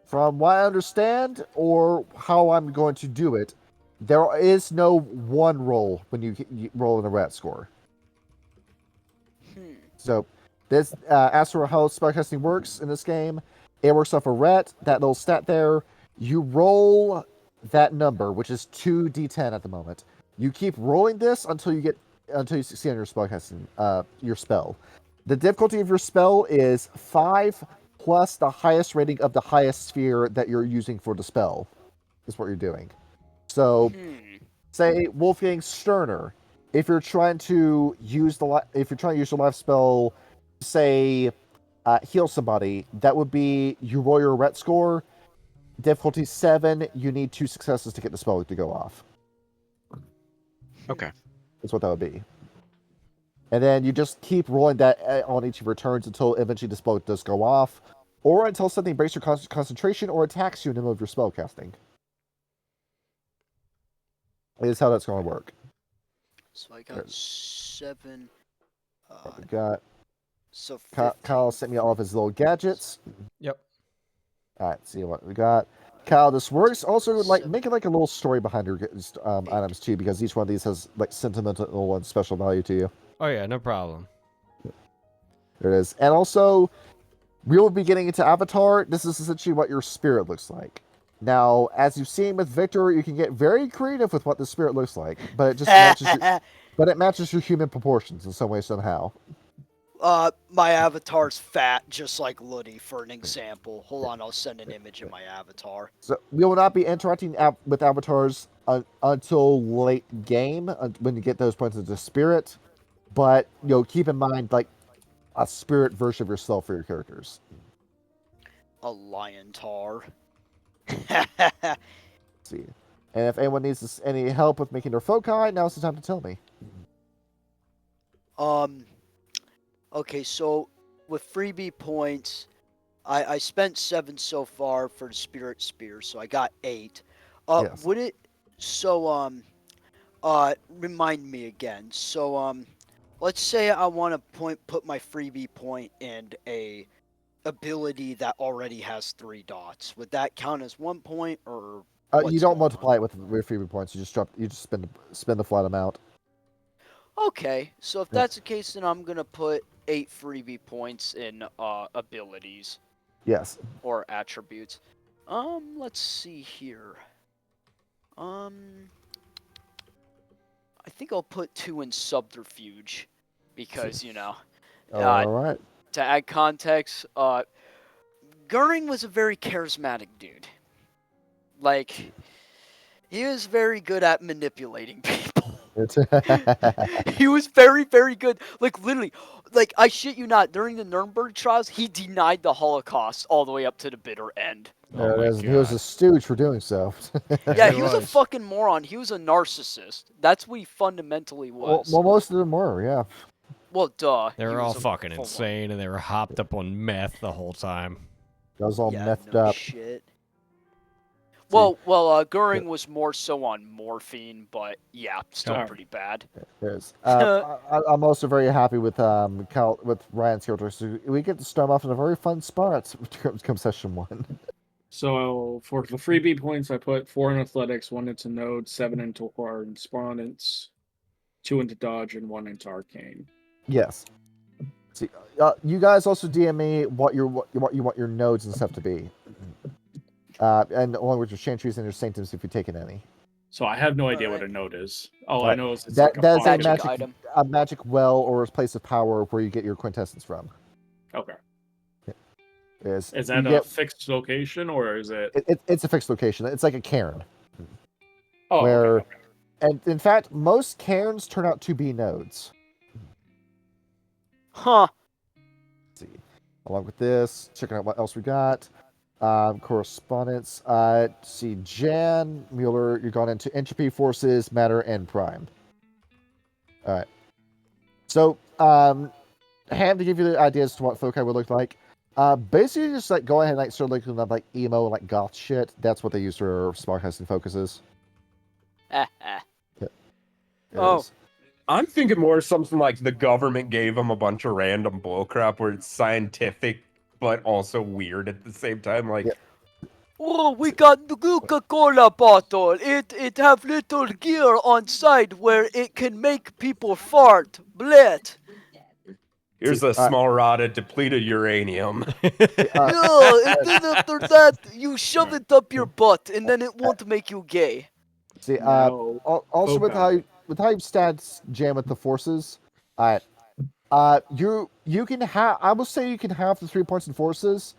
from what I understand or how I'm going to do it, there is no one roll when you roll an arret score. So, this as for how spellcasting works in this game, it works off arret, that little stat there. You roll that number, which is 2d10 at the moment. You keep rolling this until you succeed on your spellcasting, your spell. The difficulty of your spell is 5 plus the highest rating of the highest sphere that you're using for the spell, is what you're doing. So, say Wolfgang Sterner. If you're trying to use your life spell say, heal somebody, that would be you roll your ret score, difficulty 7, you need 2 successes to get the spell to go off. Okay. That's what that would be. And then you just keep rolling that on each of your turns until eventually the spell does go off, or until something breaks your concentration or attacks you in the middle of your spell casting. Is how that's going to work. So I got 7. We got So Kyle sent me all of his little gadgets. Yep. All right, see what we got. Kyle, this works. Also, like making like a little story behind your items too, because each one of these has like sentimental and special value to you. Oh yeah, no problem. There it is. And also, we will be getting into Avatar. This is essentially what your spirit looks like. Now, as you've seen with Victor, you can get very creative with what the spirit looks like, but it just matches your human proportions in some way, somehow. My avatar's fat, just like Luddy, for an example. Hold on, I'll send an image of my avatar. So we will not be interacting with avatars until late game, when you get those points into spirit. But keep in mind, like a spirit version of yourself for your characters. A liontar. See, and if anyone needs any help with making their foci, now's the time to tell me. Okay, so with freebie points, I spent 7 so far for the Spirit Spear, so I got 8. Yes. Would it? So remind me again. So let's say I want to put my freebie point in a ability that already has 3 dots. Would that count as 1 point, or you don't multiply it with freebie points? You just spend the flat amount. Okay, so if that's the case, then I'm gonna put 8 freebie points in abilities. Yes. Or attributes. Let's see here. I think I'll put 2 in subterfuge, because All right. To add context, Goering was a very charismatic dude. Like, he was very good at manipulating people. He was very, very good. Like, literally, like, I shit you not, during the Nuremberg trials, he denied the Holocaust all the way up to the bitter end. Oh my God. He was a stooge for doing so. Yeah, he was a fucking moron. He was a narcissist. That's what he fundamentally was. Well, most of them were, yeah. Well, duh. They were all fucking insane, and they were hopped up on meth the whole time. That was all methed up. Shit. Well, Goering was more so on morphine, but yeah, still pretty bad. Yes. I'm also very happy with Ryan's character. So we get to start off in a very fun spot come session 1. So for the freebie points, I put 4 in athletics, 1 into node, 7 into correspondence, 2 into dodge, and 1 into arcane. Yes. See, you guys also DM me what you want your nodes and stuff to be, and along with your chantries and your sanctums if you've taken any. So I have no idea what a node is. All I know is it's that is a magic item, a magic well or a place of power where you get your quintessence from. Okay. Is that a fixed location, or is it? It's a fixed location. It's like a cairn. Oh, okay. And in fact, most cairns turn out to be nodes. Huh. Let's see. Along with this, checking out what else we got. Correspondence. See, Jan Mueller, you've gone into entropy, forces, matter, and prime. All right. So, Ham, to give you the ideas to what foci would look like. Basically, just like go ahead and like start looking at like emo and like goth shit. That's what they use for spellcasting focuses. Oh, I'm thinking more something like the government gave them a bunch of random bullcrap where it's scientific but also weird at the same time. Like, oh, we got the Coca-Cola bottle. It have little gear on side where it can make people fart. Blit. Here's a small rod of depleted uranium. And then after that, you shove it up your butt, and then it won't make you gay. See, also with how you stats jam with the forces, you can have. I will say you can have the 3 points in forces,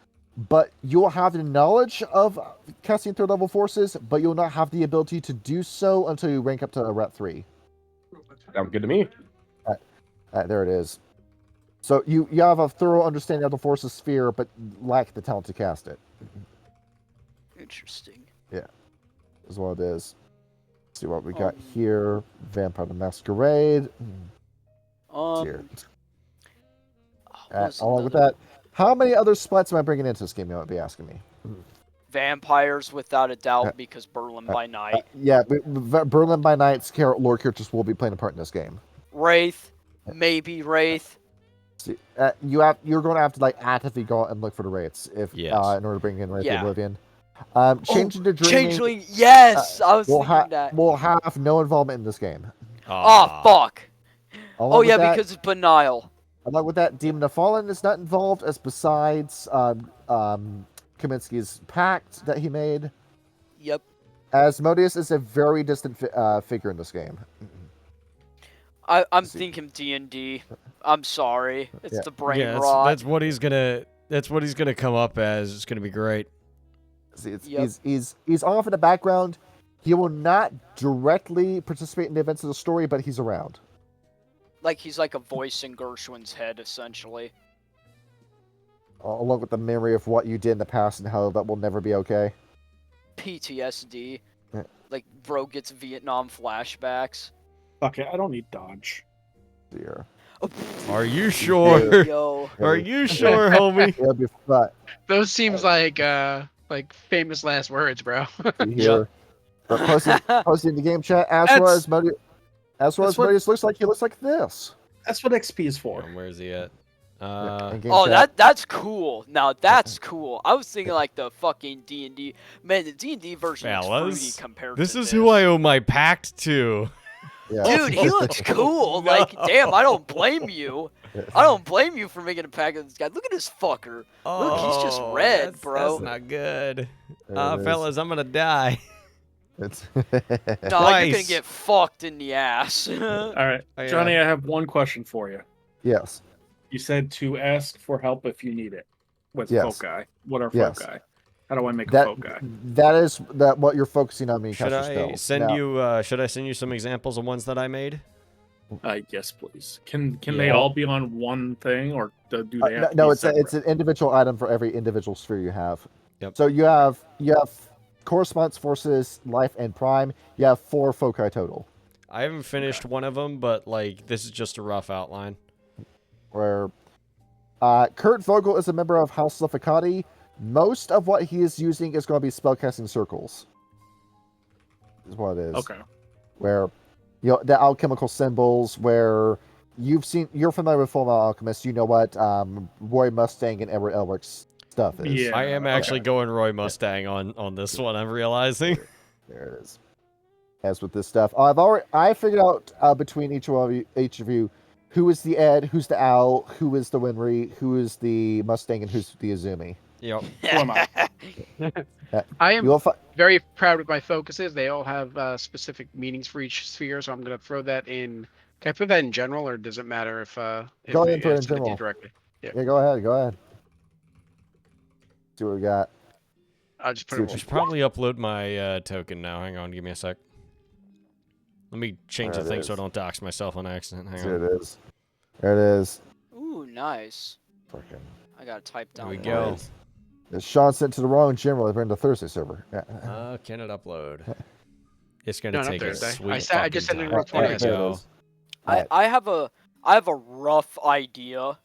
but you'll have the knowledge of casting 3rd level forces, but you'll not have the ability to do so until you rank up to a Ret 3. Sounds good to me. There it is. So you have a thorough understanding of the Force's sphere, but lack the talent to cast it. Interesting. Yeah, is what it is. Let's see what we got here. Vampire the Masquerade. Here. Along with that, how many other splats am I bringing into this game? You might be asking me. Vampires, without a doubt, because Berlin by Night. Yeah, Berlin by Night's lore characters will be playing a part in this game. Wraith, maybe Wraith. See, you're going to have to like actively go out and look for the Wraiths in order to bring in Wraith of Oblivion. Changing to Dreaming. Changeling, yes! I was thinking that. We'll have no involvement in this game. Oh, fuck. Because it's Benial. Along with that, Demon of Fallen is not involved, as besides Kaminsky's pact that he made. Yep. Asmodeus is a very distant figure in this game. I'm thinking D&D. I'm sorry. It's the brain rot. That's what he's gonna come up as. It's gonna be great. See, he's off in the background. He will not directly participate in the events of the story, but he's around. Like he's like a voice in Gershwin's head, essentially. Along with the memory of what you did in the past and how that will never be okay. PTSD. Like, bro gets Vietnam flashbacks. Okay, I don't need dodge. Dear. Are you sure? Yo. Are you sure, homie? It'll be fun. Those seems like famous last words, bro. Here. Posting in the game chat, Asmodeus looks like this. That's what XP is for. Where is he at? That's cool. Now that's cool. I was thinking like the fucking D&D. Man, the D&D version is fruity compared to this. This is who I owe my pact to. Yeah. Dude, he looks cool. No. Like, damn, I don't blame you. I don't blame you for making a pact with this guy. Look at this fucker. Look, he's just red, bro. That's not good. Fellas, I'm gonna die. You're gonna get fucked in the ass. All right, Johnny, I have one question for you. Yes. You said to ask for help if you need it with foci. What are foci? How do I make a foci? That is what you're focusing on. Should I send you some examples of ones that I made? Yes, please. Can they all be on one thing, or do they have to no? It's an individual item for every individual sphere you have. Yep. So you have Correspondence, Forces, Life, and Prime. You have 4 foci total. I haven't finished one of them, but like this is just a rough outline. Where Kurt Vogel is a member of House Leficati. Most of what he is using is going to be spellcasting circles. Is what it is. Okay. Where, the alchemical symbols. Where you're familiar with Fullmetal Alchemist. You know what Roy Mustang and Edward Elric's stuff is. Yeah. I am actually going Roy Mustang on this one. I'm realizing. There it is. As with this stuff, I figured out between each of you. Who is the Ed? Who's the Owl? Who is the Winry? Who is the Mustang? And who's the Izumi? Yep. I am very proud of my focuses. They all have specific meanings for each sphere, so I'm going to throw that in. Can I put that in general, or does it matter if go ahead and put it in general directly? Yeah, go ahead. See what we got. I'll just put it. I should probably upload my token now. Hang on, give me a sec. Let me change the thing so I don't dox myself on accident. Hang on. There it is. There it is. Ooh, nice. Frickin'. I gotta type down. There we go. Sean sent to the wrong general. They're in the Thursday server. Can it upload? It's gonna take a sweet I just sent it in 20. I have a rough idea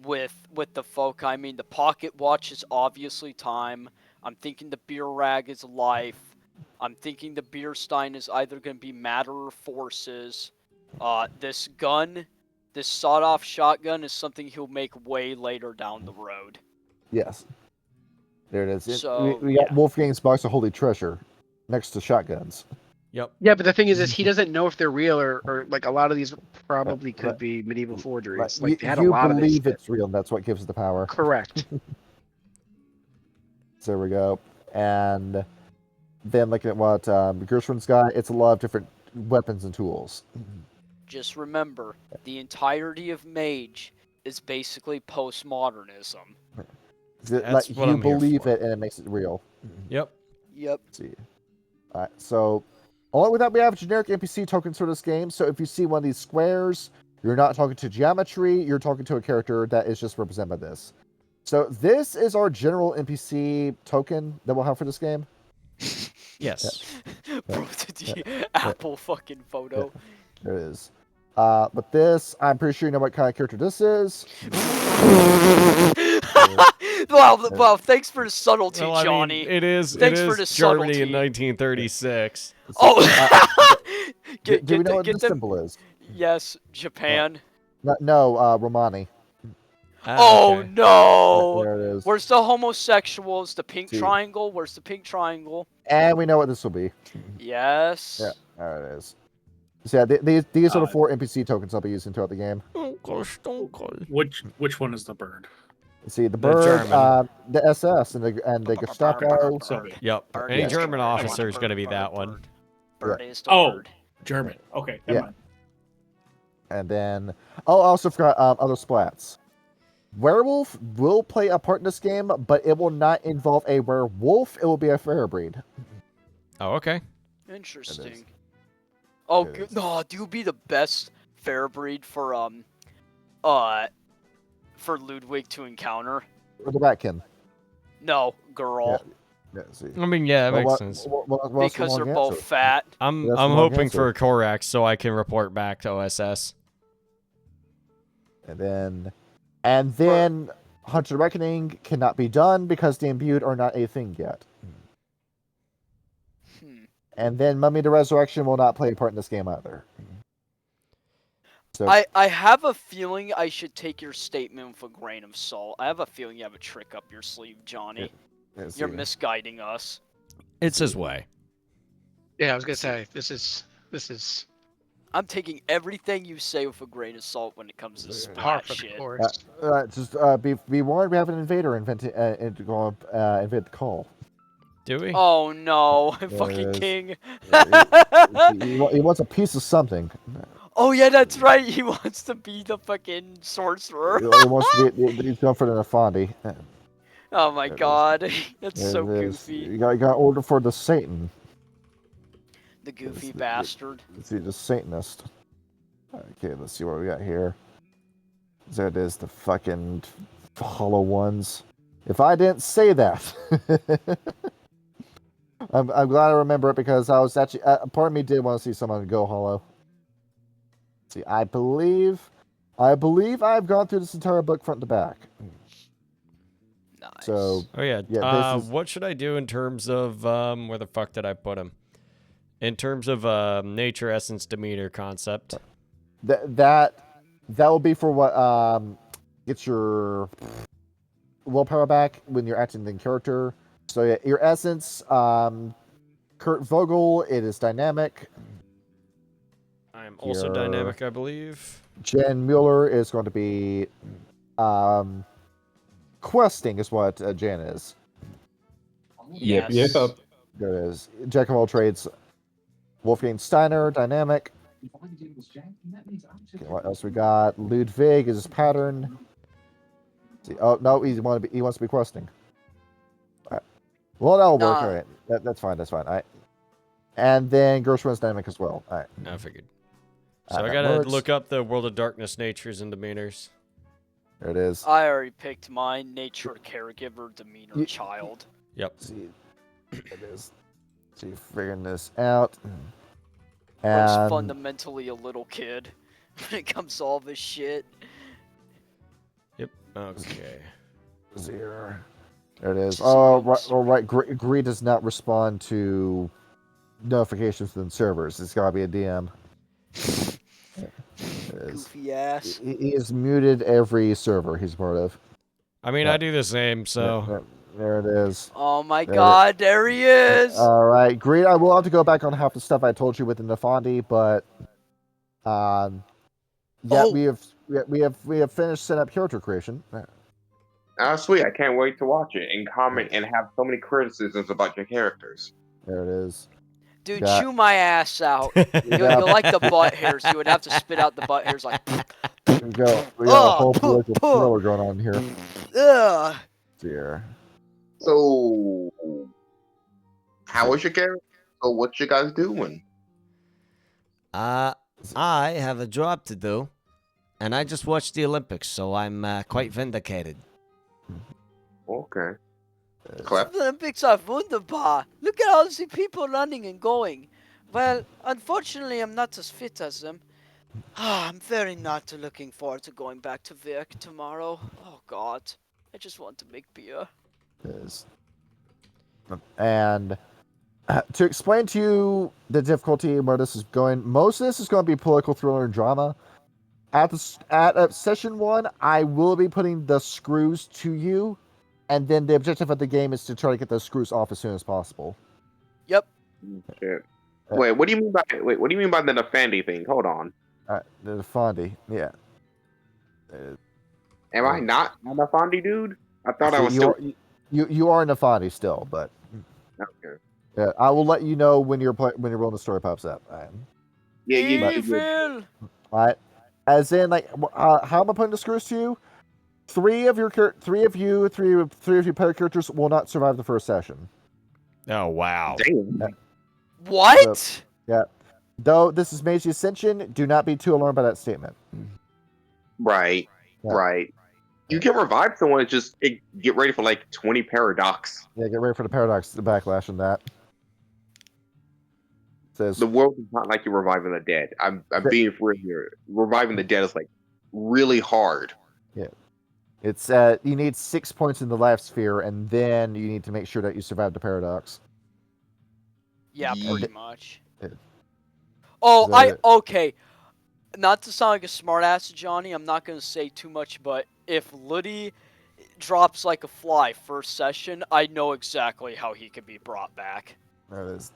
with the foci. I mean, the pocket watch is obviously time. I'm thinking the beer rag is life. I'm thinking the beer stein is either going to be matter or forces. This gun, this sawed-off shotgun, is something he'll make way later down the road. Yes. There it is. So, we got Wolfgang's Box of Holy Treasure next to shotguns. Yep. Yeah, but the thing is he doesn't know if they're real or like a lot of these probably could be medieval forgeries. Like, they had a lot of believe it's real, and that's what gives it the power. Correct. So there we go. And then looking at what Gershwin's got, it's a lot of different weapons and tools. Just remember, the entirety of Mage is basically postmodernism. That's what you I'm here believe for. it, and it makes it real. Yep. Yep. Let's see. Alright, so along with that, we have generic NPC tokens for this game. So if you see one of these squares, You're not talking to geometry. You're talking to a character that is just represented by this. So this is our general NPC token that we'll have for this game. Yes. Bro, the Apple fucking photo. There it is. But this, I'm pretty sure you know what kind of character this is. Well, thanks for the subtlety, Well, I Johnny. mean, it is Thanks for the Germany subtlety. in 1936. Oh, do we know what this symbol is? Yes, Japan. No, Romani. Oh Okay. no! There it is. Where's the homosexuals? The pink triangle? Where's the pink triangle? And we know what this will be. Yes. Yeah, there it is. So yeah, these are the 4 NPC tokens I'll be using throughout the game. Which one is the bird? See, the bird, German. the SS, and the Gestapo. Yep. Any German officer is going to be that one. Bird is the bird. German. Okay, never mind. And then, I also forgot other splats. Werewolf will play a part in this game, but it will not involve a werewolf. It will be a fair breed. Oh, okay. Interesting. Oh, no, do you be the best fair breed for Ludwig to encounter? Or the Batkin. No, girl. Yeah, see. I mean, yeah, that makes sense. Because they're both fat. I'm hoping for a Korax so I can report back to OSS. And then Hunter Reckoning cannot be done because the imbued are not a thing yet. And then Mummy the Resurrection will not play a part in this game either. So I have a feeling I should take your statement with a grain of salt. I have a feeling you have a trick up your sleeve, Johnny. You're misguiding us. It's his way. Yeah, I was gonna say this is. I'm taking everything you say with a grain of salt when it comes to splat shit. just be warned, we have an invader invade the call. Do we? Oh no, fucking king. He wants a piece of something. Oh yeah, that's right. He wants to be the fucking sorcerer. He's going for the Nefandi. Oh my god, that's so goofy. You got order for the Satan. The goofy bastard. See, the Satanist. Okay, let's see what we got here. There it is, the fucking hollow ones. If I didn't say that, I'm glad I remember it because I was actually part of me did want to see someone go hollow. See, I believe I've gone through this entire book front to back. Nice. So, oh yeah. What should I do in terms of where the fuck did I put him? In terms of nature, essence, demeanor concept. That will be for what gets your willpower back when you're acting in character. So yeah, your essence, Kurt Vogel, it is dynamic. I'm also dynamic, I believe. Jen Mueller is going to be questing is what Jen is. Yep. There it is. Jack of all trades. Wolfgang Steiner, dynamic. Okay, what else we got? Ludwig is his pattern. See, oh no, he wants to be questing. All right. Well, that'll work. All right, that's fine. All right. And then Gershwin's dynamic as well. All right. I figured. So I gotta look up the World of Darkness natures and demeanors. There it is. I already picked mine. Nature, caregiver, demeanor, child. Yep. See, it is. So you're figuring this out. Bro's fundamentally a little kid when it comes to all this shit. Yep. Okay. 0. There it is. Oh, right. Greed does not respond to notifications from servers. It's gotta be a DM. Goofy ass. He is muted every server he's part of. I mean, I do the same, so. There it is. Oh my god, there he is! Alright, Greed, I will have to go back on half the stuff I told you with the Nefandi, but we have finished setting up character creation. Oh sweet, I can't wait to watch it and comment and have so many criticisms about your characters. There it is. Dude, chew my ass out. You'll like the butt hairs. You would have to spit out the butt hairs like. We got a whole political thriller going on here. Ugh. Dear. So, how was your character? So, what you guys doing? I have a job to do. And I just watched the Olympics, so I'm quite vindicated. Okay. The Olympics are wunderbar. Look at all the people running and going. Well, unfortunately, I'm not as fit as them. I'm very not looking forward to going back to work tomorrow. Oh, God. I just want to make beer. And to explain to you the difficulty where this is going, most of this is going to be political thriller and drama. At session 1, I will be putting the screws to you, and then the objective of the game is to try to get those screws off as soon as possible. Yep. Shit. Wait, what do you mean by the Nefandi thing? Hold on. The Nefandi, yeah. Am I not a Nefandi dude? I thought I was You are Nefandi still, but okay. Yeah, I will let you know when your rolling the story pops up. Yeah, Evil. Alright. As in, like, how am I putting the screws to you? Three of your player characters will not survive the first session. Oh wow! Damn. What? So, yeah. Though this is Mage Ascension, do not be too alarmed by that statement. Right. Yeah. Right. You can revive someone. Just get ready for like 20 paradox. Yeah, get ready for the paradox, the backlash, and that. The world is not like you're reviving the dead. I'm being for real here. Reviving the dead is like really hard. Yeah. It's you need 6 points in the life sphere, and then you need to make sure that you survive the paradox. Yeah, pretty much. Yeah. Oh, okay. Not to sound like a smartass, Johnny, I'm not gonna say too much, but if Liddy drops like a fly first session, I know exactly how he can be brought back. There it is.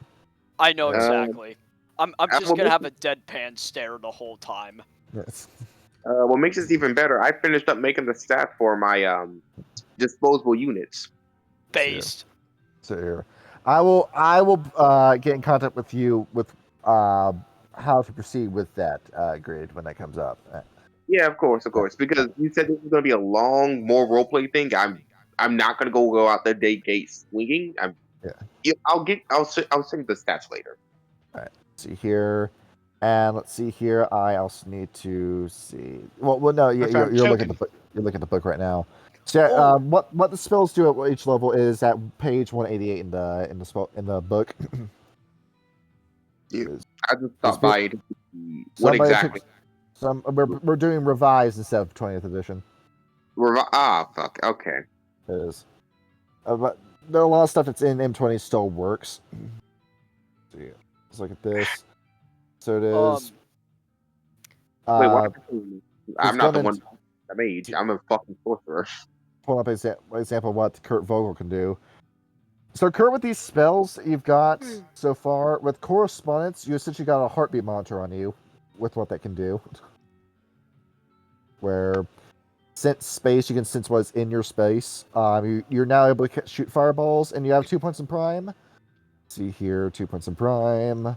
I know exactly. I'm just gonna have a deadpan stare the whole time. Yes. What makes this even better, I finished up making the stat for my disposable units. Based. So here, I will get in contact with you with how to proceed with that grid when that comes up. Yeah, of course, because you said this is gonna be a long, more roleplay thing. I'm not gonna go out the gate swinging. I'll send the stats later. All right. See here. And let's see here. I also need to see. Well, no. You're looking at the book. You're looking at the book right now. So, what the spells do at each level is at page 188 in the book. I just stopped by. What exactly? We're doing revised instead of 20th edition. Fuck. Okay. It is. But there are a lot of stuff that's in M20 still works. So, let's look at this. So it is. Wait, what? I'm not the one. I'm Mage. I'm a fucking sorcerer. Pull up an example of what Kurt Vogel can do. So, Kurt, with these spells that you've got so far, with correspondence, you essentially got a heartbeat monitor on you with what that can do. Where, sense space, you can sense what's in your space. You're now able to shoot fireballs, and you have 2 points in prime. Let's see here, 2 points in prime.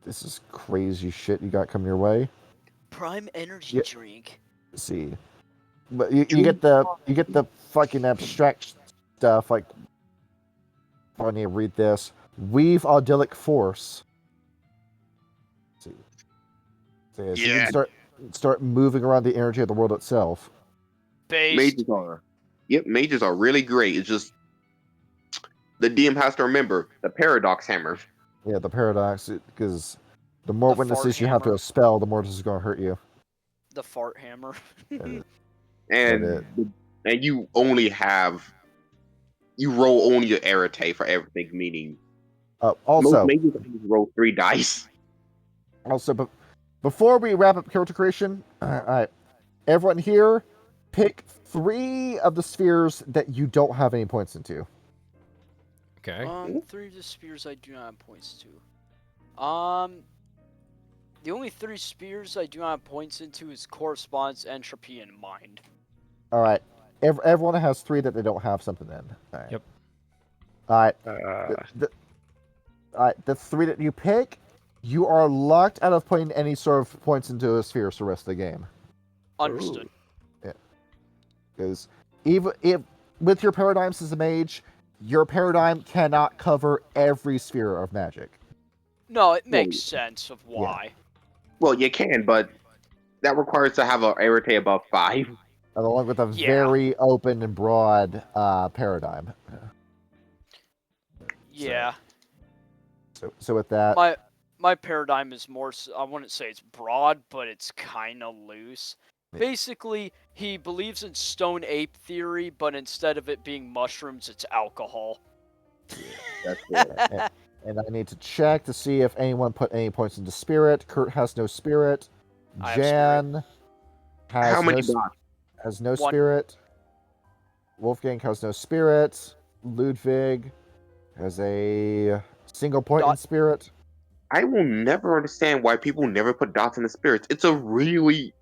This is crazy shit you got coming your way. Prime energy drink. Let's see, but you get the fucking abstract stuff. Like, I need to read this. Weave Audilic Force. Let's see. So you can start moving around the energy of the world itself. Mages are really great. It's just the DM has to remember the paradox hammer. Yeah, the paradox, because the more witnesses you have to a spell, the more this is going to hurt you. The fart hammer. And you only have... You roll only your arete for everything, meaning... also... Most mages roll 3 dice. Also, but before we wrap up character creation, alright, everyone here, pick 3 of the spheres that you don't have any points into. Okay. 3 of the spheres I do not have points to. The only 3 spheres I do not have points into is correspondence, entropy, and mind. All right. Everyone has 3 that they don't have something in. All right. Yep. All right. All right. The 3 that you pick, you are locked out of putting any sort of points into a sphere for the rest of the game. Understood. Ooh. Yeah. Because even if with your paradigms as a mage, your paradigm cannot cover every sphere of magic. No, it makes sense of why. Yeah. Well, you can, but that requires to have an arete above 5. Along with a very open and broad paradigm. Yeah. So with that, my paradigm is more. I wouldn't say it's broad, but it's kind of loose. Basically, he believes in stone ape theory, but instead of it being mushrooms, it's alcohol. That's it. And I need to check to see if anyone put any points into spirit. Kurt has no spirit. Jan has no spirit. Wolfgang has no spirit. Ludwig has a single point in spirit. I will never understand why people never put dots in the spirits. It's a really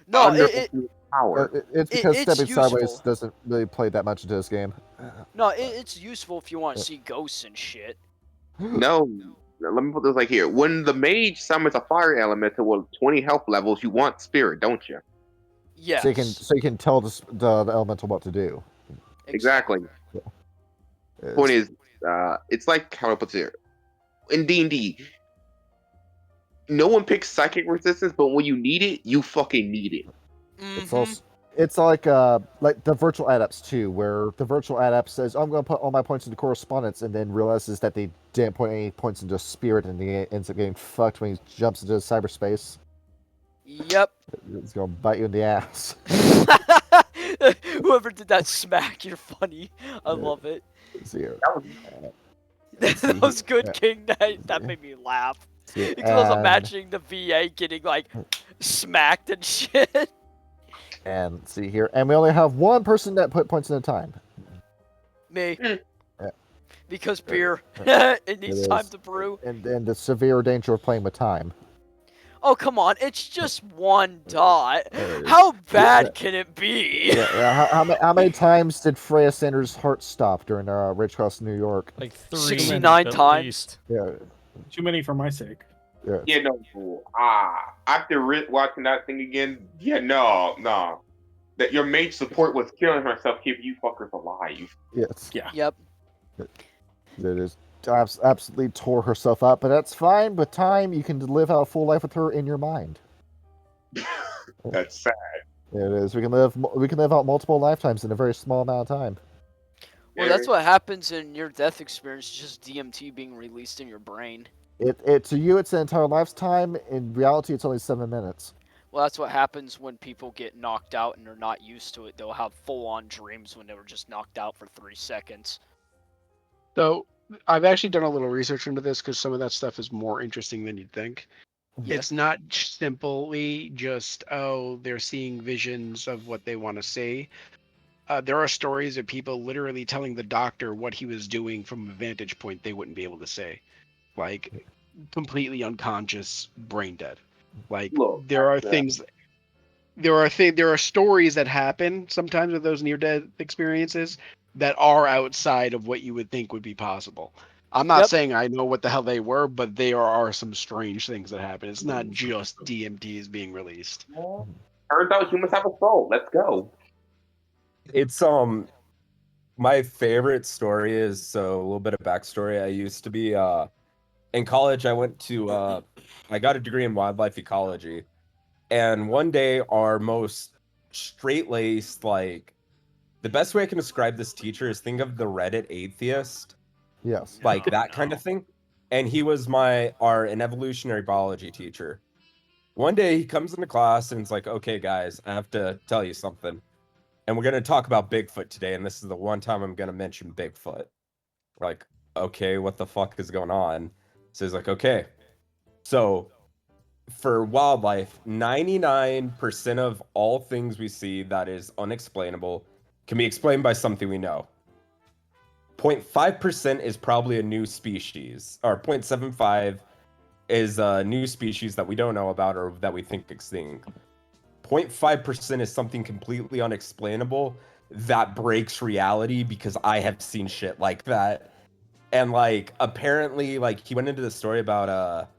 power. It's because stepping sideways doesn't really play that much into this game. No, it's useful if you want to see ghosts and shit. No, let me put this like here. When the mage summons a fire elemental with 20 health levels, you want spirit, don't you? Yes. So you can tell the elemental what to do. Exactly. Point is, it's like how I put it here. In D&D, no one picks psychic resistance, but when you need it, you fucking need it. It's like the virtual adepts too, where the virtual adept says, "I'm going to put all my points into correspondence," and then realizes that they didn't put any points into spirit, and he ends up getting fucked when he jumps into cyberspace. Yep. It's going to bite you in the ass. Whoever did that smack, you're funny. I love it. That was good, King. That made me laugh. Because I was imagining the VA getting like smacked and shit. And see here, and we only have one person that put points in a time. Me. Yeah. Because beer. It needs time to brew. And the severe danger of playing with time. Oh, come on. It's just one dot. How bad can it be? How many times did Freya Sanders' heart stop during Ridge Cross, New York? Like 69 times. Yeah. Too many for my sake. Yeah, no. After watching that thing again, no. That your mage support was killing herself, keeping you fuckers alive. Yes. Yeah. Yep. It is absolutely tore herself up, but that's fine. With time, you can live out a full life with her in your mind. That's sad. It is. We can live out multiple lifetimes in a very small amount of time. Well, that's what happens in near-death experience. Just DMT being released in your brain. To you, it's an entire lifetime. In reality, it's only 7 minutes. Well, that's what happens when people get knocked out and they're not used to it. They'll have full-on dreams when they were just knocked out for 3 seconds. So, I've actually done a little research into this because some of that stuff is more interesting than you'd think. Yes. It's not simply just, they're seeing visions of what they want to see. There are stories of people literally telling the doctor what he was doing from a vantage point they wouldn't be able to say. Like, completely unconscious, brain dead. Like, there are stories that happen sometimes with those near-death experiences that are outside of what you would think would be possible. I'm not saying I know what the hell they were, but there are some strange things that happen. It's not just DMTs being released. Turns out humans have a soul. Let's go. It's my favorite story is a little bit of backstory. I used to be in college. I went to I got a degree in wildlife ecology, and one day our most straight-laced, like, the best way I can describe this teacher is think of the Reddit atheist. Yes. Like that kind of thing. And he was an evolutionary biology teacher. One day he comes into class and it's like, "Okay, guys, I have to tell you something. And we're going to talk about Bigfoot today. And this is the one time I'm going to mention Bigfoot." We're like, "Okay, what the fuck is going on?" So he's like, "Okay. So for wildlife, 99% of all things we see that is unexplainable can be explained by something we know. 0.5% is probably a new species, or 0.75 is a new species that we don't know about or that we think extinct. 0.5% is something completely unexplainable that breaks reality because I have seen shit like that." And like, apparently, like, he went into the story about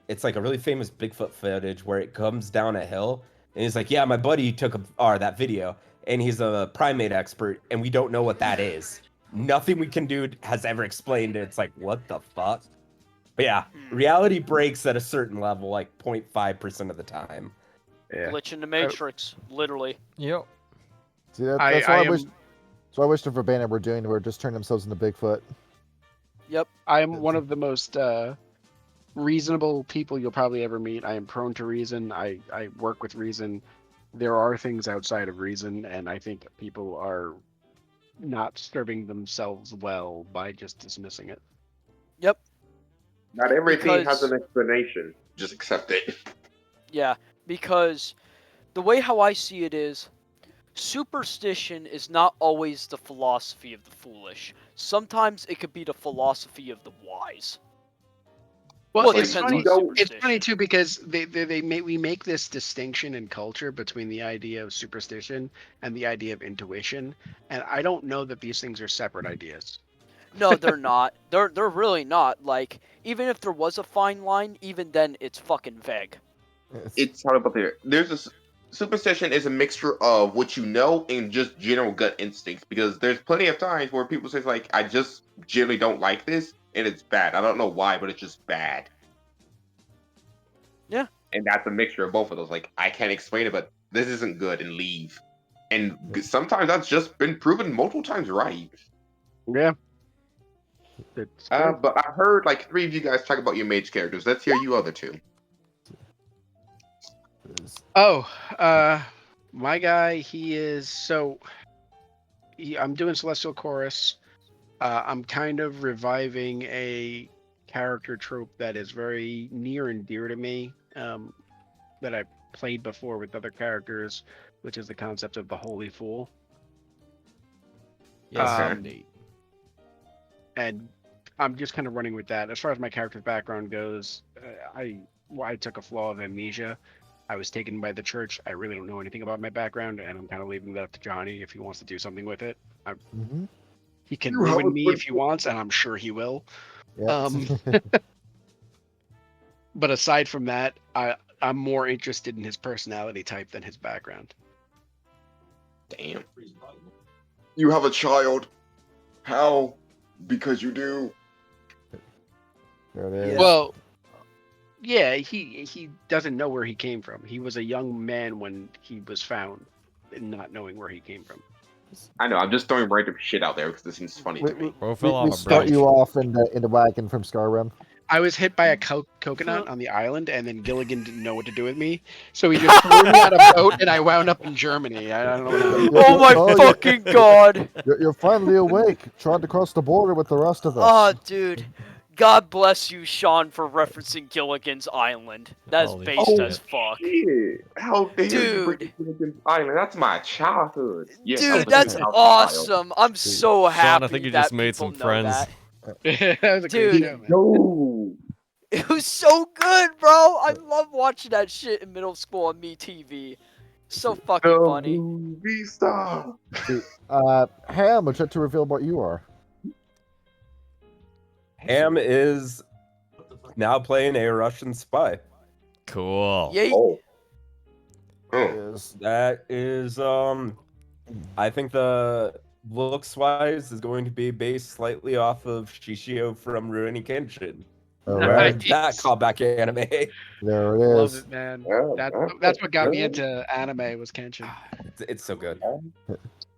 it's like a really famous Bigfoot footage where it comes down a hill, and he's like, "Yeah, my buddy took that video, and he's a primate expert, and we don't know what that is. Nothing we can do has ever explained it." It's like, what the fuck? But yeah, reality breaks at a certain level, like 0.5% of the time. Glitch in the Matrix, literally. Yep. See, that's what I wish. So I wish the Verbena were doing. Were just turning themselves into Bigfoot. Yep. I am one of the most reasonable people you'll probably ever meet. I am prone to reason. I work with reason. There are things outside of reason, and I think people are not serving themselves well by just dismissing it. Yep. Not everything has an explanation. Just accept it. Yeah, because the way how I see it is, superstition is not always the philosophy of the foolish. Sometimes it could be the philosophy of the wise. Well, it it's depends funny. on It's funny superstition. too because we make this distinction in culture between the idea of superstition and the idea of intuition, and I don't know that these things are separate ideas. No, they're not. They're really not. Like, even if there was a fine line, even then it's fucking vague. It's hard about there. There's a superstition is a mixture of what you know and just general gut instincts. Because there's plenty of times where people say like, "I just generally don't like this," and it's bad. I don't know why, but it's just bad. Yeah. And that's a mixture of both of those. Like, I can't explain it, but this isn't good, and leave. And sometimes that's just been proven multiple times right. Yeah. But I heard like 3 of you guys talk about your mage characters. Let's hear you other 2. Oh, my guy, I'm doing Celestial Chorus. I'm kind of reviving a character trope that is very near and dear to me, that I played before with other characters, which is the concept of the Holy Fool. Yes, indeed. And I'm just kind of running with that. As far as my character's background goes, I took a flaw of amnesia. I was taken by the church. I really don't know anything about my background, and I'm kind of leaving that up to Johnny if he wants to do something with it. He can ruin me if he wants, and I'm sure he will. Yep. But aside from that, I'm more interested in his personality type than his background. Damn. You have a child. How? Because you do. There it is. Well, yeah, he doesn't know where he came from. He was a young man when he was found, not knowing where he came from. I know. I'm just throwing random shit out there because this seems funny to me. We start you off in the wagon from Skyrim. I was hit by a coconut on the island, and then Gilligan didn't know what to do with me, so he just threw me on a boat, and I wound up in Germany. I don't know. Oh my fucking god! You're finally awake, trying to cross the border with the rest of us. Oh, dude. God bless you, Sean, for referencing Gilligan's Island. That's based as fuck. Shit. How dare you bring Dude. Gilligan's Island? That's my childhood. Yes, Dude, that's awesome. I'm so happy Sean, I think you that just made some people know friends. that. That was a Dude. great show, man. No. It was so good, bro. I love watching that shit in middle school on MeTV. So fucking funny. Movie star. Ham, would you like to reveal what you are? Ham is now playing a Russian spy. Cool. Yay. Oh. That is, I think the looks-wise is going to be based slightly off of Shishio from Rurouni Kenshin. Alright. That callback anime. There it Love is. it, man. Yeah, That's what got me into anime was Kenshin. It's so good.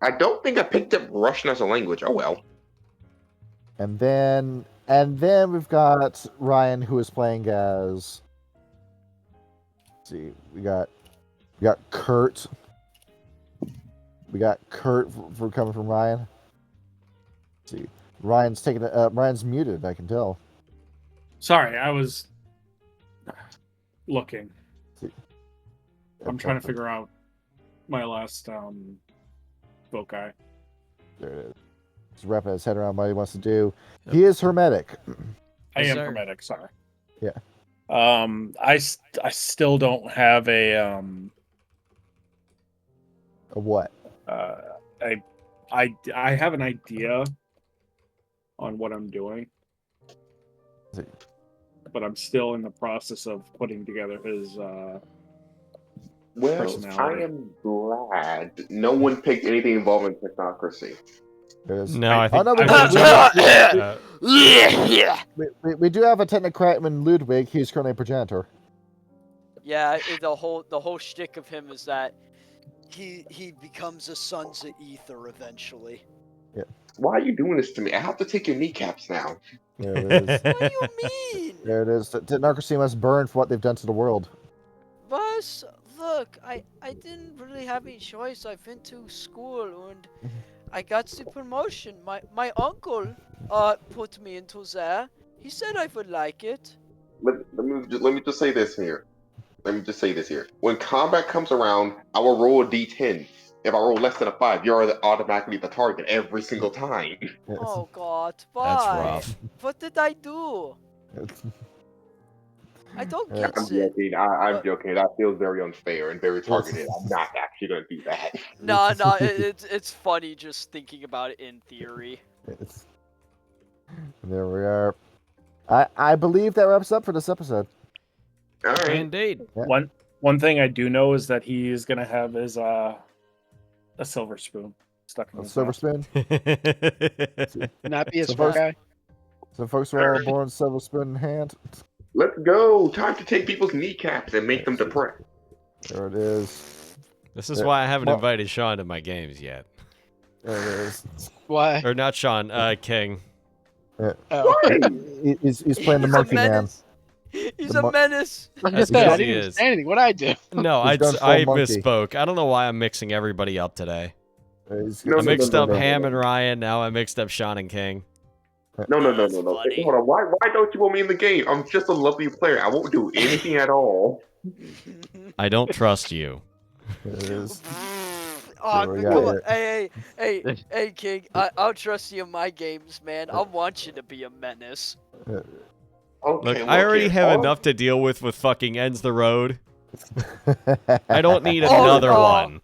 I don't think I picked up Russian as a language. Oh well. And then we've got Ryan, who is playing as. Let's see, we got Kurt. We got Kurt for coming from Ryan. Let's see, Ryan's muted. I can tell. Sorry, I was looking. I'm trying to figure out my last voci. There it is. He's wrapping his head around what he wants to do. He is hermetic. I Yes, am sir. hermetic. Sorry. Yeah. I still don't have a what? I have an idea on what I'm doing, but I'm still in the process of putting together his Well, personality. I am glad no one picked anything involving technocracy. No, I think. We do have a technocrat in Ludwig. He's currently a progenitor. Yeah, the whole shtick of him is that he becomes a Sons of Ether eventually. Yeah. Why are you doing this to me? I have to take your kneecaps now. There it is. What do you mean? There it is. Democracy must burn for what they've done to the world. Boss, look, I didn't really have any choice. I went to school and I got the promotion. My uncle put me into there. He said I would like it. Let me just say this here. When combat comes around, I will roll a d10. If I roll less than a 5, you're automatically the target every single time. Oh God, why? That's rough. What did I do? I don't get I'm it. joking. I'm joking. That feels very unfair and very targeted. I'm not actually going to do that. No, it's funny just thinking about it in theory. There we are. I believe that wraps up for this episode. All right. Indeed. Yeah. One thing I do know is that he is gonna have his a silver spoon stuck in A his silver mouth. spoon. Not be a So smart first- guy. So folks were all born silver spoon in hand. Let's go. Time to take people's kneecaps and make them depressed. There it is. This is Yeah. why I haven't Well- invited Sean to my games yet. There it is. Why? Or not Sean, King. Oh. He's playing the He's monkey a man. menace. He's The a menace. I was That's gonna say, I because he didn't even is. say anything. What'd I do? No, He's I gone full I monkey. misspoke. I don't know why I'm mixing everybody up today. No, I mixed no, up no, no, Ham no. and Ryan. Now I mixed up Sean and King. No. That's funny. Hold on. Why don't you want me in the game? I'm just a lovely player. I won't do anything at all. I don't trust you. There it is. Oh, There we come go. on. Hey, King. I'll trust you in my games, man. I want you to be a menace. Okay. Look, I already here. have All- enough to deal with fucking Ends the Road. I don't need Oh, another no. one.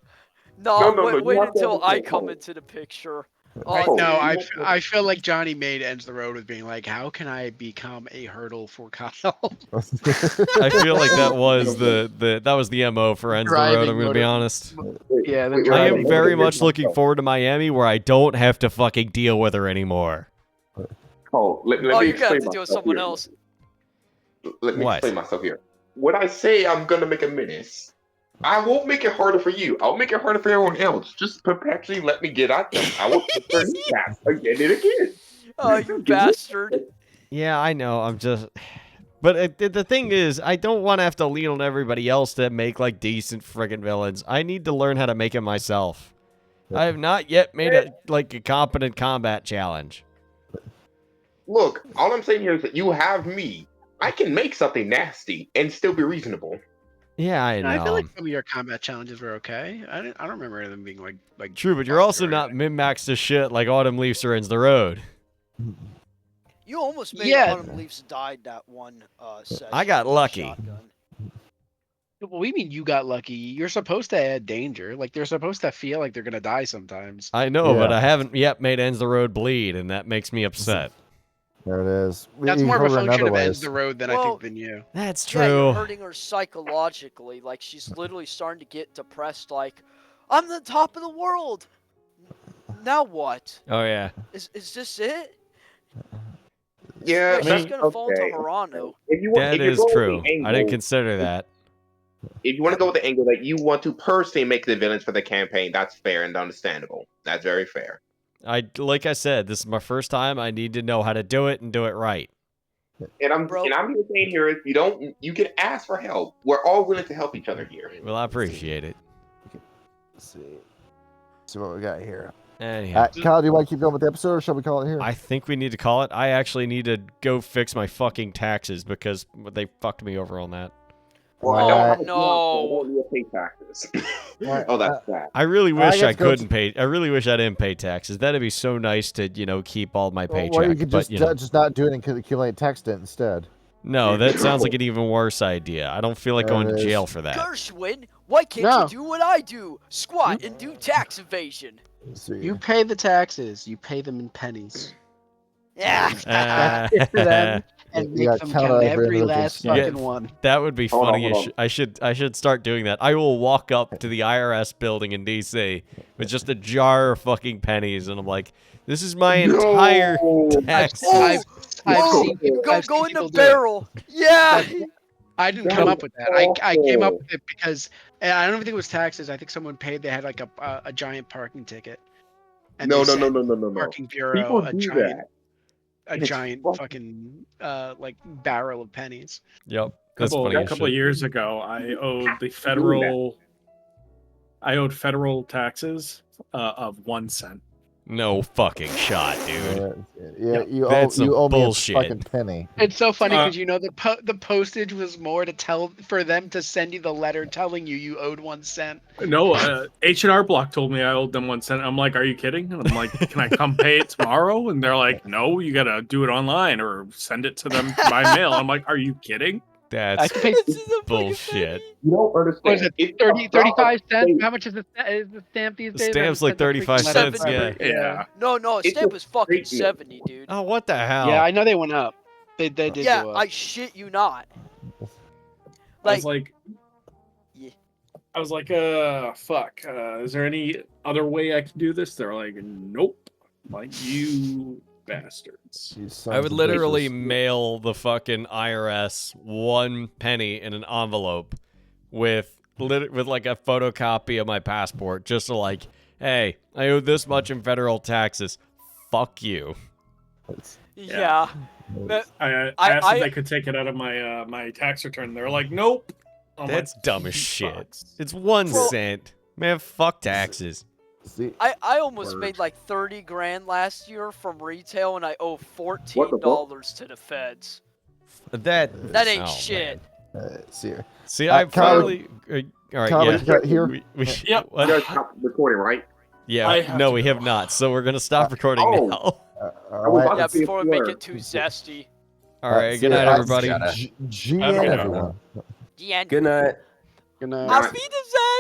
No, No, you wait have to until I understand. come into the picture. Right Oh, now, dude. I feel like Johnny Made ends the road with being like, "How can I become a hurdle for Kyle?" I feel like that was the MO for Ends the Road. Driving I'm gonna be motor- honest. Yeah, the Wait, I driving am wait, very wait, much looking forward to Miami, where I don't have to fucking deal with her anymore. Oh, let Oh, me you're gonna have explain to deal with myself someone here. else. Let me What? explain myself here. When I say I'm gonna make a menace, I won't make it harder for you. I'll make it harder for everyone else. Just perpetually let me get at them. I will put their kneecaps again and again. Oh, you bastard. Yeah, I know. I'm just. But the thing is, I don't want to have to lean on everybody else to make like decent friggin' villains. I need to learn how to make them myself. I have not yet made a competent combat challenge. Look, all I'm saying here is that you have me. I can make something nasty and still be reasonable. Yeah, I know. I feel like some of your combat challenges were okay. I don't remember them being like. True, but you're also not min-maxed as shit like Autumn Leaves or Ends the Road. You almost made Yeah. Autumn Leaves died that one session. I got with the lucky. shotgun. What do you mean you got lucky? You're supposed to add danger. Like they're supposed to feel like they're gonna die sometimes. I know, but Yeah. I haven't yet made Ends the Road bleed, and that makes me upset. There it is. That's You more of a covered in function other of ends ways. the road than I Well, think than you. That's Yeah, you're true. hurting her psychologically. Like she's literally starting to get depressed. Like, I'm the top of the world. Now what? Oh yeah. Is this it? Yeah, she's that's gonna fall into okay. Harano. If you want, That if you're is going with true. the angle, I didn't consider that. If you want to go with the angle that you want to personally make the villains for the campaign, that's fair and understandable. That's very fair. Like I said, this is my first time. I need to know how to do it and do it right. And I'm Bro. here saying here is you can ask for help. We're all willing to help each other here. Well, I appreciate it. Let's see what we got here. Anyhow, Kyle, do you want to keep going with the episode, or shall we call it here? I think we need to call it. I actually need to go fix my fucking taxes because they fucked me over on that. Well, Oh, I don't have a no. job, so I don't need to pay taxes. Alright, Oh, that's sad. I really wish get I to go couldn't pay. I really wish I didn't pay taxes. That'd be so nice to, keep all my paycheck. Or you could just, but, you know, just not do it and accumulate tax debt instead. no, that sounds like an even worse idea. I don't feel like There going it to is. jail for that. Gershwin, why can't No. you do what I do? Squat and do tax evasion. Let's see. You pay the taxes. You pay them in pennies. Yeah. Uh, That's it for them, and You make gotta them count count out every every individual last cent. fucking one. That would be Hold on, funny. hold on. I should start doing that. I will walk up to the IRS building in DC with just a jar of fucking pennies, and I'm like, "This is my entire tax." Oh, I've oh, seen people, go I've go seen in the people do it. barrel. Yeah. I didn't come up with that. I came up with it because I don't even think it was taxes. I think someone paid. They had like a giant parking ticket. And No. Parking bureau People a do giant, that. a It's giant fucking like barrel of pennies. Yep. That's funny A as couple of shit. years ago, I owed federal taxes of 1 cent. No fucking shot, dude. You That's some owe me a bullshit. fucking penny. It's so funny because the postage was more for them to send you the letter telling you owed 1 cent. No, H&R Block told me I owed them 1 cent. I'm like, are you kidding? And I'm like, can I come pay it tomorrow? And they're like, no, you gotta do it online or send it to them by mail. I'm like, are you kidding? That's bullshit. You don't understand. What is it, 35 cents? How much is the stamp these The days? stamp's like 35 cents, yeah. Yeah. No, a It's stamp a is fucking straight 70, dude. Oh, what the hell? Yeah, I know they went up. They did Yeah, go up. I shit you not. I was like, Yeah. I was like, fuck. Is there any other way I can do this? They're like, nope. I'm like, you bastards. I would literally mail the fucking IRS 1 penny in an envelope with like a photocopy of my passport, just to like, hey, I owe this much in federal taxes. Fuck you. Yeah. I asked if they could take it out of my my tax return. They're like, nope. I'm That's like, dumb as shit. It's 1 cent. Man, fuck taxes. I almost made like 30 grand last year from retail, and I owe $14 to the feds. That ain't shit. See, I finally. All right, yeah. Here. Yep. You guys stopped recording, right? Yeah, no, we have not. So we're gonna stop recording now. Yeah, before we make it too zesty. All right, good night, everybody. GN, everyone. GN. Good night. Good night. Auf Wiedersehen!